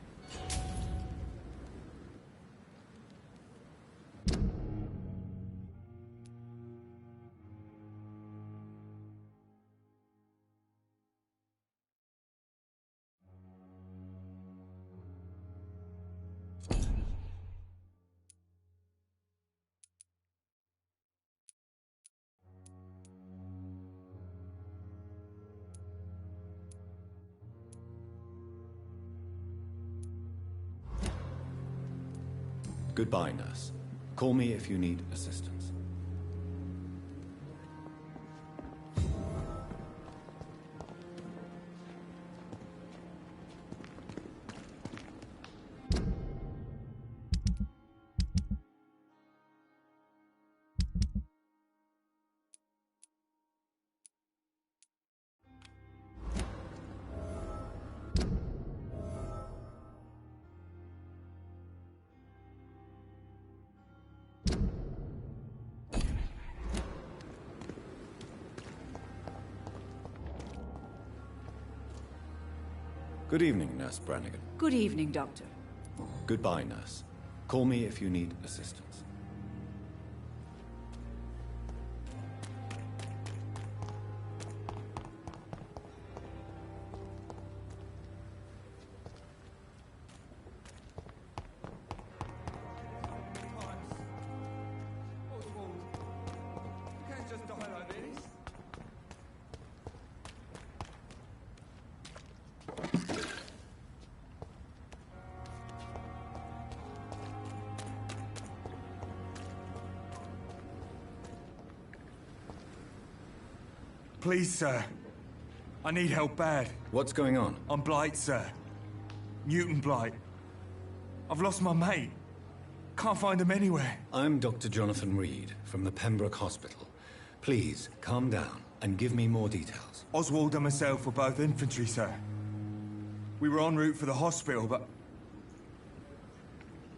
Goodbye, nurse. Call me if you need assistance. Good evening, Nurse Brannigan. Good evening, Doctor. Goodbye, nurse. Call me if you need assistance. Please, sir. I need help bad. What's going on? I'm Blight, sir. Newton Blight. I've lost my mate. Can't find him anywhere. I'm Dr. Jonathan Reed from the Pembroke Hospital. Please, calm down and give me more details. Oswald and myself were both infantry, sir. We were en route for the hospital, but...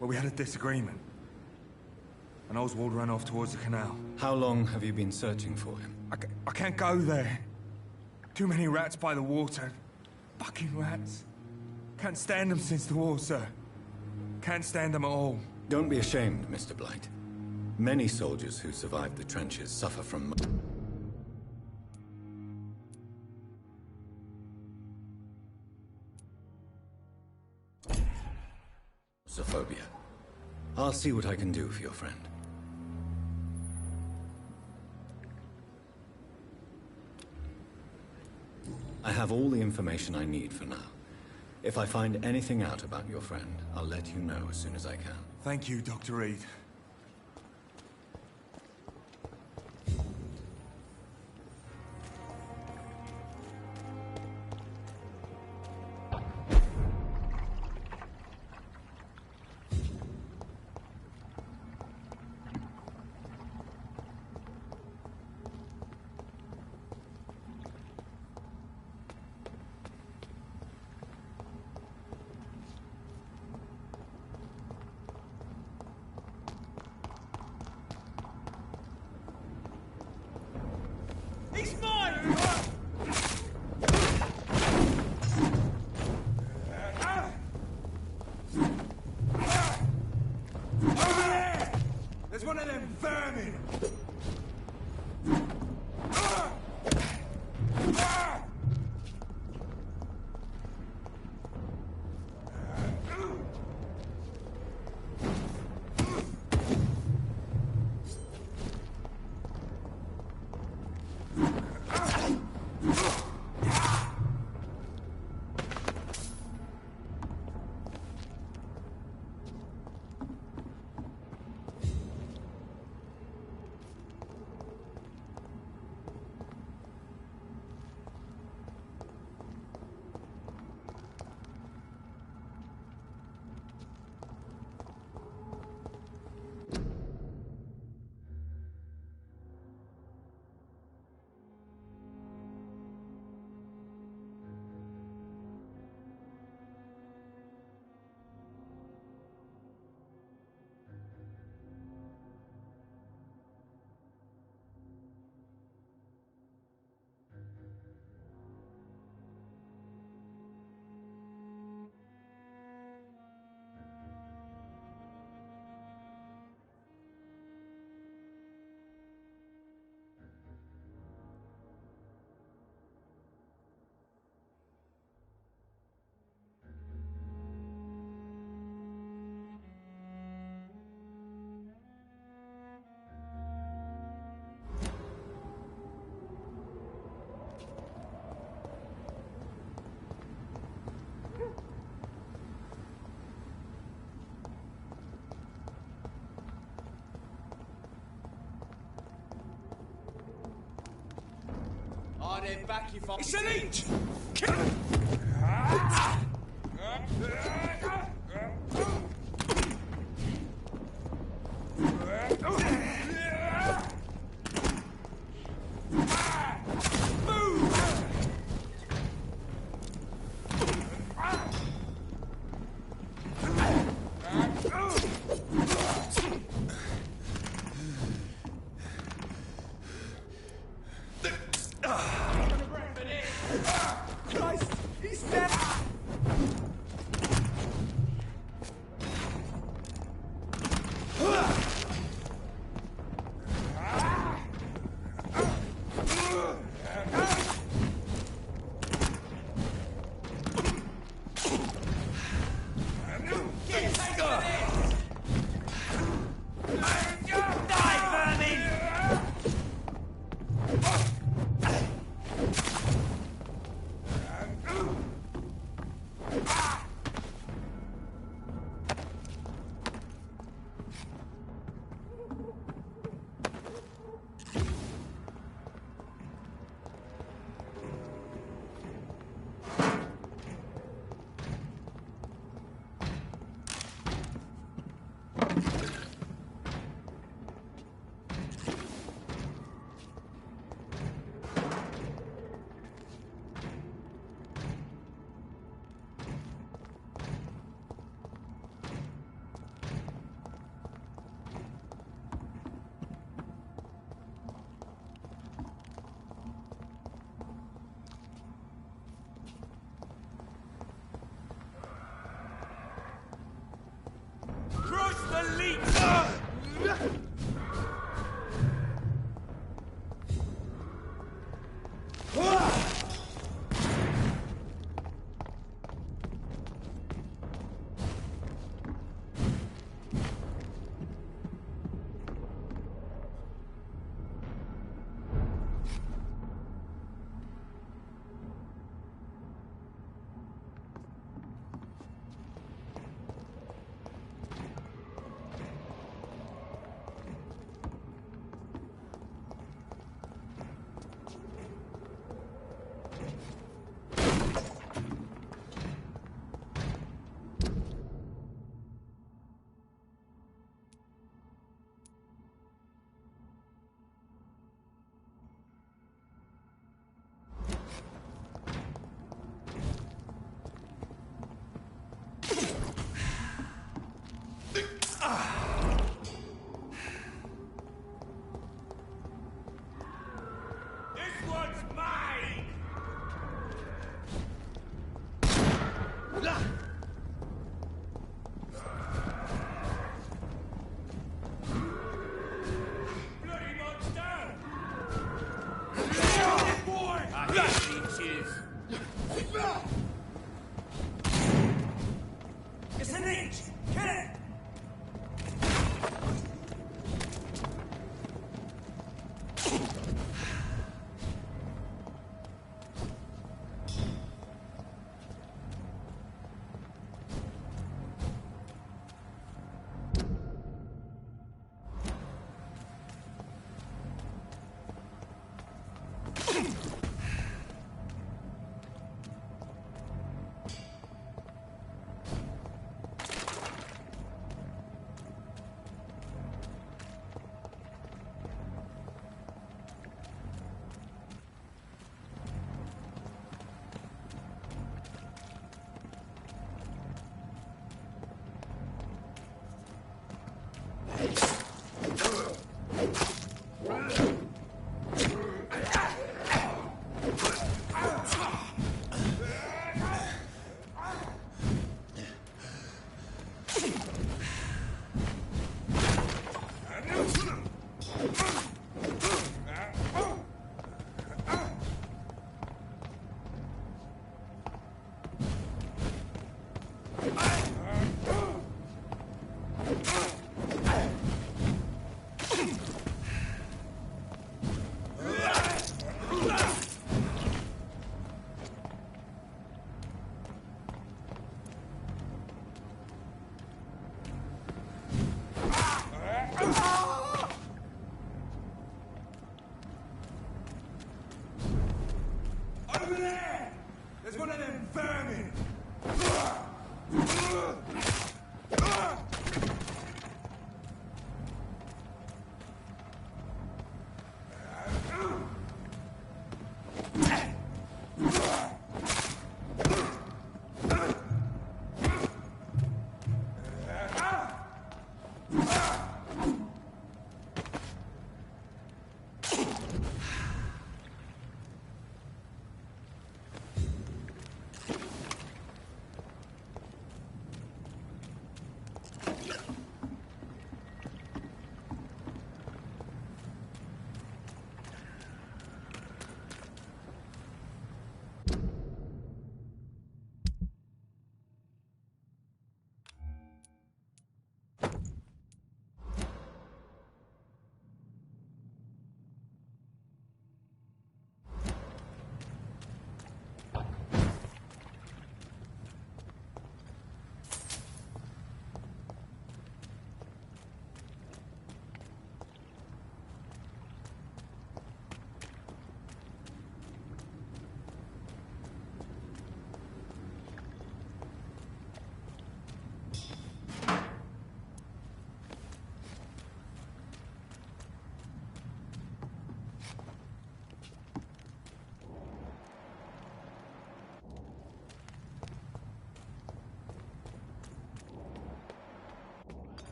well, we had a disagreement. And Oswald ran off towards the canal. How long have you been searching for him? I can't go there. Too many rats by the water. Fucking rats. Can't stand them since the war, sir. Can't stand them at all. Don't be ashamed, Mr. Blight. Many soldiers who survived the trenches suffer from... Sophobia. I'll see what I can do for your friend. I have all the information I need for now. If I find anything out about your friend, I'll let you know as soon as I can. Thank you, Dr. Reed. head back if I... It's an inch! Christ! He's dead! Crush the leech! It's an inch! Get it!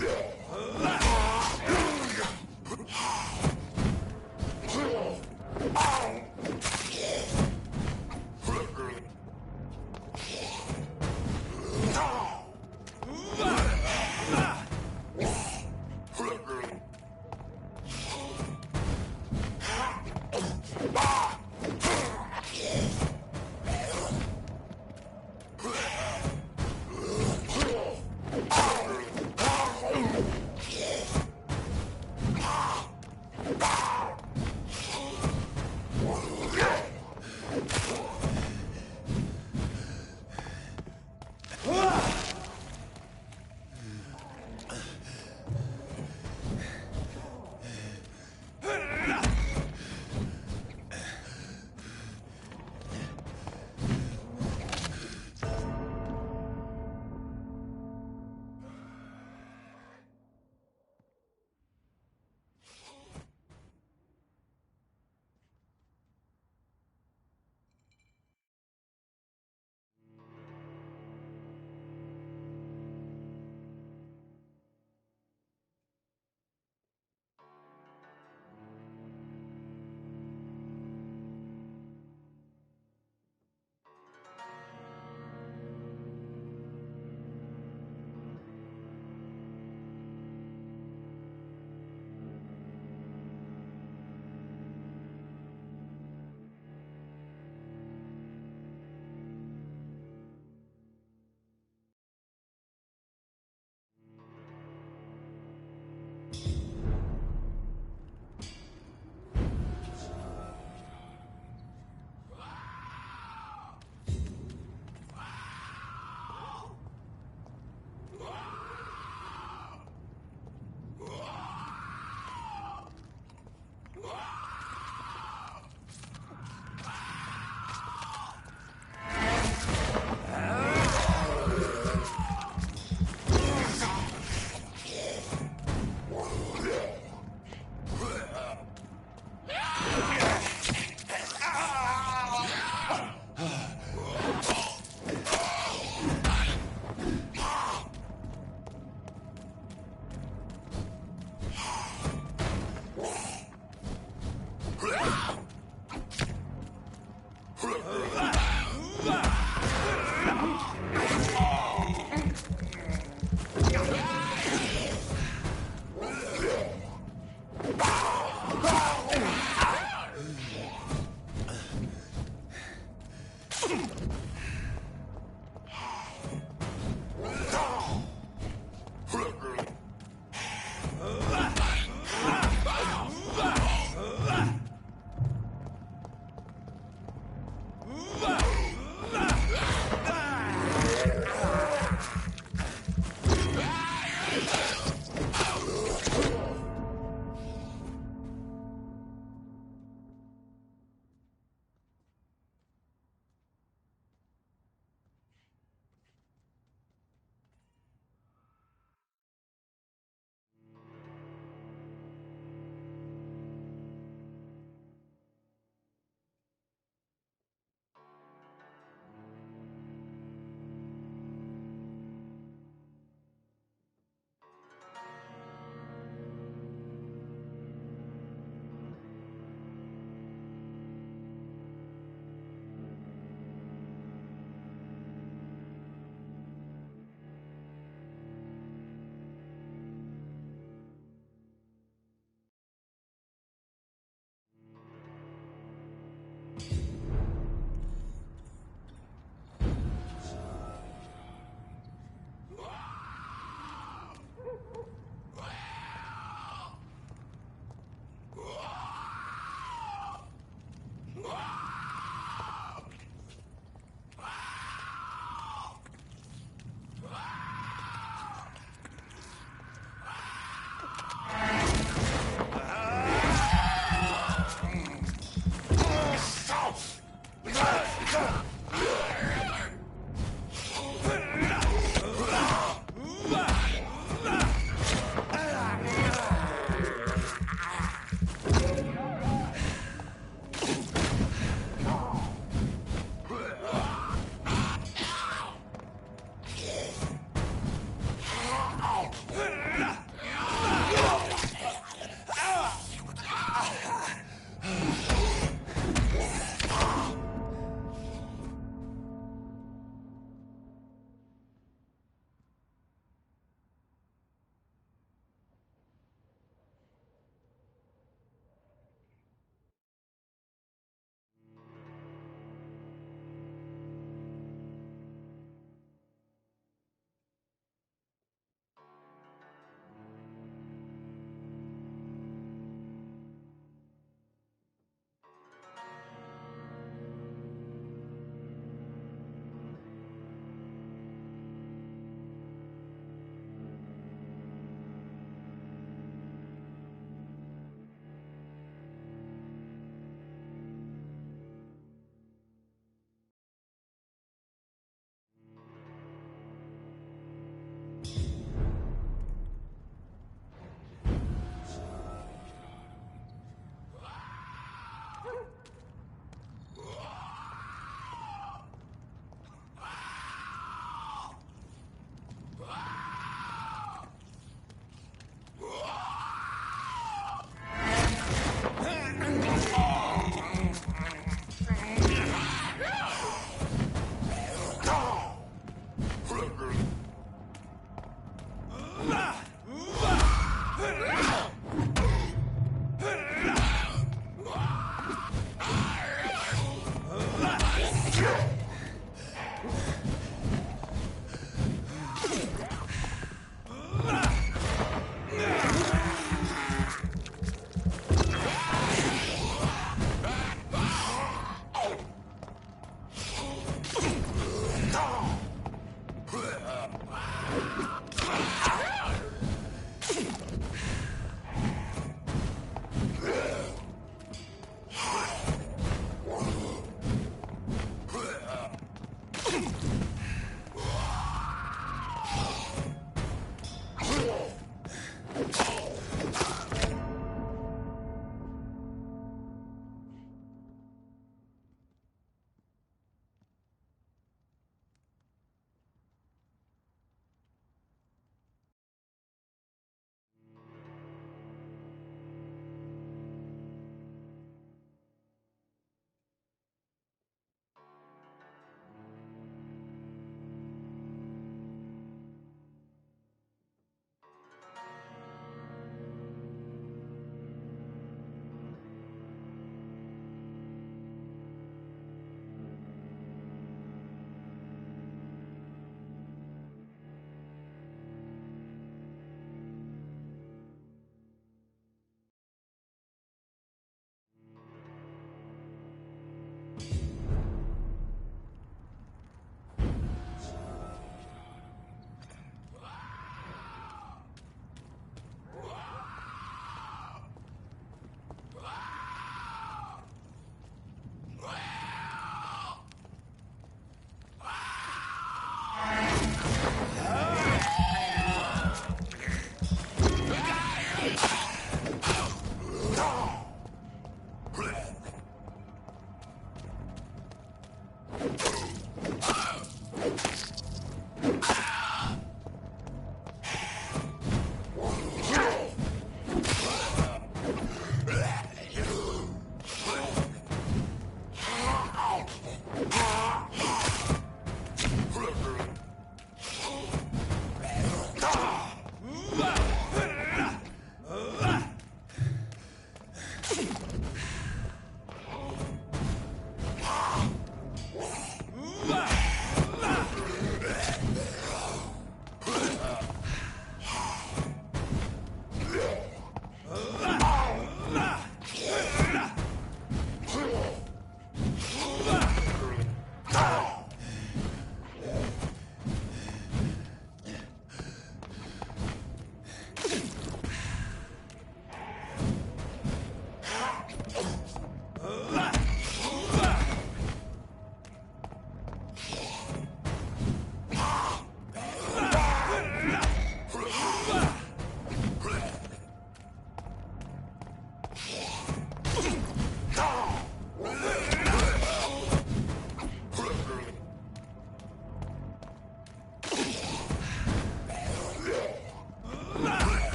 Yeah.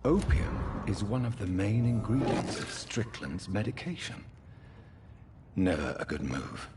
Opium is one of the main ingredients of Strickland's medication. Never a good move.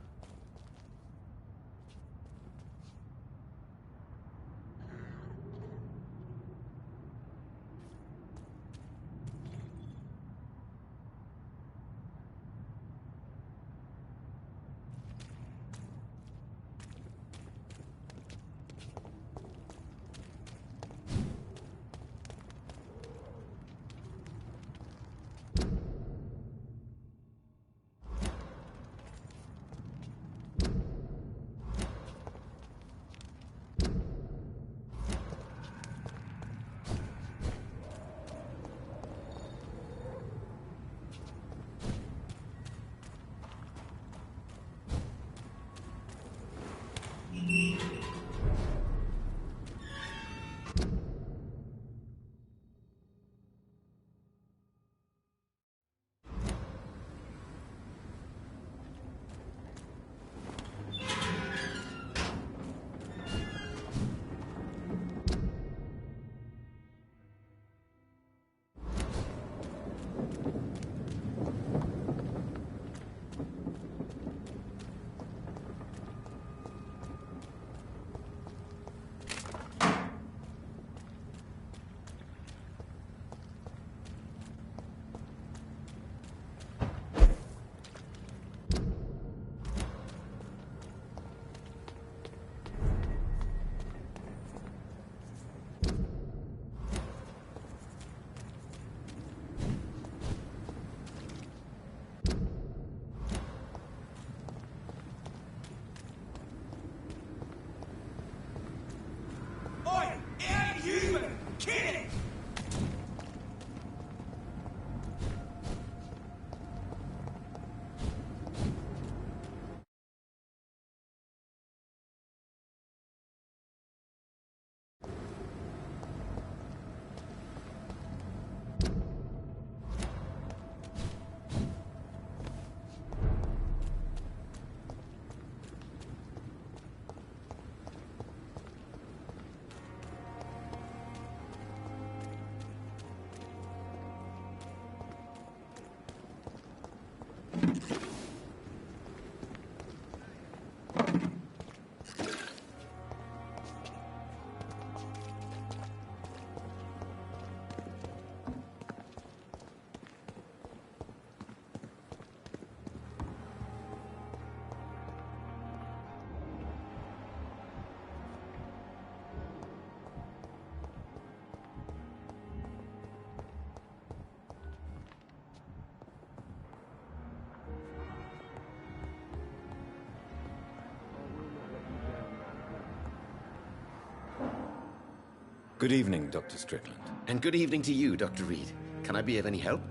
Good evening, Dr. Strickland. And good evening to you, Dr. Reed. Can I be of any help?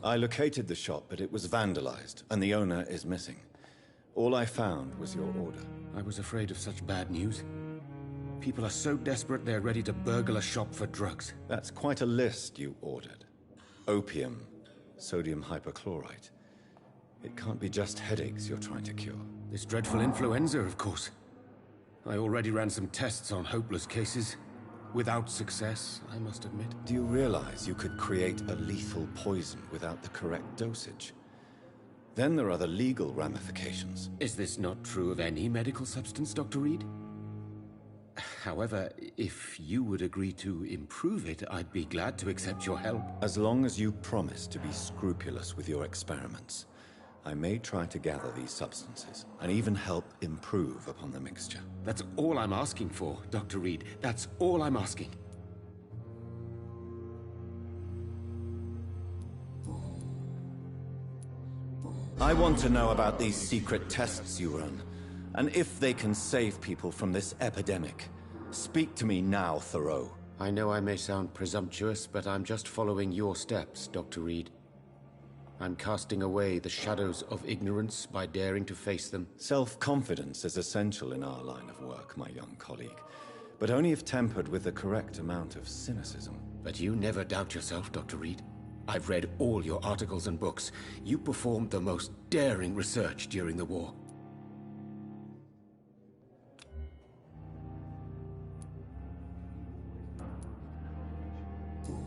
I located the shop, but it was vandalized, and the owner is missing. All I found was your order. I was afraid of such bad news. People are so desperate they're ready to burgle a shop for drugs. That's quite a list you ordered. Opium, sodium hypochlorite. It can't be just headaches you're trying to cure. This dreadful influenza, of course. I already ran some tests on hopeless cases. Without success, I must admit. Do you realize you could create a lethal poison without the correct dosage? Then there are the legal ramifications. Is this not true of any medical substance, Dr. Reed? However, if you would agree to improve it, I'd be glad to accept your help. As long as you promise to be scrupulous with your experiments, I may try to gather these substances, and even help improve upon the mixture. That's all I'm asking for, Dr. Reed. That's all I'm asking. I want to know about these secret tests you run, and if they can save people from this epidemic. Speak to me now, Thoreau. I know I may sound presumptuous, but I'm just following your steps, Dr. Reed. I'm casting away the shadows of ignorance by daring to face them. Self-confidence is essential in our line of work, my young colleague. But only if tempered with the correct amount of cynicism. But you never doubt yourself, Dr. Reed. I've read all your articles and books. You performed the most daring research during the war.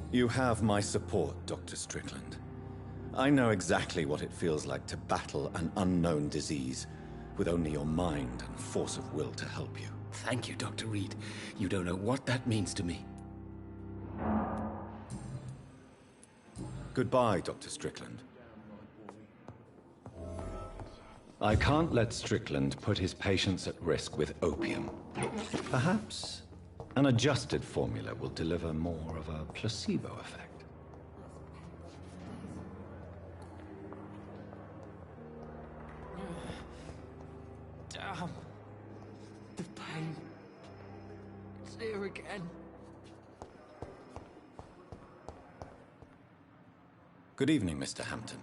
You have my support, Dr. Strickland. I know exactly what it feels like to battle an unknown disease with only your mind and force of will to help you. Thank you, Dr. Reed. You don't know what that means to me. Goodbye, Dr. Strickland. I can't let Strickland put his patients at risk with opium. Perhaps an adjusted formula will deliver more of a placebo effect. Damn. The pain. It's here again. Good evening, Mr. Hampton.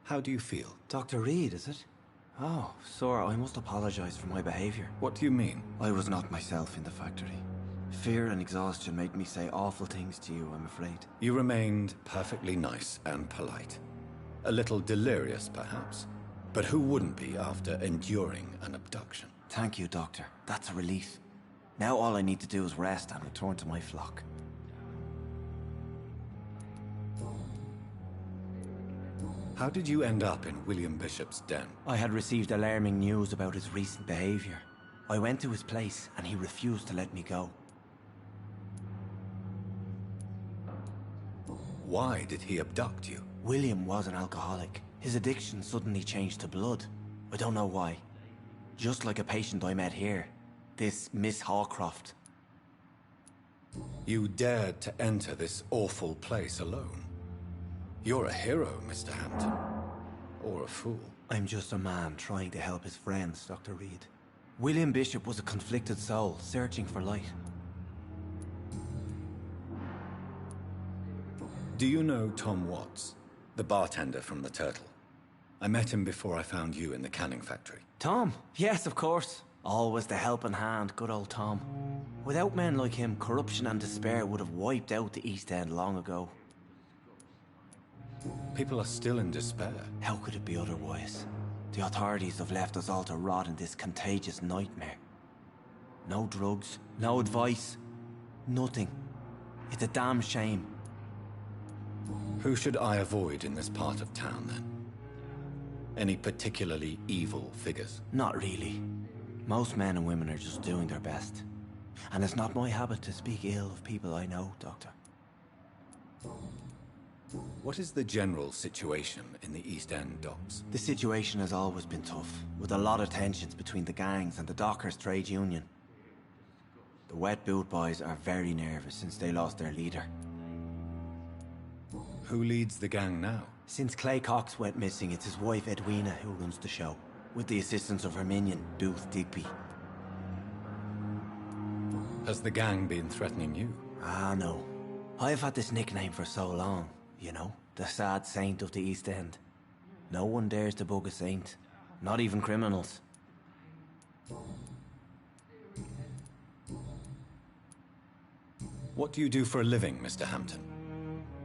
How do you feel? Dr. Reed, is it? Oh, sir, I must apologize for my behavior. What do you mean? I was not myself in the factory. Fear and exhaustion made me say awful things to you, I'm afraid. You remained perfectly nice and polite. A little delirious, perhaps. But who wouldn't be after enduring an abduction? Thank you, Doctor. That's a relief. Now all I need to do is rest and return to my flock. How did you end up in William Bishop's den? I had received alarming news about his recent behavior. I went to his place and he refused to let me go. Why did he abduct you? William was an alcoholic. His addiction suddenly changed to blood. I don't know why. Just like a patient I met here. This Miss Hawcroft. You dared to enter this awful place alone. You're a hero, Mr. Hampton. Or a fool. I'm just a man trying to help his friends, Dr. Reed. William Bishop was a conflicted soul, searching for light. Do you know Tom Watts, the bartender from the Turtle? I met him before I found you in the canning factory. Tom? Yes, of course. Always the helping hand, good old Tom. Without men like him, corruption and despair would have wiped out the East End long ago. People are still in despair. How could it be otherwise? The authorities have left us all to rot in this contagious nightmare. No drugs, no advice, nothing. It's a damn shame. Who should I avoid in this part of town, then? Any particularly evil figures? Not really. Most men and women are just doing their best. And it's not my habit to speak ill of people I know, Doctor. What is the general situation in the East End docks? The situation has always been tough, with a lot of tensions between the gangs and the dockers' trade union. The wet boot boys are very nervous since they lost their leader. Who leads the gang now? Since Clay Cox went missing, it's his wife Edwina who runs the show, with the assistance of her minion, Booth Digby. Has the gang been threatening you? Ah, no. I've had this nickname for so long, you know, the sad saint of the East End. No one dares to bug a saint, not even criminals. What do you do for a living, Mr. Hampton?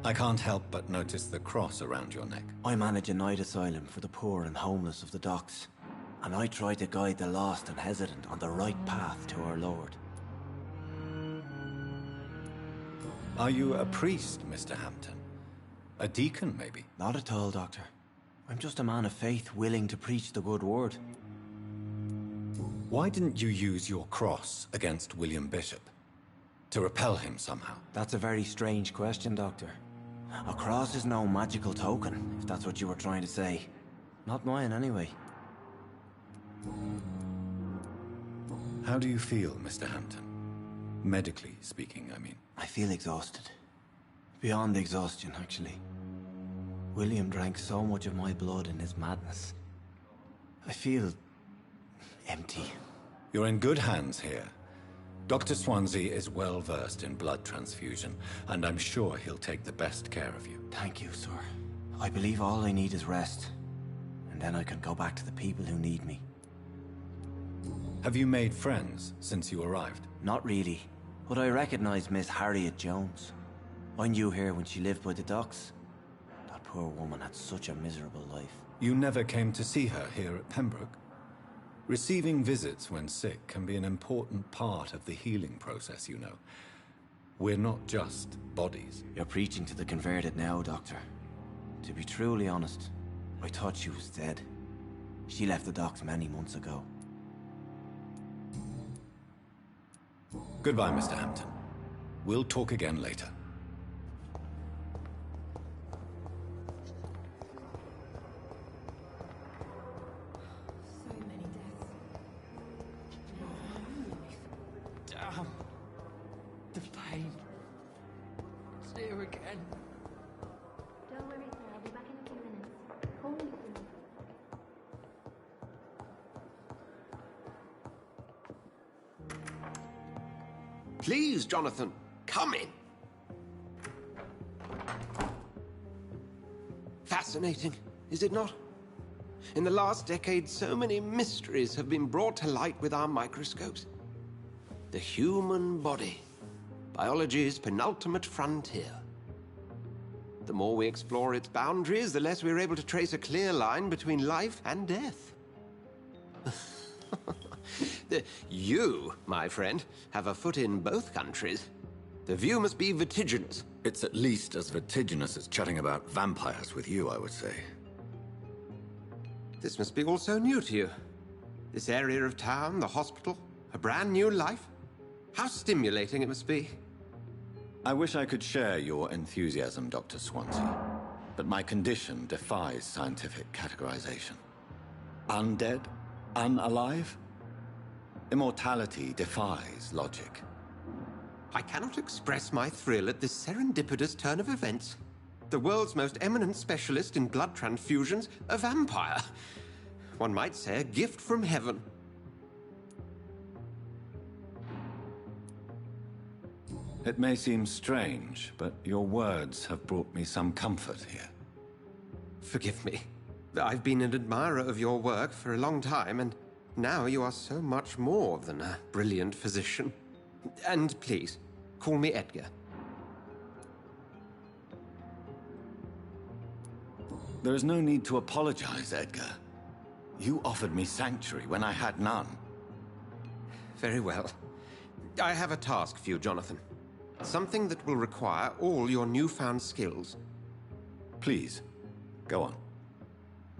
I can't help but notice the cross around your neck. I manage a night asylum for the poor and homeless of the docks, and I try to guide the lost and hesitant on the right path to our Lord. Are you a priest, Mr. Hampton? A deacon, maybe? Not at all, Doctor. I'm just a man of faith willing to preach the good word. Why didn't you use your cross against William Bishop? To repel him somehow? That's a very strange question, Doctor. A cross is no magical token, if that's what you were trying to say. Not mine, anyway. How do you feel, Mr. Hampton? Medically speaking, I mean. I feel exhausted. Beyond exhaustion, actually. William drank so much of my blood in his madness. I feel empty. You're in good hands here. Dr. Swansea is well versed in blood transfusion, and I'm sure he'll take the best care of you. Thank you, sir. I believe all I need is rest. And then I can go back to the people who need me. Have you made friends since you arrived? Not really, but I recognize Miss Harriet Jones. I knew her when she lived by the docks. That poor woman had such a miserable life. You never came to see her here at Pembroke? Receiving visits when sick can be an important part of the healing process, you know. We're not just bodies. You're preaching to the converted now, Doctor. To be truly honest, I thought she was dead. She left the docks many months ago. Goodbye, Mr. Hampton. We'll talk again later. Damn. The pain. It's here again. Don't worry, sir. I'll be back in a few minutes. Call me soon. Please, Jonathan, come in. Fascinating, is it not? In the last decade, so many mysteries have been brought to light with our microscopes. The human body, biology's penultimate frontier. The more we explore its boundaries, the less we're able to trace a clear line between life and death. You, my friend, have a foot in both countries. The view must be vertiginous. It's at least as vertiginous as chatting about vampires with you, I would say. This must be all so new to you. This area of town, the hospital, a brand new life. How stimulating it must be. I wish I could share your enthusiasm, Dr. Swansea, but my condition defies scientific categorization. Undead? Unalive? Immortality defies logic. I cannot express my thrill at this serendipitous turn of events. The world's most eminent specialist in blood transfusions, a vampire. One might say a gift from heaven. It may seem strange, but your words have brought me some comfort here. Forgive me. I've been an admirer of your work for a long time, and now you are so much more than a brilliant physician. And please, call me Edgar. There is no need to apologize, Edgar. You offered me sanctuary when I had none. Very well. I have a task for you, Jonathan. Something that will require all your newfound skills. Please, go on.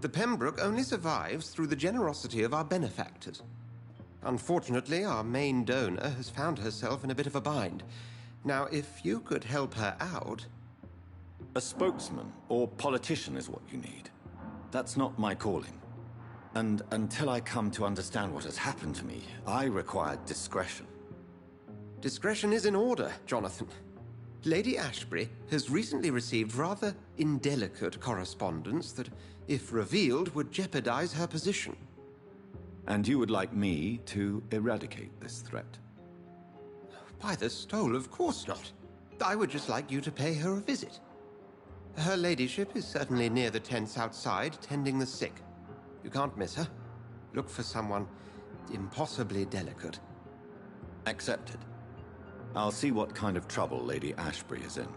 The Pembroke only survives through the generosity of our benefactors. Unfortunately, our main donor has found herself in a bit of a bind. Now, if you could help her out... A spokesman or politician is what you need. That's not my calling. And until I come to understand what has happened to me, I require discretion. Discretion is in order, Jonathan. Lady Ashbury has recently received rather indelicate correspondence that, if revealed, would jeopardize her position. And you would like me to eradicate this threat? By the stole, of course not. I would just like you to pay her a visit. Her ladyship is certainly near the tents outside, tending the sick. You can't miss her. Look for someone impossibly delicate. Accepted. I'll see what kind of trouble Lady Ashbury is in.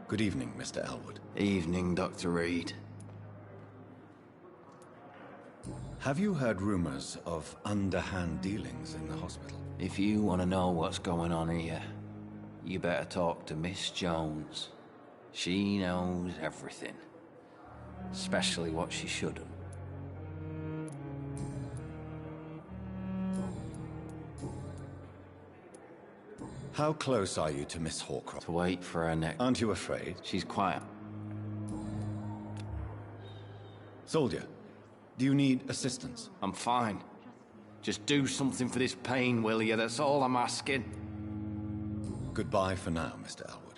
Good evening, Mr. Elwood. Evening, Dr. Reed. Have you heard rumors of underhand dealings in the hospital? If you want to know what's going on here, you better talk to Miss Jones. She knows everything. Especially what she shouldn't. How close are you to Miss Horcrux? To wait for her next... Aren't you afraid? She's quiet. Soldier, do you need assistance? I'm fine. Just do something for this pain, will you? That's all I'm asking. Goodbye for now, Mr. Elwood.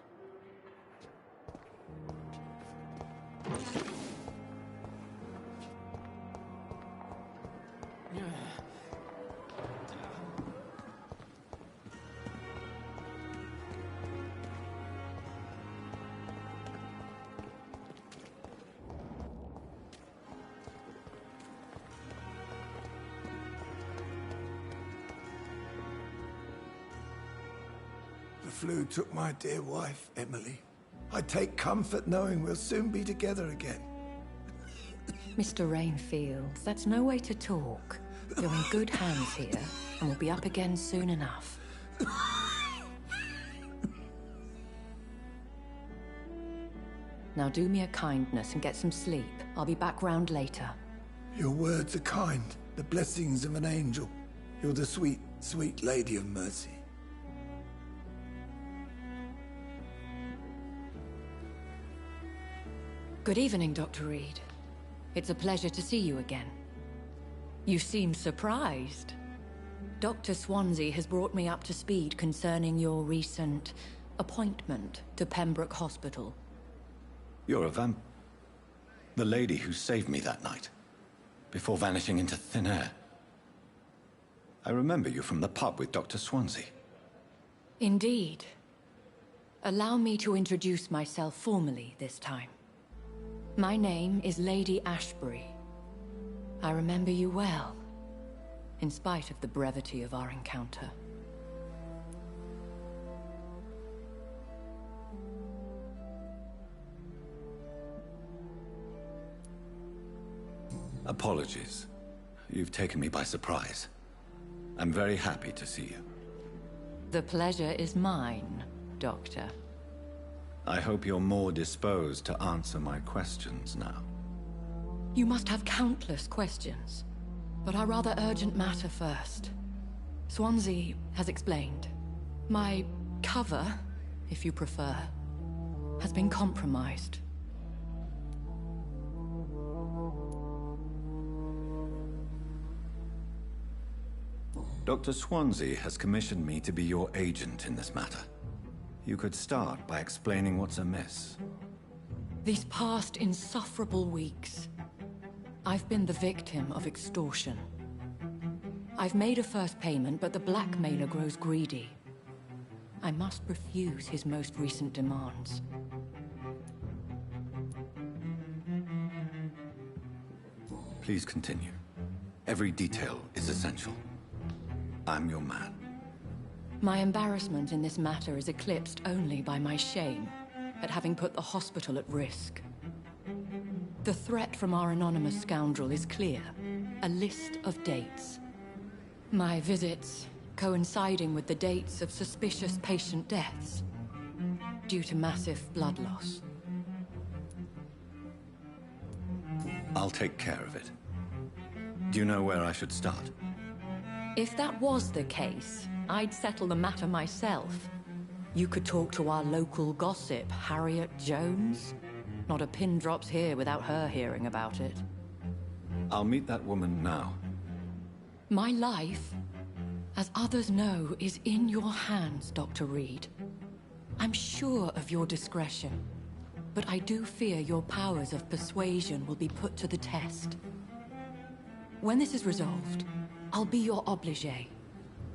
The flu took my dear wife, Emily. I take comfort knowing we'll soon be together again. Mr. Rainfield, that's no way to talk. You're in good hands here, and we'll be up again soon enough. Now do me a kindness and get some sleep. I'll be back round later. Your words are kind, the blessings of an angel. You're the sweet, sweet Lady of Mercy. Good evening, Dr. Reed. It's a pleasure to see you again. You seem surprised. Dr. Swansea has brought me up to speed concerning your recent appointment to Pembroke Hospital. You're a the lady who saved me that night, before vanishing into thin air. I remember you from the pub with Dr. Swansea. Indeed. Allow me to introduce myself formally this time. My name is Lady Ashbury. I remember you well, in spite of the brevity of our encounter. Apologies. You've taken me by surprise. I'm very happy to see you. The pleasure is mine, Doctor. I hope you're more disposed to answer my questions now. You must have countless questions, but our rather urgent matter first. Swansea has explained. My cover, if you prefer, has been compromised. Dr. Swansea has commissioned me to be your agent in this matter. You could start by explaining what's amiss. These past insufferable weeks, I've been the victim of extortion. I've made a first payment, but the blackmailer grows greedy. I must refuse his most recent demands. Please continue. Every detail is essential. I'm your man. My embarrassment in this matter is eclipsed only by my shame at having put the hospital at risk. The threat from our anonymous scoundrel is clear. A list of dates. My visits coinciding with the dates of suspicious patient deaths due to massive blood loss. I'll take care of it. Do you know where I should start? If that was the case, I'd settle the matter myself. You could talk to our local gossip, Harriet Jones. Not a pin drops here without her hearing about it. I'll meet that woman now. My life, as others know, is in your hands, Dr. Reed. I'm sure of your discretion, but I do fear your powers of persuasion will be put to the test. When this is resolved, I'll be your obligé.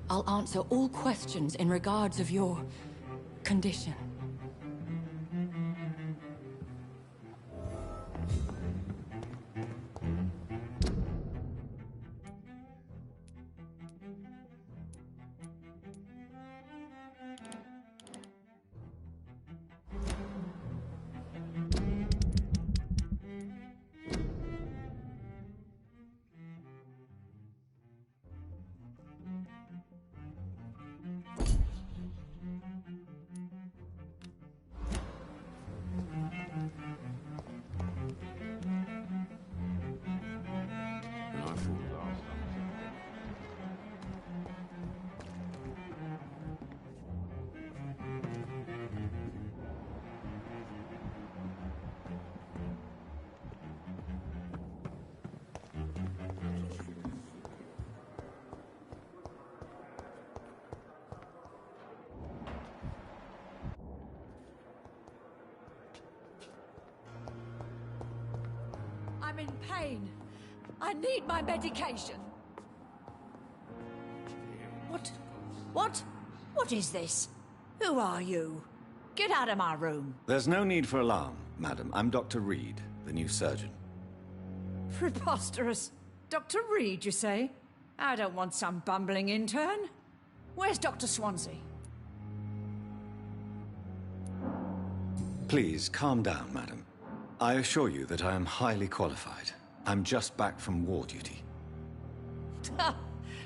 I'll answer all questions in regards of your condition. I'm in pain. I need my medication. What is this? Who are you? Get out of my room. There's no need for alarm, madam. I'm Dr. Reed, the new surgeon. Preposterous. Dr. Reed, you say? I don't want some bumbling intern. Where's Dr. Swansea? Please, calm down, madam. I assure you that I am highly qualified. I'm just back from war duty.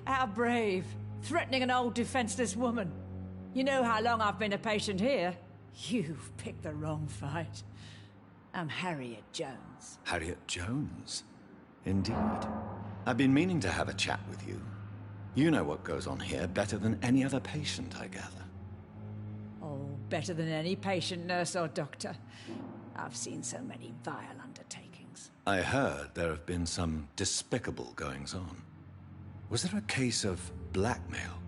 How brave. Threatening an old defenseless woman. You know how long I've been a patient here? You've picked the wrong fight. I'm Harriet Jones. Harriet Jones? Indeed. I've been meaning to have a chat with you. You know what goes on here better than any other patient, I gather. Oh, better than any patient, nurse or doctor. I've seen so many vile undertakings. I heard there have been some despicable goings-on. Was there a case of blackmail?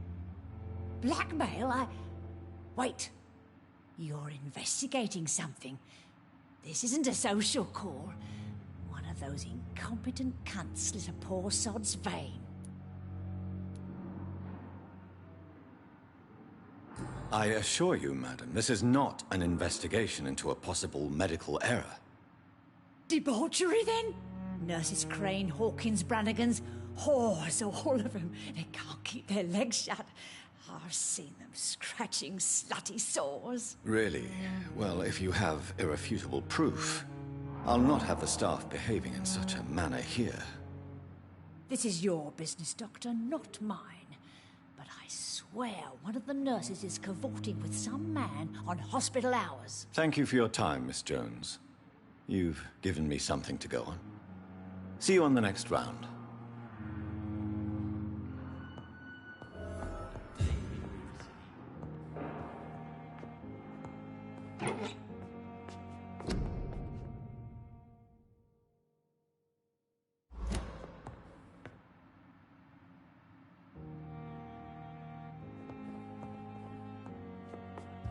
Blackmail? Wait. You're investigating something. This isn't a social call. One of those incompetent cunts slit a poor sod's vein. I assure you, madam, this is not an investigation into a possible medical error. Debauchery, then? Nurses Crane, Hawkins, Brannigans, whores, all of them. They can't keep their legs shut. I've seen them scratching slutty sores. Really? Well, if you have irrefutable proof, I'll not have the staff behaving in such a manner here. This is your business, Doctor, not mine. But I swear one of the nurses is cavorting with some man on hospital hours. Thank you for your time, Miss Jones. You've given me something to go on. See you on the next round.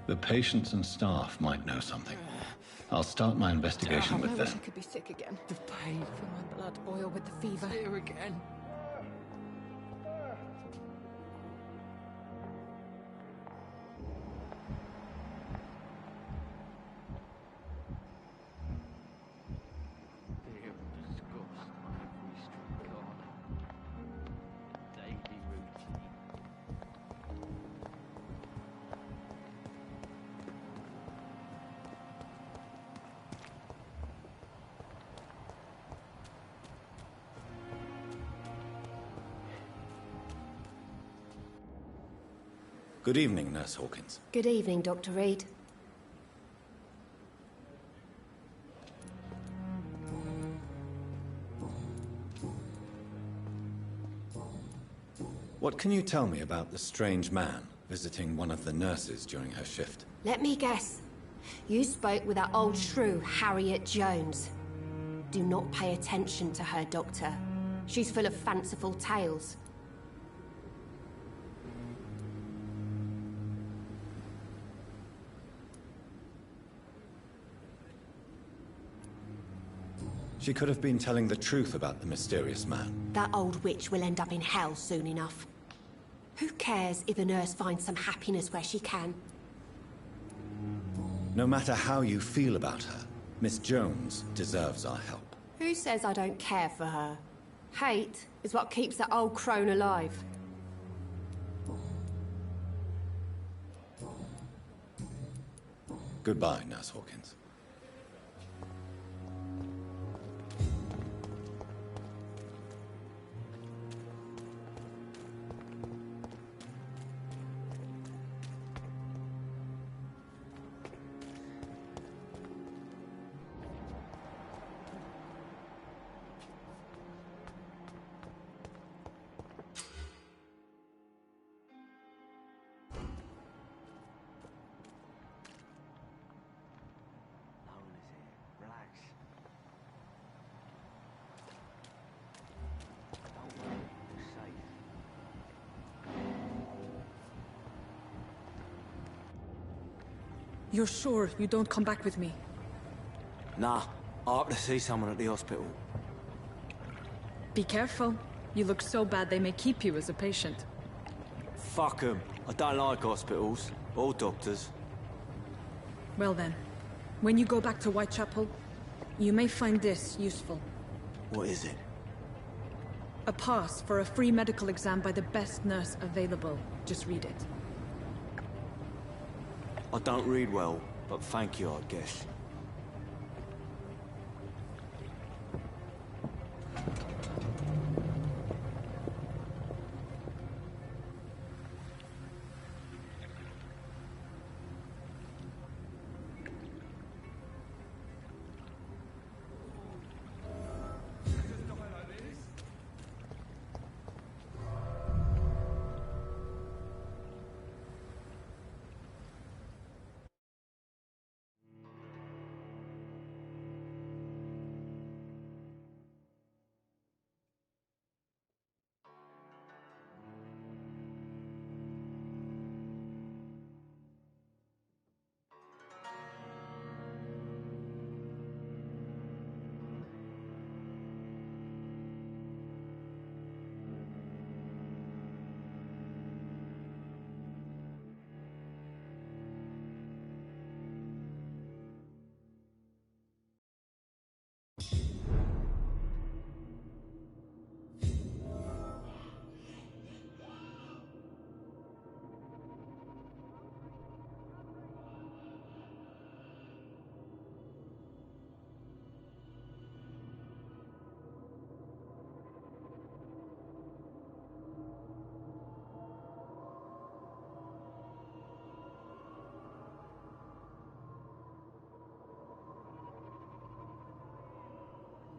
The patients and staff might know something. I'll start my investigation with them. I could be sick again. The pain. Feel my blood boil with the fever. Here again. Good evening, Nurse Hawkins. Good evening, Dr. Reed. What can you tell me about the strange man visiting one of the nurses during her shift? Let me guess. You spoke with that old shrew, Harriet Jones. Do not pay attention to her, Doctor. She's full of fanciful tales. She could have been telling the truth about the mysterious man. That old witch will end up in hell soon enough. Who cares if a nurse finds some happiness where she can? No matter how you feel about her, Miss Jones deserves our help. Who says I don't care for her? Hate is what keeps that old crone alive. Goodbye, Nurse Hawkins. You're sure you don't come back with me? Nah, I have to see someone at the hospital. Be careful. You look so bad they may keep you as a patient. Fuck 'em. I don't like hospitals. Or doctors. Well then, when you go back to Whitechapel, you may find this useful. What is it? A pass for a free medical exam by the best nurse available. Just read it. I don't read well, but thank you, I guess.